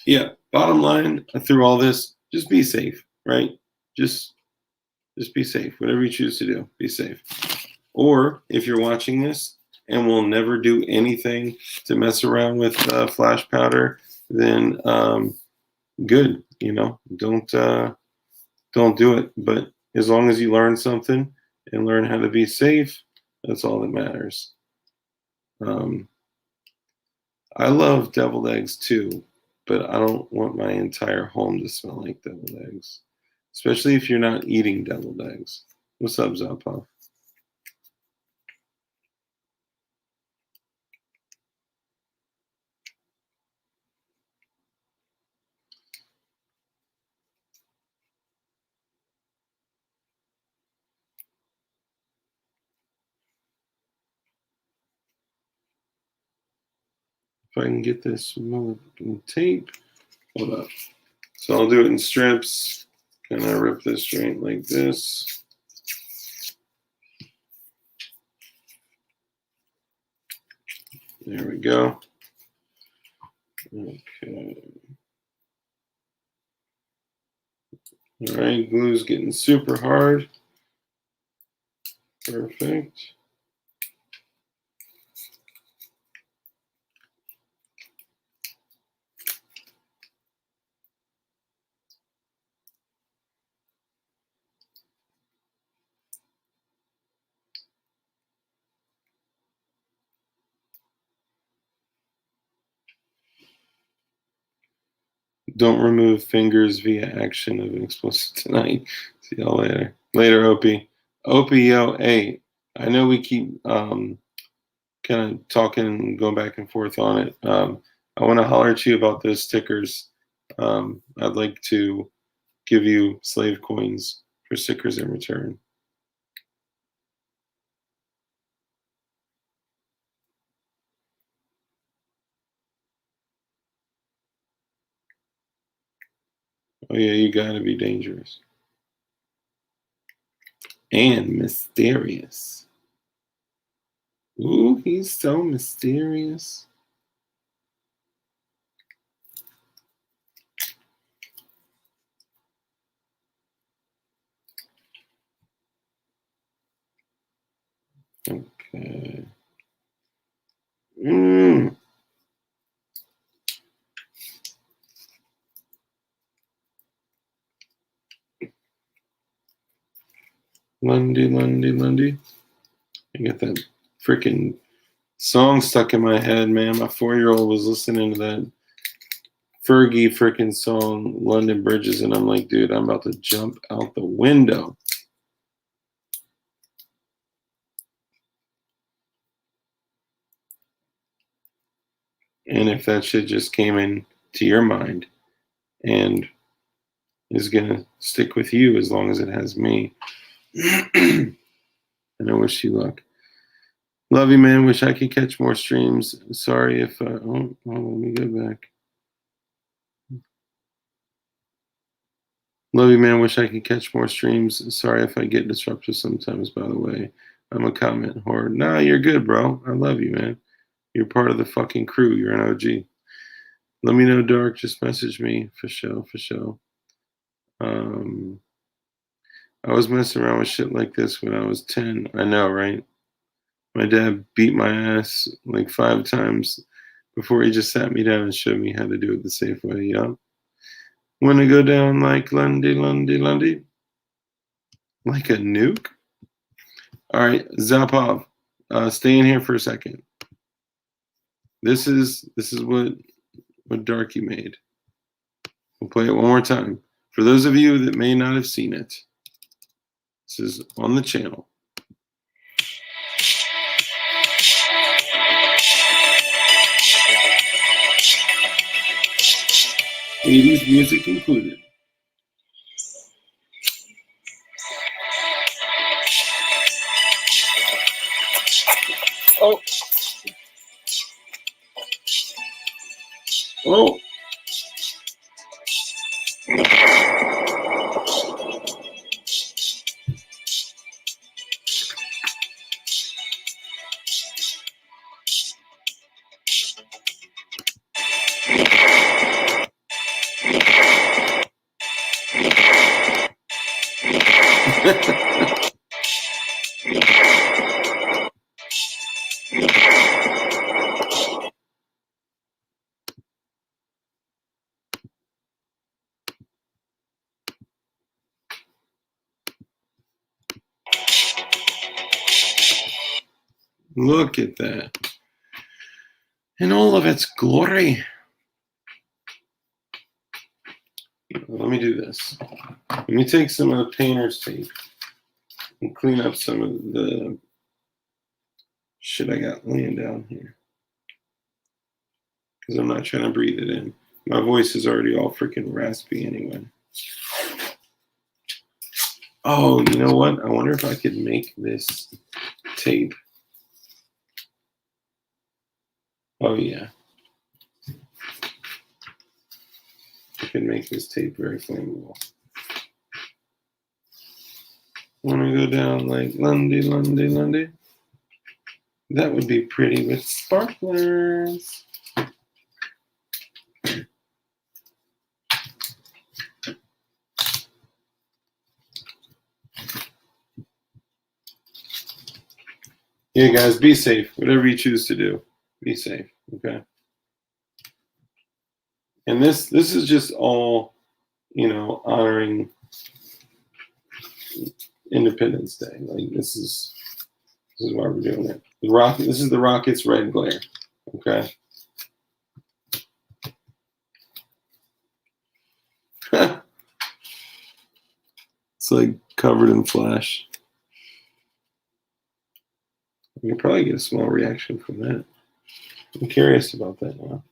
Yeah, bottom line, through all this, just be safe, right? Just be safe. Whatever you choose to do, be safe. Or if you're watching this and will never do anything to mess around with flash powder, then good. You know, don't do it. But as long as you learn something and learn how to be safe, that's all that matters. I love deviled eggs too, but I don't want my entire home to smell like deviled eggs, especially if you're not eating deviled eggs. What's up, Zappa? If I can get this tape, hold up. So I'll do it in strips. Kind of rip this joint like this. There we go. Okay. All right, glue's getting super hard. Perfect. Don't remove fingers via action of an explosive tonight. See y'all later. Later, Opie. Opie, yo, hey, I know we keep kind of talking and going back and forth on it. I want to holler at you about those stickers. I'd like to give you slave coins for stickers in return. Oh yeah, you gotta be dangerous. And mysterious. Ooh, he's so mysterious. Okay. Lundy. I got that freaking song stuck in my head, man. My 4-year-old was listening to that Fergie freaking song, London Bridges, and I'm like, dude, I'm about to jump out the window. And if that shit just came in to your mind and is gonna stick with you as long as it has me, and I wish you luck. Love you, man. Wish I could catch more streams. Sorry if let me go back. Love you, man. Wish I could catch more streams. Sorry if I get disruptive sometimes, by the way. I'm a comment whore. Nah, you're good, bro. I love you, man. You're part of the fucking crew. You're an OG. Let me know, Dark. Just message me. For sure. I was messing around with shit like this when I was 10. I know, right? My dad beat my ass like 5 times before he just sat me down and showed me how to do it the safe way. Yeah. Wanna go down like Lundy. Like a nuke? All right, Zapov, stay in here for a second. This is what Darky made. We'll play it one more time. For those of you that may not have seen it, this is on the channel. 80s music included. Oh. Oh. Look at that. In all of its glory. Let me do this. Let me take some of the painter's tape and clean up some of the shit I got laying down here. Because I'm not trying to breathe it in. My voice is already all freaking raspy anyway. Oh, you know what? I wonder if I could make this tape. Oh, yeah. I can make this tape very flammable. Want to go down like Lundy, Lundy, Lundy? That would be pretty with sparklers. Yeah, guys, be safe. Whatever you choose to do, be safe, okay? And this is just all, you know, honoring Independence Day. Like this is why we're doing it. This is the Rockets red glare, okay? It's like covered in flash. You can probably get a small reaction from that. I'm curious about that now.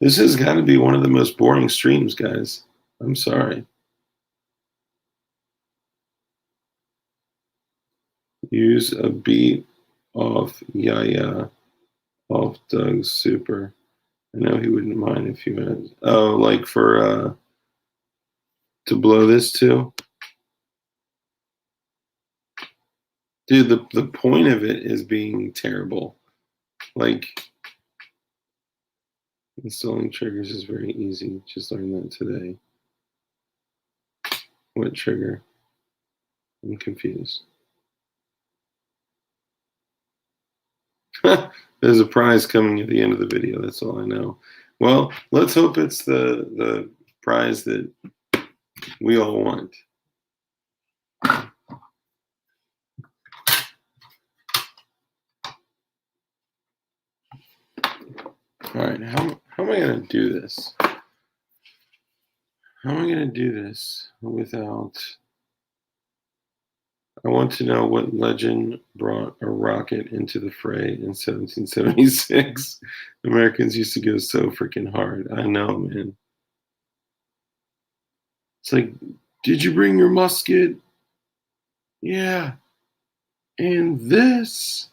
This has got to be one of the most boring streams, guys. I'm sorry. Use a beat off Yaya off Doug's Super. I know he wouldn't mind if you had. Oh, like for to blow this too? Dude, the point of it is being terrible. Like, installing triggers is very easy. Just learned that today. What trigger? I'm confused. There's a prize coming at the end of the video. That's all I know. Well, let's hope it's the prize that we all want. All right, how am I going to do this? How am I going to do this without... I want to know what legend brought a rocket into the fray in 1776. Americans used to go so freaking hard. I know, man. It's like, did you bring your musket? Yeah. And this?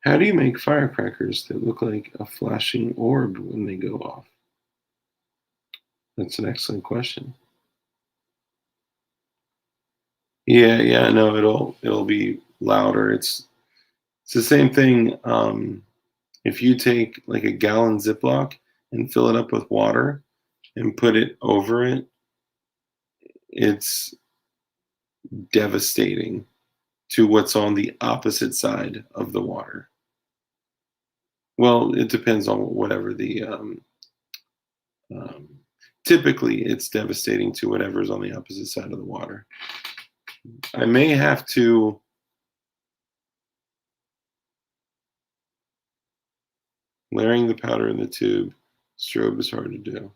How do you make firecrackers that look like a flashing orb when they go off? That's an excellent question. Yeah, no, it'll be louder. It's the same thing. If you take like a gallon Ziploc and fill it up with water and put it over it, it's devastating to what's on the opposite side of the water. Well, it depends on whatever the typically it's devastating to whatever's on the opposite side of the water. I may have to layering the powder in the tube. Strobe is hard to do.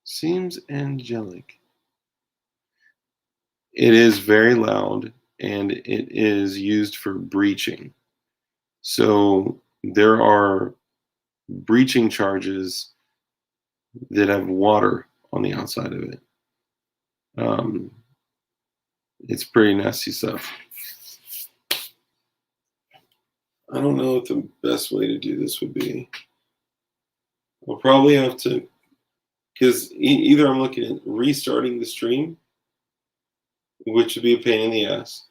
Seems angelic. It is very loud, and it is used for breaching. So there are breaching charges that have water on the outside of it. It's pretty nasty stuff. I don't know what the best way to do this would be. I'll probably have to, because either I'm looking at restarting the stream, which would be a pain in the ass,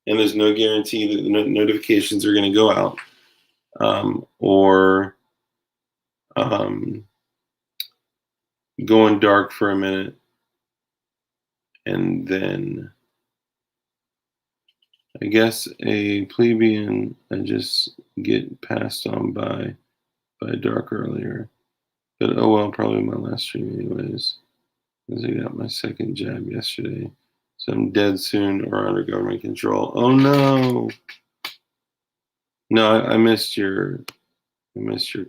and there's no guarantee that the notifications are going to go out, or going dark for a minute, and then I guess a plebeian I just get passed on by dark earlier. But oh well, probably my last stream anyways, because I got my second jab yesterday. So I'm dead soon or under government control. Oh no. No, I missed your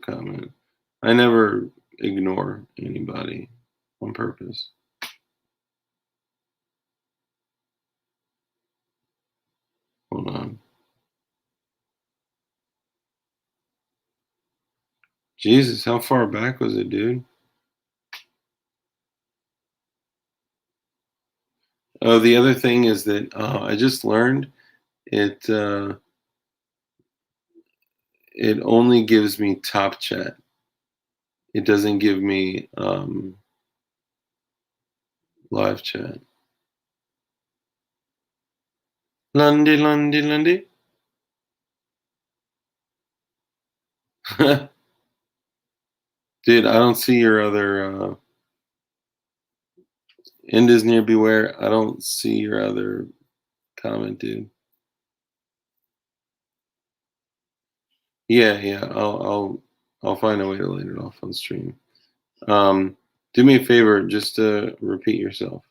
comment. I never ignore anybody on purpose. Hold on. Jesus, how far back was it, dude? Oh, the other thing is that I just learned it it only gives me top chat. It doesn't give me live chat. Lundy, Lundy, Lundy. Dude, I don't see your other End is near beware. I don't see your other comment, dude. Yeah. I'll find a way to light it off on stream. Do me a favor, just repeat yourself.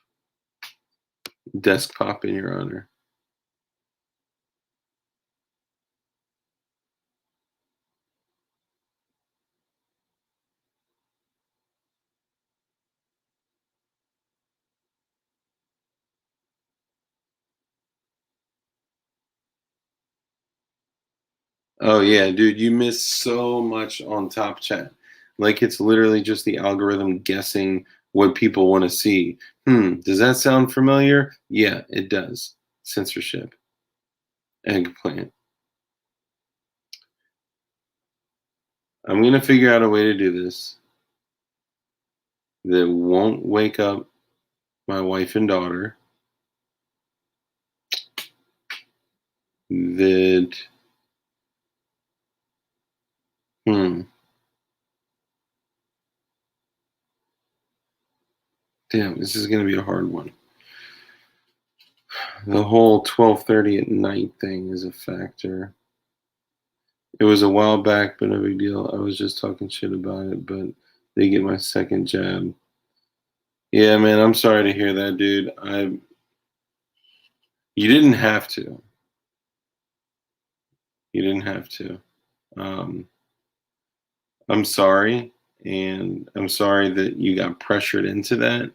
Desk pop in your honor. Oh yeah, dude, you miss so much on top chat. Like it's literally just the algorithm guessing what people want to see. Does that sound familiar? Yeah, it does. Censorship. Eggplant. I'm gonna figure out a way to do this that won't wake up my wife and daughter. That Damn, this is gonna be a hard one. The whole 12:30 at night thing is a factor. It was a while back, but no big deal. I was just talking shit about it, but they get my second jab. Yeah, man, I'm sorry to hear that, dude. You didn't have to. You didn't have to. I'm sorry, and I'm sorry that you got pressured into that,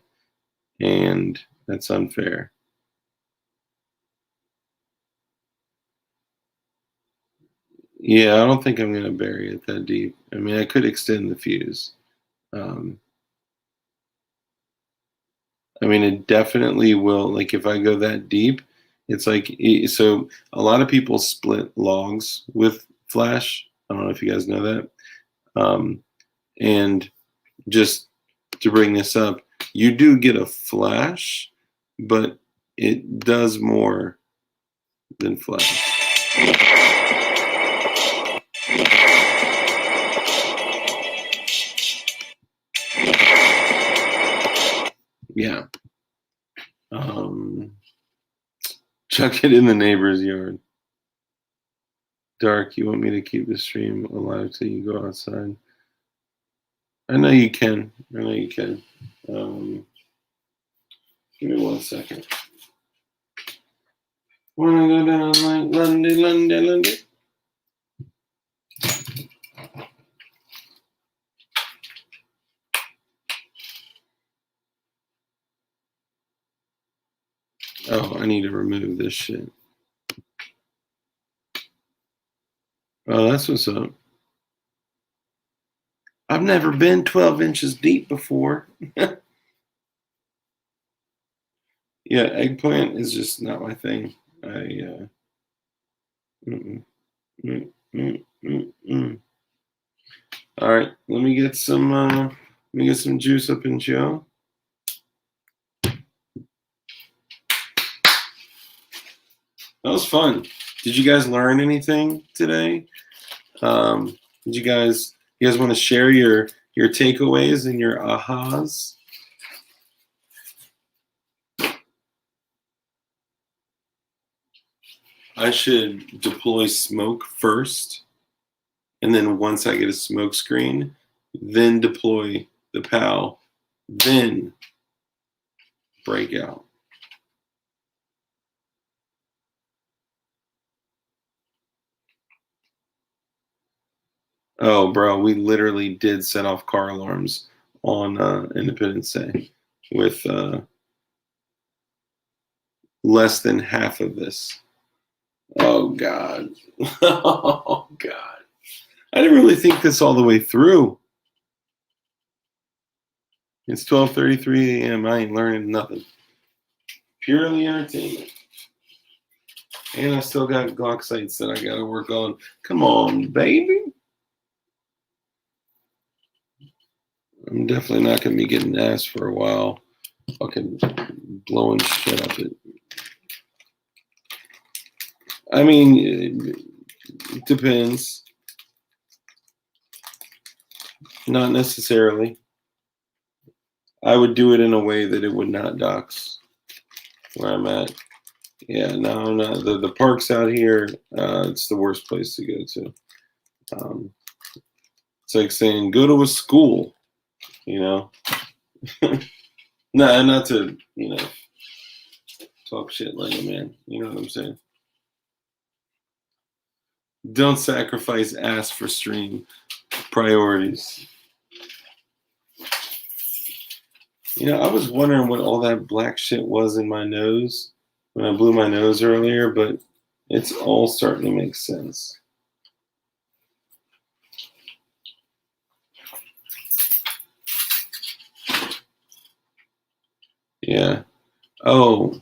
and that's unfair. Yeah, I don't think I'm gonna bury it that deep. I mean, I could extend the fuse. I mean, it definitely will. Like, if I go that deep, it's like so. A lot of people split logs with Flash. I don't know if you guys know that. And just to bring this up, you do get a Flash, but it does more than Flash. Yeah. Chuck it in the neighbor's yard. Dark, you want me to keep the stream alive till you go outside? I know you can. Give me 1 second. Wanna go down like London, London, London? Oh, I need to remove this shit. Oh, that's what's up. I've never been 12 inches deep before. Yeah, eggplant is just not my thing. Mm-mm, mm. All right, let me get some juice up in Joe. That was fun. Did you guys learn anything today? Did you guys want to share your takeaways and your ahas? I should deploy smoke first, and then once I get a smoke screen, then deploy the PAL, then break out. Oh, bro, we literally did set off car alarms on Independence Day with less than half of this. Oh, God. Oh, God. I didn't really think this all the way through. It's 12:33 a.m. I ain't learning nothing. Purely entertainment. And I still got Glock sights that I got to work on. Come on, baby. I'm definitely not going to be getting asked for a while. Fucking blowing shit up it. I mean, it depends. Not necessarily. I would do it in a way that it would not dox where I'm at. Yeah, no, I'm not. The parks out here, it's the worst place to go to. It's like saying, go to a school, you know? No, not to, talk shit like a man. You know what I'm saying? Don't sacrifice ass for stream. Priorities. I was wondering what all that black shit was in my nose when I blew my nose earlier, but it's all starting to make sense. Yeah. Oh,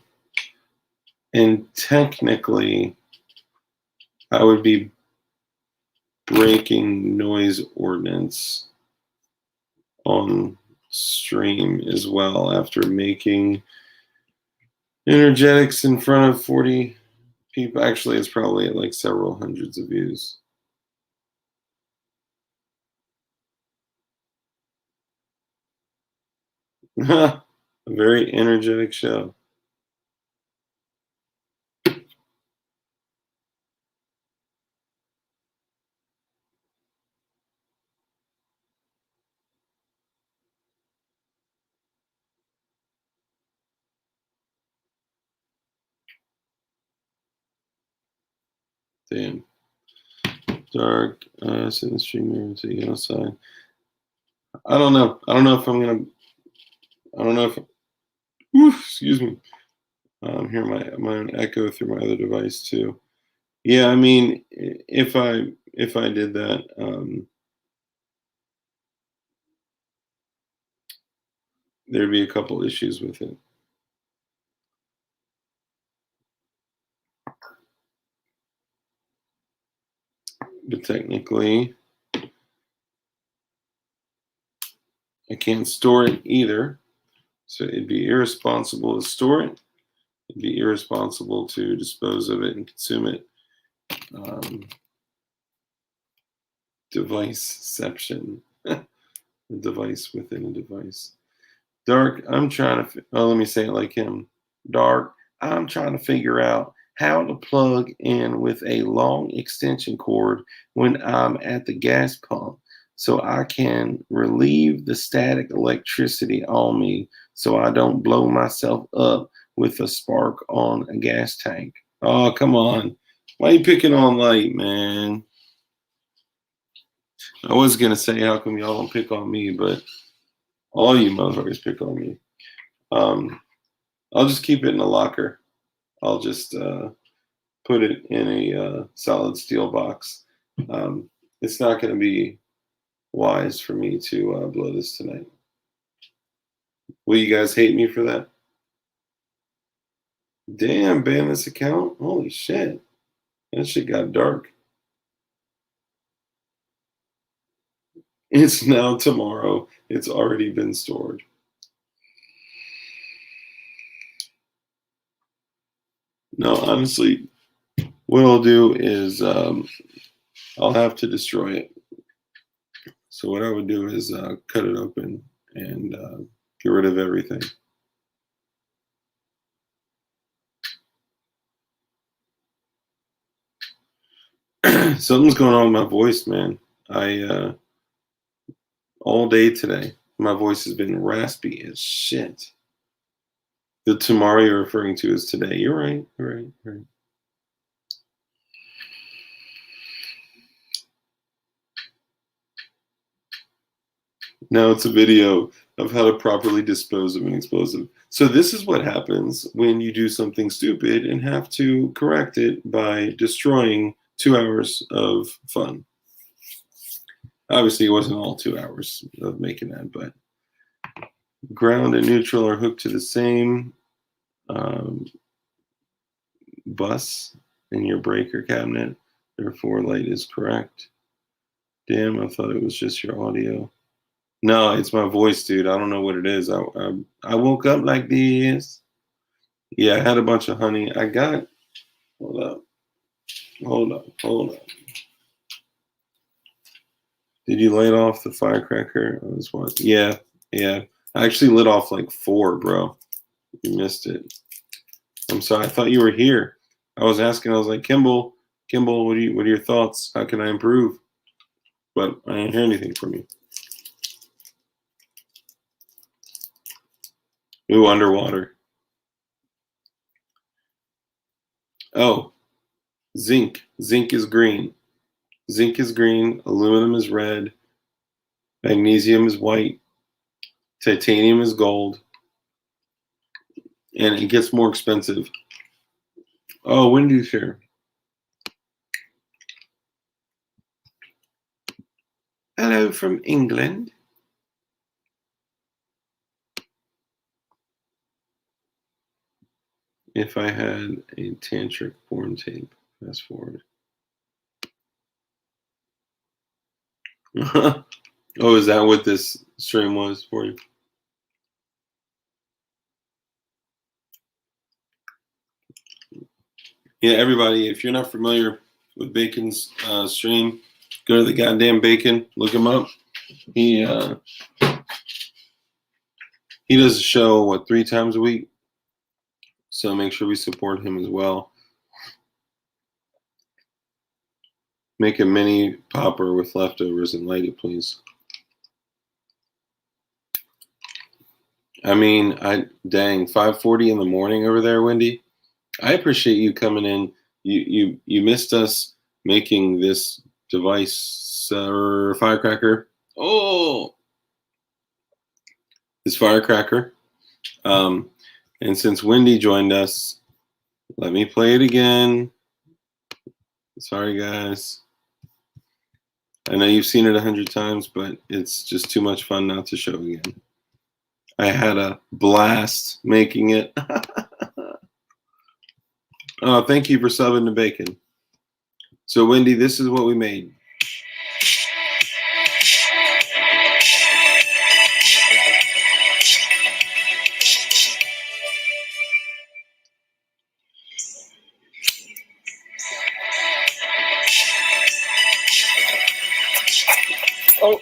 and technically, I would be breaking noise ordinance on stream as well after making energetics in front of 40 people. Actually, it's probably at like several hundreds of views. A very energetic show. Damn. Dark, sit in the stream mirror to the outside. I don't know. I don't know if I'm gonna. I don't know if. Excuse me. I'm hearing my own echo through my other device too. Yeah, I mean, if I did that, there'd be a couple issues with it. But technically, I can't store it either. So it'd be irresponsible to store it. It'd be irresponsible to dispose of it and consume it. Deviceception. A device within a device. Dark, I'm trying to, let me say it like him. Dark, I'm trying to figure out how to plug in with a long extension cord when I'm at the gas pump. so I can relieve the static electricity on me so I don't blow myself up with a spark on a gas tank. Oh, come on. Why are you picking on light, man? I was going to say, how come y'all don't pick on me, but all you motherfuckers pick on me. I'll just keep it in a locker. I'll just put it in a solid steel box. It's not going to be wise for me to blow this tonight. Will you guys hate me for that? Damn, ban this account? Holy shit. That shit got dark. It's now tomorrow. It's already been stored. No, honestly, what I'll do is I'll have to destroy it. So what I would do is cut it open and get rid of everything. Something's going on with my voice, man. All day today, my voice has been raspy as shit. The tomorrow you're referring to is today. You're right. You're right. You're right. Now it's a video of how to properly dispose of an explosive. So this is what happens when you do something stupid and have to correct it by destroying 2 hours of fun. Obviously, it wasn't all 2 hours of making that, but ground and neutral are hooked to the same bus in your breaker cabinet. Therefore, light is correct. Damn, I thought it was just your audio. No, it's my voice, dude. I don't know what it is. I woke up like this. Yeah, I had a bunch of honey. I got. Hold up. Hold up. Did you light off the firecracker? I was watching. Yeah. I actually lit off like 4, bro. You missed it. I'm sorry. I thought you were here. I was asking. I was like, Kimball, what are your thoughts? How can I improve? But I didn't hear anything from you. Ooh, underwater. Oh, zinc. Zinc is green. Zinc is green. Aluminum is red. Magnesium is white. Titanium is gold. And it gets more expensive. Oh, Wendy's here. Hello from England. If I had a tantric porn tape, fast forward. Oh, is that what this stream was for you? Yeah, everybody, if you're not familiar with Bacon's stream, go to the goddamn Bacon, look him up. He does a show, 3 times a week? So make sure we support him as well. Make a mini popper with leftovers and light it, please. I mean, dang, 5:40 in the morning over there, Wendy. I appreciate you coming in. You missed us making this device firecracker. Oh, this firecracker. And since Wendy joined us, let me play it again. Sorry, guys. I know you've seen it 100 times, but it's just too much fun not to show again. I had a blast making it. Oh, thank you for subbing to Bacon. So, Wendy, this is what we made. Oh.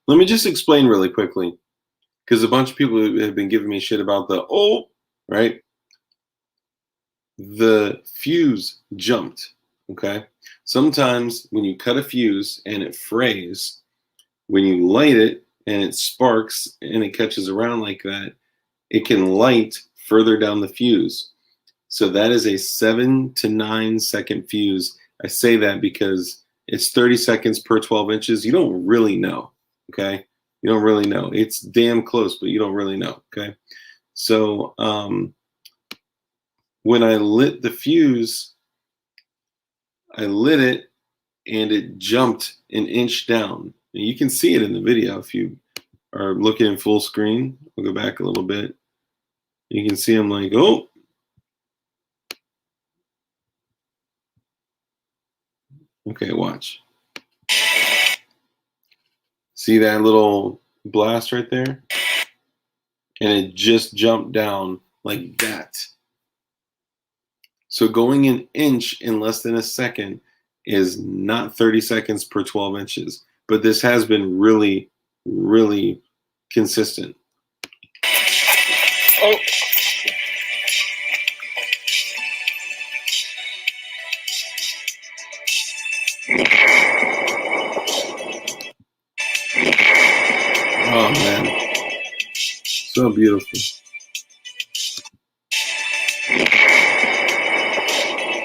Let me just explain really quickly, because a bunch of people have been giving me shit about right? The fuse jumped, Okay. Sometimes when you cut a fuse and it frays, when you light it and it sparks and it catches around like that, it can light further down the fuse. So that is a 7 to 9 second fuse. I say that because it's 30 seconds per 12 inches. You don't really know. Okay. You don't really know. It's damn close, but you don't really know. Okay. So when I lit the fuse, I lit it and it jumped an inch down. And you can see it in the video if you are looking in full screen. I'll go back a little bit. You can see I'm like, oh. Okay, watch. See that little blast right there? And it just jumped down like that. So going an inch in less than a second is not 30 seconds per 12 inches. But this has been really, really consistent. Oh. Oh man, so beautiful.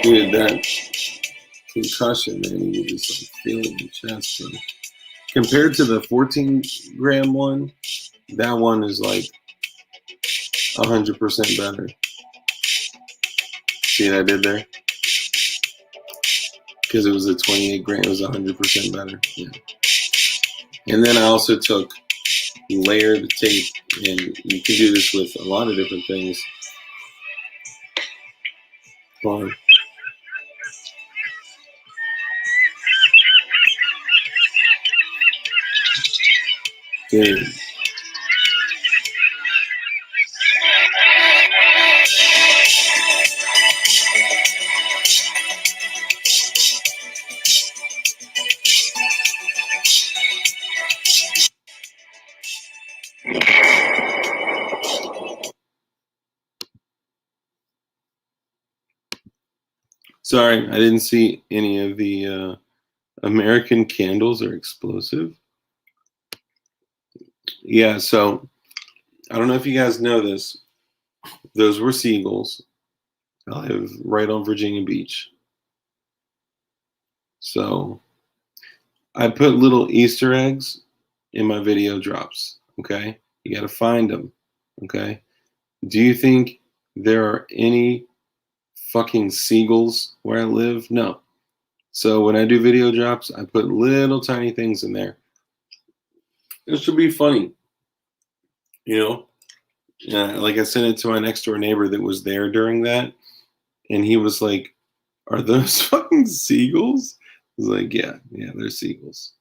Dude, that concussion, man, you just like feel it in your chest. Bro. Compared to the 14-gram one, that one is like 100% better. See what I did there? Because it was a 28-gram, it was 100% better. Yeah. And then I also took layered tape, and you can do this with a lot of different things. Hold on. Dude. Sorry, I didn't see any of the American candles are explosive. Yeah, so I don't know if you guys know this. Those were seagulls. I live right on Virginia Beach. So I put little Easter eggs in my video drops. Okay. You got to find them. Okay. Do you think there are any fucking seagulls where I live? No. So when I do video drops, I put little tiny things in there. It should be funny. You know? Like I sent it to my next door neighbor that was there during that. And he was like, "Are those fucking seagulls?" I was like, yeah, they're seagulls.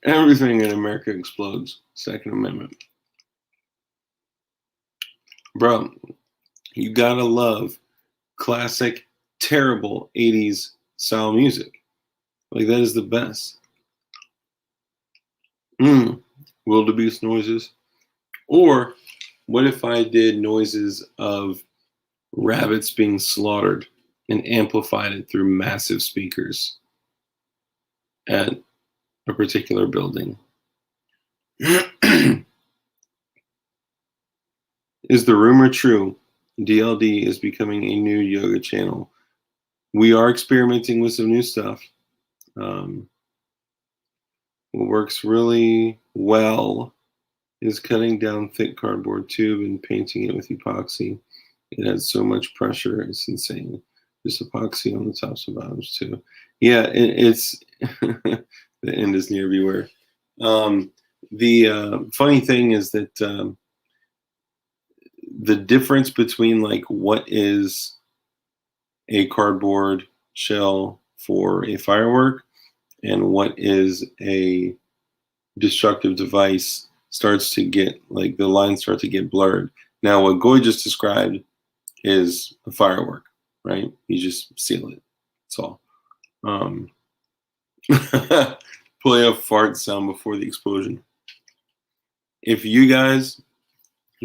Everything in America explodes. Second Amendment. Bro, you gotta love classic, terrible 80s style music. Like, that is the best. Wildebeest noises. Or what if I did noises of rabbits being slaughtered and amplified it through massive speakers at a particular building? Is the rumor true? DLD is becoming a new yoga channel. We are experimenting with some new stuff. What works really well is cutting down thick cardboard tube and painting it with epoxy. It adds so much pressure, it's insane. There's epoxy on the tops and bottoms too. Yeah, it's the end is near beware. The funny thing is that the difference between like what is a cardboard shell for a firework and what is a destructive device starts to get, like, the lines start to get blurred. Now, what Goy just described is a firework, right? You just seal it. That's all. Play a fart sound before the explosion. If you guys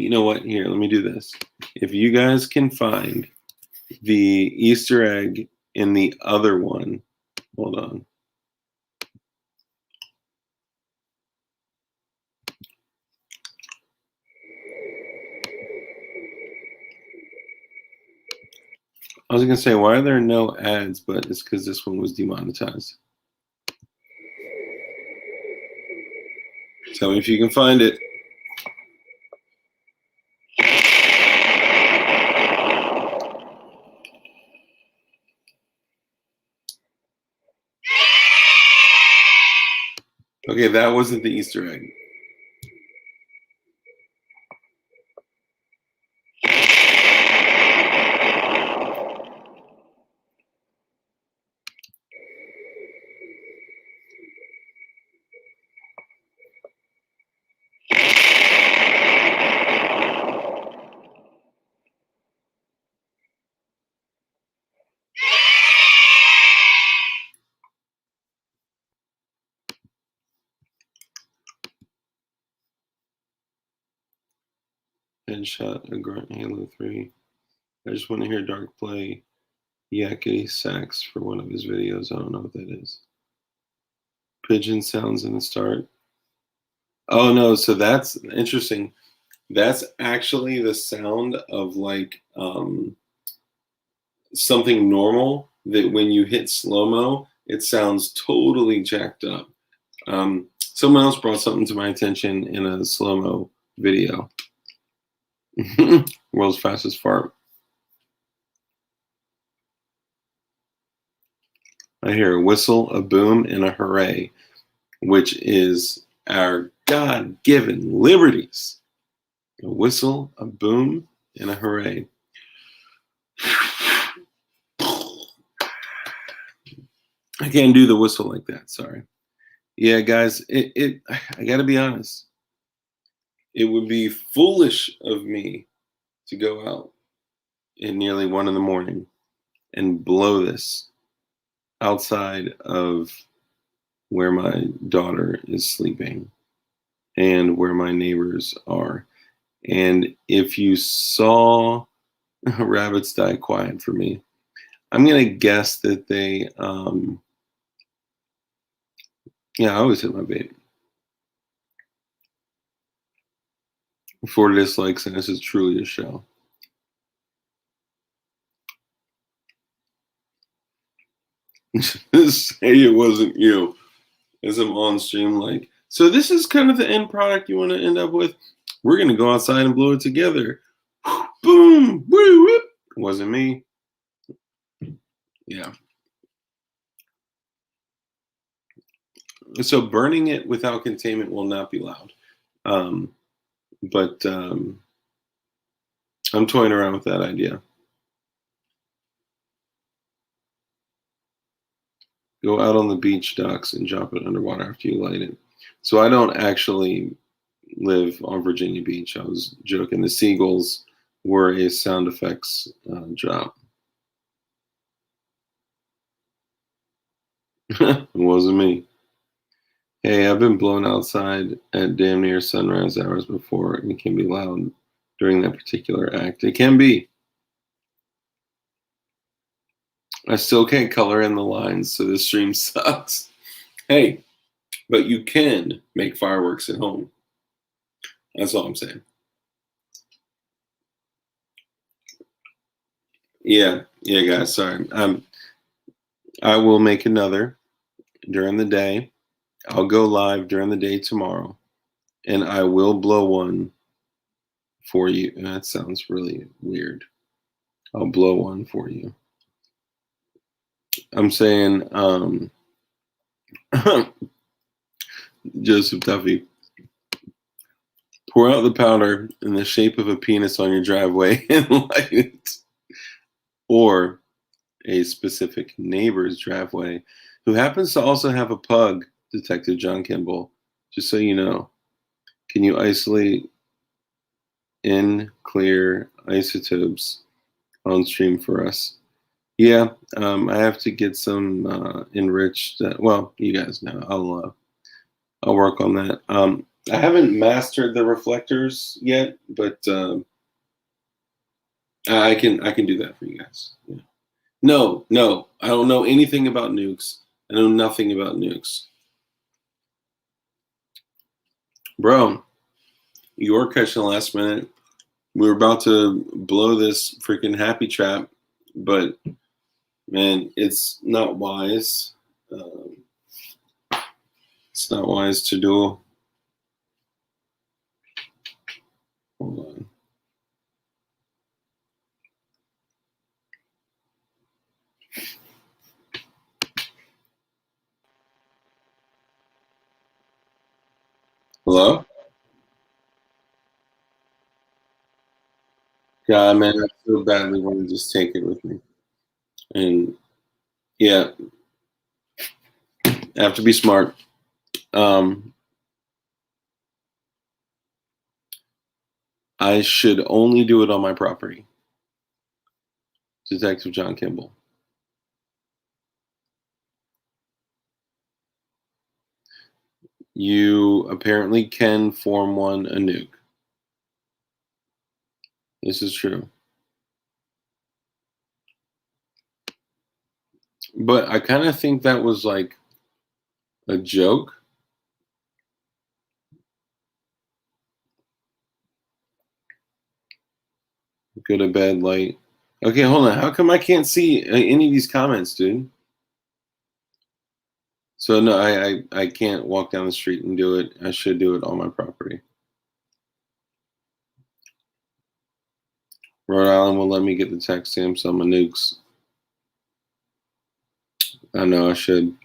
You know what? Here, let me do this. If you guys can find the Easter egg in the other one, hold on. I was going to say, why are there no ads? But it's because this one was demonetized. Tell me if you can find it. Okay, that wasn't the Easter egg. Headshot, a grunt, Halo 3. I just want to hear Dark play yakety sax for one of his videos. I don't know what that is. Pigeon sounds in the start. Oh no, so that's interesting. That's actually the sound of like something normal that when you hit slow-mo, it sounds totally jacked up. Someone else brought something to my attention in a slow-mo video. World's fastest fart. I hear a whistle, a boom, and a hooray, which is our God-given liberties. A whistle, a boom, and a hooray. I can't do the whistle like that, sorry. Yeah, guys, I gotta be honest. It would be foolish of me to go out at nearly 1 a.m. and blow this outside of where my daughter is sleeping and where my neighbors are. And if you saw rabbits die quiet for me, I'm gonna guess that they yeah, I always hit my bait. 4 dislikes, and this is truly a show. Say it wasn't you. As I'm on stream, like, so this is kind of the end product you want to end up with. We're gonna go outside and blow it together. Boom, woo, woo. Wasn't me. Yeah. So burning it without containment will not be loud. But I'm toying around with that idea. Go out on the beach docks and drop it underwater after you light it. So I don't actually live on Virginia Beach. I was joking. The seagulls were a sound effects drop. It wasn't me. Hey, I've been blown outside at damn near sunrise hours before, and it can be loud during that particular act. It can be. I still can't color in the lines, so this stream sucks. Hey, but you can make fireworks at home. That's all I'm saying. Yeah, guys, sorry. I will make another during the day. I'll go live during the day tomorrow, and I will blow one for you. And that sounds really weird. I'll blow one for you. I'm saying, Joseph Duffy, pour out the powder in the shape of a penis on your driveway and light it. Or a specific neighbor's driveway who happens to also have a pug, Detective John Kimball, just so you know. Can you isolate in clear isotopes on stream for us? Yeah, I have to get some enriched. Well, you guys know. I'll work on that. I haven't mastered the reflectors yet, but I can do that for you guys. Yeah. No, I don't know anything about nukes. I know nothing about nukes. Bro, you were catching the last minute. We were about to blow this freaking happy trap, but man, it's not wise. It's not wise to do. Hold on. Hello? God, man, I so badly want to just take it with me. And yeah, I have to be smart. I should only do it on my property. Detective John Kimball. You apparently can form one a nuke. This is true. But I kind of think that was like a joke. Go to bed light. Okay, hold on. How come I can't see any of these comments, dude? So no, I can't walk down the street and do it. I should do it on my property. Rhode Island will let me get the tax stamps on my nukes. I know I should.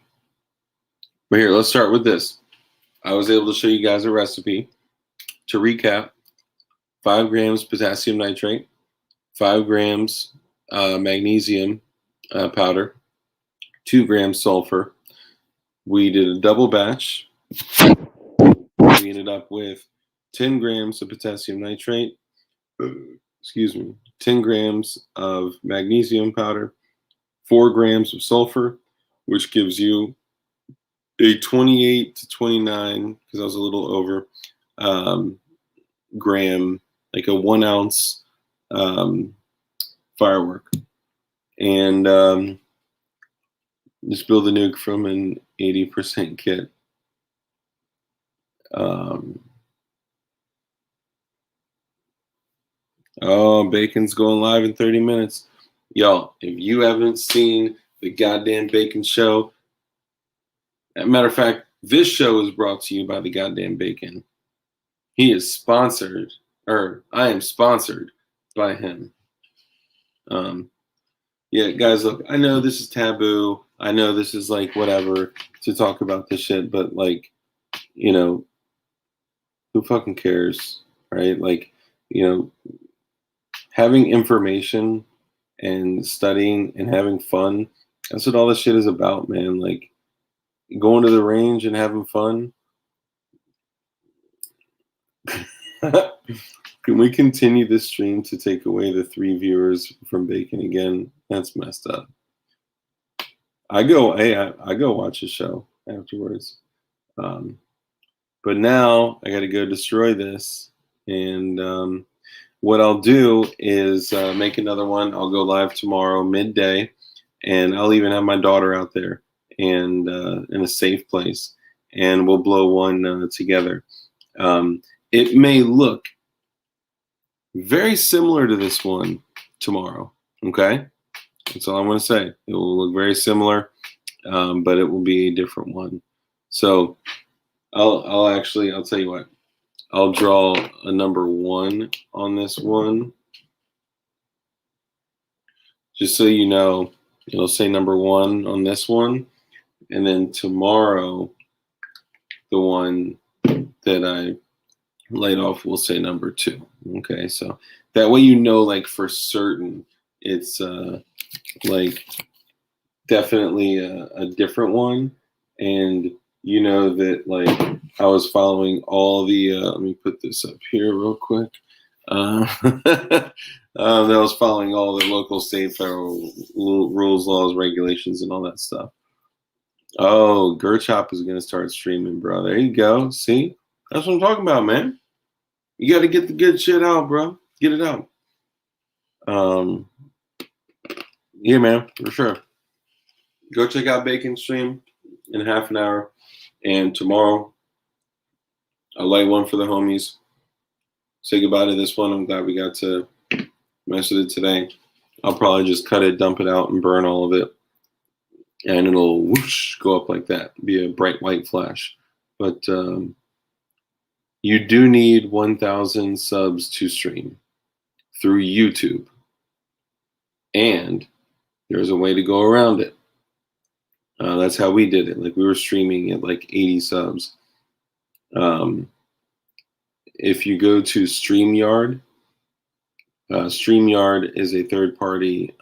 But here, let's start with this. I was able to show you guys a recipe. To recap, 5 grams potassium nitrate, 5 grams magnesium powder, 2 grams sulfur. We did a double batch. We ended up with 10 grams of potassium nitrate, 10 grams of magnesium powder, 4 grams of sulfur, which gives you a 28 to 29, because I was a little over, gram, like a 1 ounce firework. And just build a nuke from an 80% kit. Oh, Bacon's going live in 30 minutes. Y'all, if you haven't seen the goddamn Bacon show, as a matter of fact, this show is brought to you by the goddamn Bacon. He is sponsored, or I am sponsored by him. Yeah, guys, look, I know this is taboo. I know this is like whatever to talk about this shit, but like, you know, who fucking cares, right? Like, you know, having information and studying and having fun, that's what all this shit is about, man. Like, going to the range and having fun. Can we continue this stream to take away the 3 viewers from Bacon again? That's messed up. I go watch a show afterwards. But now I got to go destroy this. And what I'll do is make another one. I'll go live tomorrow midday, and I'll even have my daughter out there and in a safe place, and we'll blow one together. It may look very similar to this one tomorrow. Okay, that's all I want to say. It will look very similar, but it will be a different one. So I'll tell you what. I'll draw a number 1 on this one, just so you know. It'll say number 1 on this one, and then tomorrow, the one that I laid off will say number 2. Okay, so that way you know, like for certain, it's like definitely a different one, and you know that like I was following all the. Let me put this up here real quick. That was following all the local, state, federal rules, laws, regulations, and all that stuff. Oh, Gerchop is going to start streaming, bro. There you go. See? That's what I'm talking about, man. You got to get the good shit out, bro. Get it out. Yeah, man, for sure. Go check out Bacon Stream in half an hour. And tomorrow, I'll light one for the homies. Say goodbye to this one. I'm glad we got to mess with it today. I'll probably just cut it, dump it out, and burn all of it. And it'll whoosh, go up like that. Be a bright white flash. But you do need 1,000 subs to stream through YouTube. And there's a way to go around it. That's how we did it. Like, we were streaming at like 80 subs. If you go to StreamYard, StreamYard is a third-party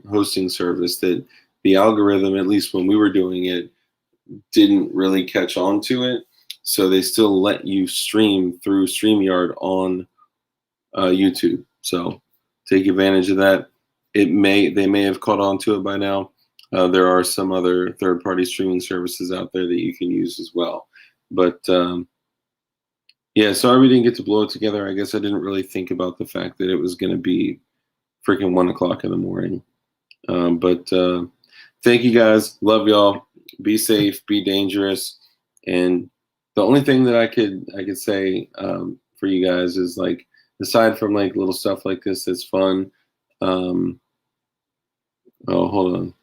hosting service that the algorithm, at least when we were doing it, didn't really catch on to it. So they still let you stream through StreamYard on YouTube. So take advantage of that. They may have caught on to it by now. There are some other third-party streaming services out there that you can use as well. But yeah, sorry we didn't get to blow it together. I guess I didn't really think about the fact that it was going to be freaking 1 o'clock in the morning. But thank you guys. Love y'all. Be safe. Be dangerous. And the only thing that I could say for you guys is, like, aside from like little stuff like this that's fun. Oh, hold on.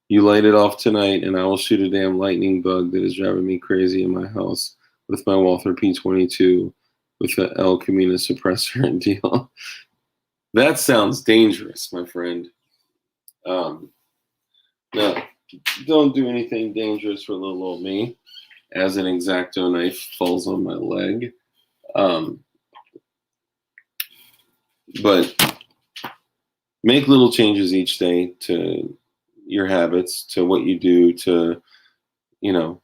You light it off tonight, and I will shoot a damn lightning bug that is driving me crazy in my house with my Walther P22 with the El Camino suppressor and deal. That sounds dangerous, my friend. No, don't do anything dangerous for little old me, as an X-Acto knife falls on my leg. But make little changes each day to your habits, to what you do, to, you know,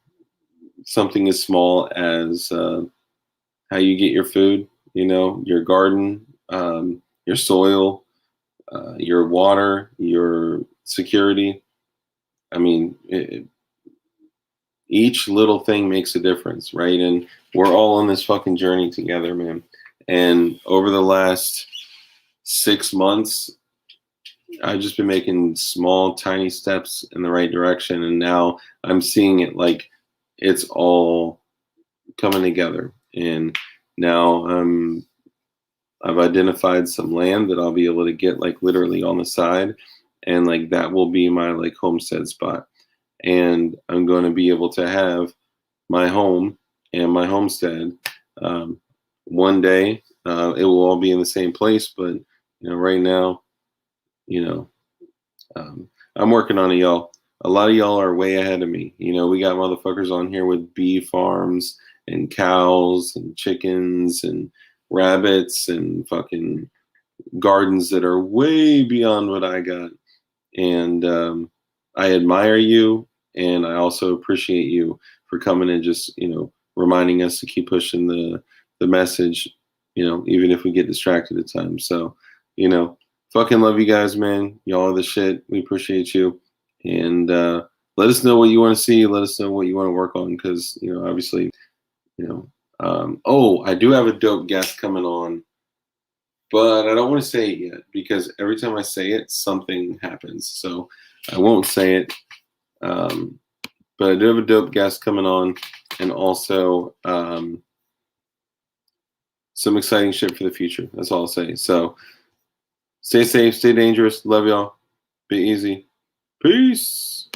something as small as how you get your food, you know, your garden, your soil, your water, your security. I mean, each little thing makes a difference, right? And we're all on this fucking journey together, man. And over the last 6 months, I've just been making small, tiny steps in the right direction. And now I'm seeing it like it's all coming together. And now I've identified some land that I'll be able to get, like, literally on the side. And like that will be my like homestead spot. And I'm going to be able to have my home and my homestead. One day it will all be in the same place, but you know, right now, you know, I'm working on it, y'all. A lot of y'all are way ahead of me. You know, we got motherfuckers on here with bee farms and cows and chickens and rabbits and fucking gardens that are way beyond what I got. And I admire you, and I also appreciate you for coming and just, you know, reminding us to keep pushing the message, you know, even if we get distracted at times. So, you know, fucking love you guys, man. Y'all are the shit. We appreciate you. And let us know what you want to see. Let us know what you want to work on, because, you know, obviously, you know. Oh, I do have a dope guest coming on, but I don't want to say it yet, because every time I say it, something happens. So I won't say it. But I do have a dope guest coming on, and also some exciting shit for the future. That's all I'll say. So stay safe, stay dangerous. Love y'all. Be easy. Peace.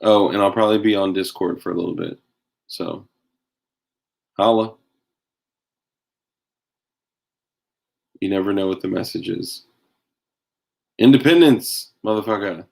Oh, and I'll probably be on Discord for a little bit. So holla. You never know what the message is. Independence, motherfucker.